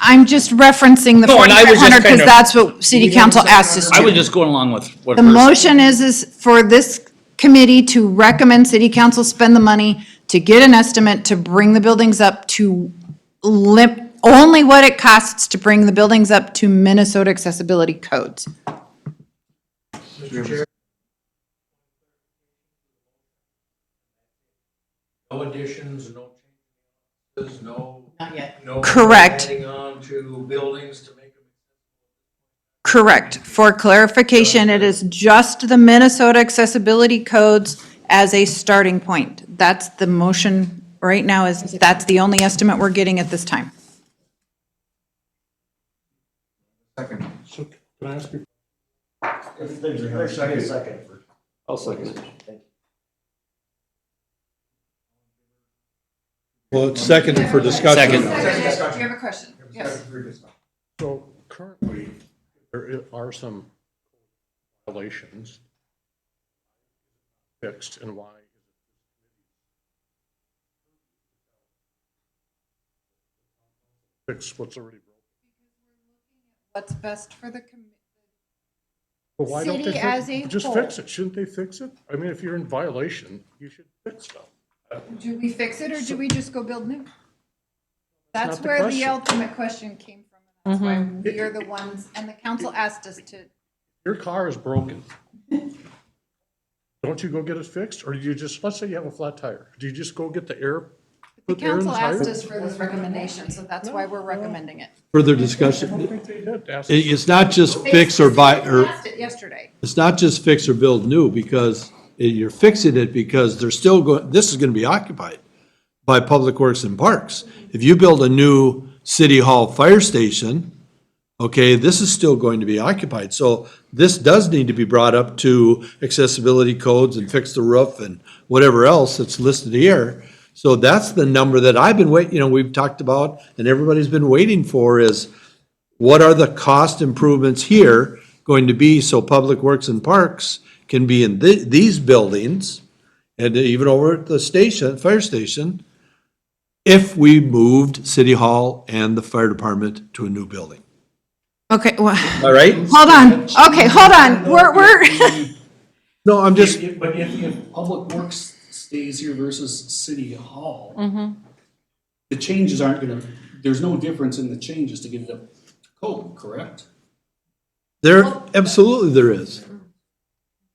I'm just referencing the No, and I was just 4,500 because kind of- that's what city council asked us I was to. just going along with what. The Bruce- motion is for this committee to recommend city council spend the money to get an estimate to bring the buildings up to only what it costs to bring the buildings up to Minnesota accessibility codes. No additions, no changes, Not yet. no. Correct. Adding on to buildings to make them. Correct. For clarification, it is just the Minnesota accessibility codes as a starting point. That's the motion right now, is that's the only estimate we're getting at this time. So, can I ask you? There's a second. I'll second it. Well, it's seconded for discussion. Second. Do you have a question? Yes. So currently, there are some violations fixed, and why? Fix what's already broken. What's best for the community? But why don't they City as a just whole. fix it? Shouldn't they fix it? I mean, if you're in violation, you should fix stuff. Do we fix it or do we just go build new? That's not the where the question. ultimate question came from. That's why we are the ones, and the council asked us to. Your car is broken. don't you go get it fixed? Or do you just, let's say you have a flat tire, do you just go get the air? The put air in council asked tire? us for this recommendation, so that's why we're recommending it. Further I discussion? don't think they did ask. It's not just fix or buy, They or asked it yesterday. it's not just fix or build new, because you're fixing it because they're still going, this is gonna be occupied by Public Works and Parks. If you build a new City Hall fire station, okay, this is still going to be occupied. So this does need to be brought up to accessibility codes and fix the roof and whatever else that's listed here. So that's the number that I've been we've talked about and everybody's been waiting for is what are the cost improvements here going to be so Public Works and Parks can be in these buildings and even over at the station, fire station, if we moved City Hall and the fire department to a new building. Okay, well, All right? hold on. Okay, hold on. We're, No, I'm just, But if Public Works stays here versus City Hall, the changes aren't gonna, there's no difference in the changes to get it up to code, correct? absolutely there is.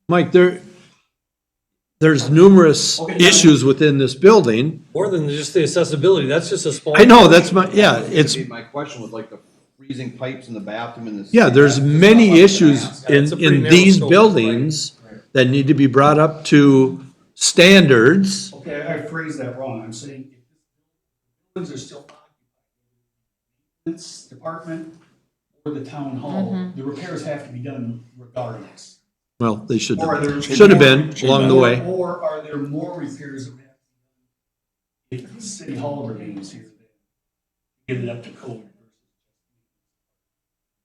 Mike, there's numerous issues within this building. More than just the accessibility, that's just a small. I know, that's it's, My question was like the freezing pipes in the bathroom and the. yeah, there's many issues It's a pretty in narrow these scope, buildings that need to be brought up to standards. Okay, I phrased that wrong. I'm saying if buildings are still occupied, this department or the town hall, the repairs have to be done regardless. Well, they should Or are there have been along the way. Or are there more repairs that have to be done if City Hall remains here? Get it up to code.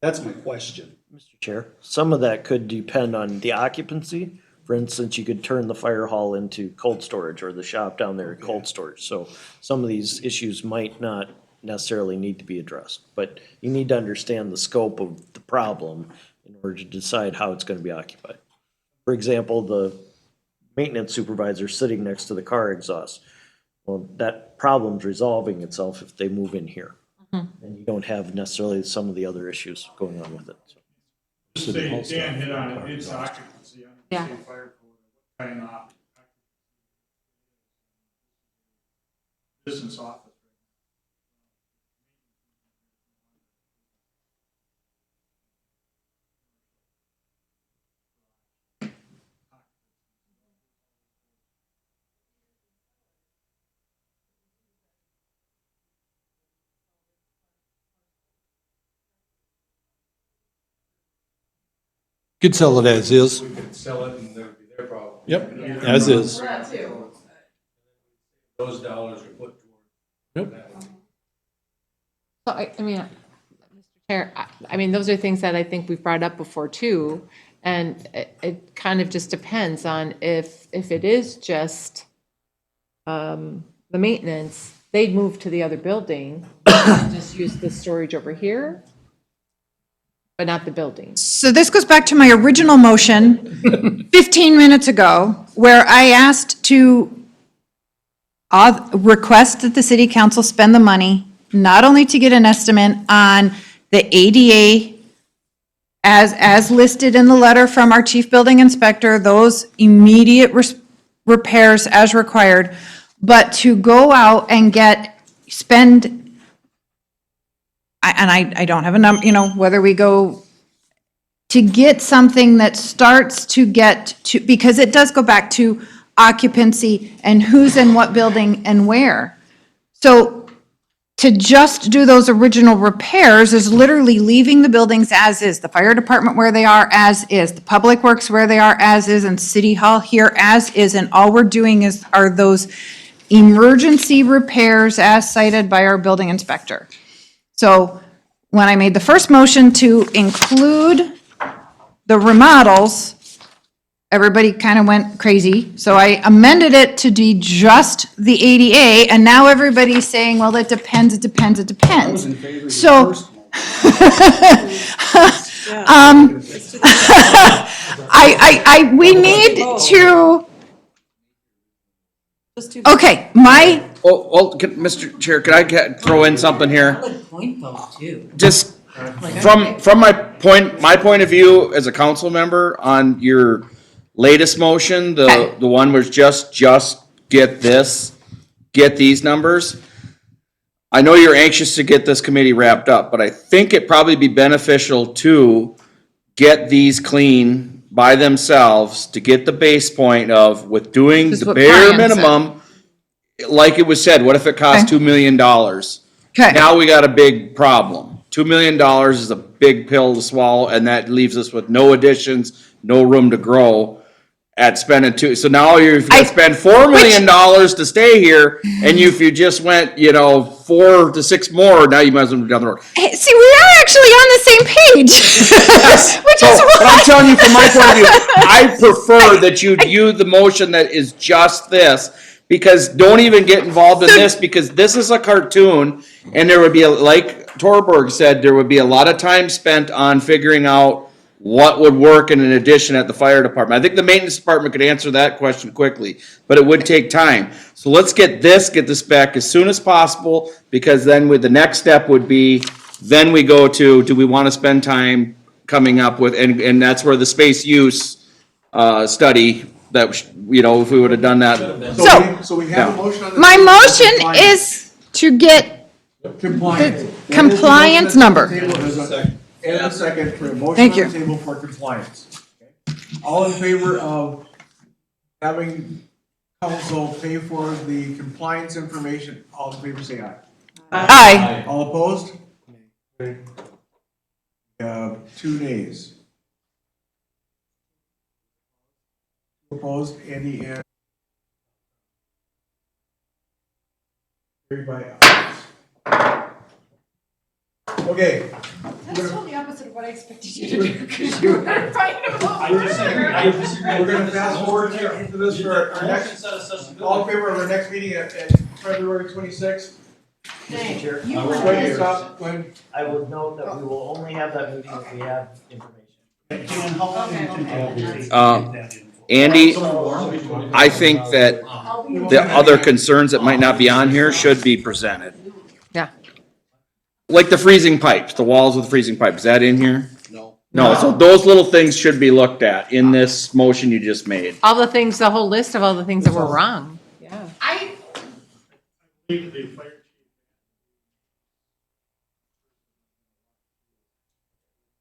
That's my question. Mr. Chair, some of that could depend on the occupancy. For instance, you could turn the fire hall into cold storage or the shop down there cold storage. So some of these issues might not necessarily need to be addressed. But you need to understand the scope of the problem in order to decide how it's going to be occupied. For example, the maintenance supervisor sitting next to the car exhaust. Well, that problem's resolving itself if they move in here. And you don't have necessarily some of the other issues going on with it. So. Dan hit on it, it's occupancy. Yeah. Fire code, what kind of business office. Could sell it as is. We could sell it and that would be their problem. Yep, as is. Those dollars are put toward. Yep. So I mean, Mr. Chair, I mean, those are things that I think we've brought up before too. And it kind of just depends on if it is just the maintenance, they'd move to the other building, just use the storage over here, but not the building. so this goes back to my original motion 15 minutes ago, where I asked to request that the city council spend the money, not only to get an estimate on the ADA as listed in the letter from our chief building inspector, those immediate repairs as required, but to go out and spend, I don't have a number, whether we go to get something that starts to get to, because it does go back to occupancy and who's in what building and where. So to just do those original repairs is literally leaving the buildings as is, the fire department where they are as is, the public works where they are as is, and city hall here as is, and all we're doing are those emergency repairs as cited by our building inspector. So when I made the first motion to include the remodels, everybody kind of went crazy. So I amended it to be just the ADA, and now everybody's saying, well, it depends, it depends, it I was in depends. favor of the So, first one. we need to, okay, Mr. Chair, could I throw in something here? Good point though, too. Just from my point of view as a council member on your latest motion, Okay. the one was just get these numbers. I know you're anxious to get this committee wrapped up, but I think it'd probably be beneficial to get these clean by themselves to get the base point of with doing This is the what bare Brian said. minimum. Like it was said, what if it costs Okay. $2 million? Okay. Now we got a big problem. $2 million is a big pill to swallow, and that leaves us with no additions, no room to grow at spending two. So now you've got to spend $4 million to stay here, and if you just went, 4 to 6 more, now you might as well move down the road. Hey, see, we are actually on the same page. Which is But I'm why. telling you, from my point of view, I prefer that you view the motion that is just this, because don't even get involved in this, because this is a cartoon, and there would be, like Torberg said, there would be a lot of time spent on figuring out what would work in an addition at the fire department. I think the maintenance department could answer that question quickly, but it would take time. So let's get this back as soon as possible, because then the next step would be, then we go to, do we want to spend time coming up with, and that's where the space use, study, that, if we would have done that. So we have a motion on the. My table for motion compliance. is to get Compliance. the compliance number. And a second for a motion Thank on you. the table for compliance. Okay. All in favor of having council pay for the compliance information, all in favor say aye. Aye. All opposed? We have 2 nays. Opposed, Andy and. Carried by ayes. Okay. That's totally opposite of what I expected you to do, because you were fighting about. I disagree. We're gonna fast forward into this for our next, all in favor of our next meeting at February 26th? Mr. Chair, Go ahead, stop, go ahead. I would note that we will only have that meeting if we have information. Andy, I think that the other concerns that might not be on here should be presented. Yeah. Like the freezing pipes, the walls with freezing pipes, is that in here? No, so those little things should be looked at in this motion you just made. All the things, the whole list of all the things that were wrong. Yeah.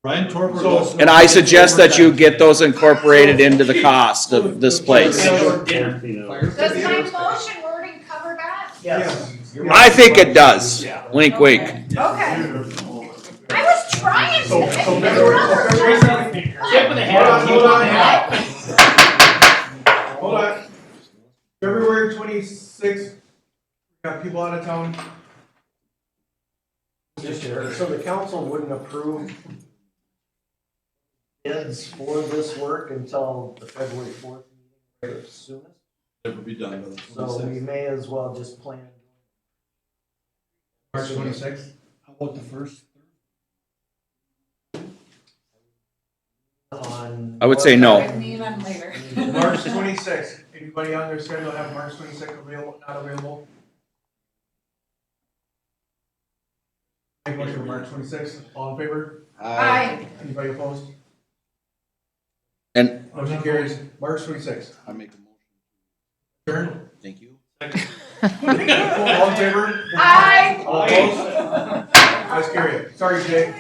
Brian Torber. And I suggest that you get those incorporated into the cost of this place. Does my motion wording cover that? Yes. I think it does. Wink, wink. Okay. I was trying So to. February. Hold on. February 26th, we got people out of town. So the council wouldn't approve bids for this work until the February 4th meeting, or soonest? It would be done by the So we may as well just plan. March 26th. How about the first? On. I would say no. March 26th. Anybody on their schedule have March 26th available, not available? Make motion for March 26th. All in favor? Aye. Anybody opposed? And Motion carries. March 26th. I make a motion. Turn. Thank you. All in favor? Aye. All opposed? Let's carry it. Sorry, Jay.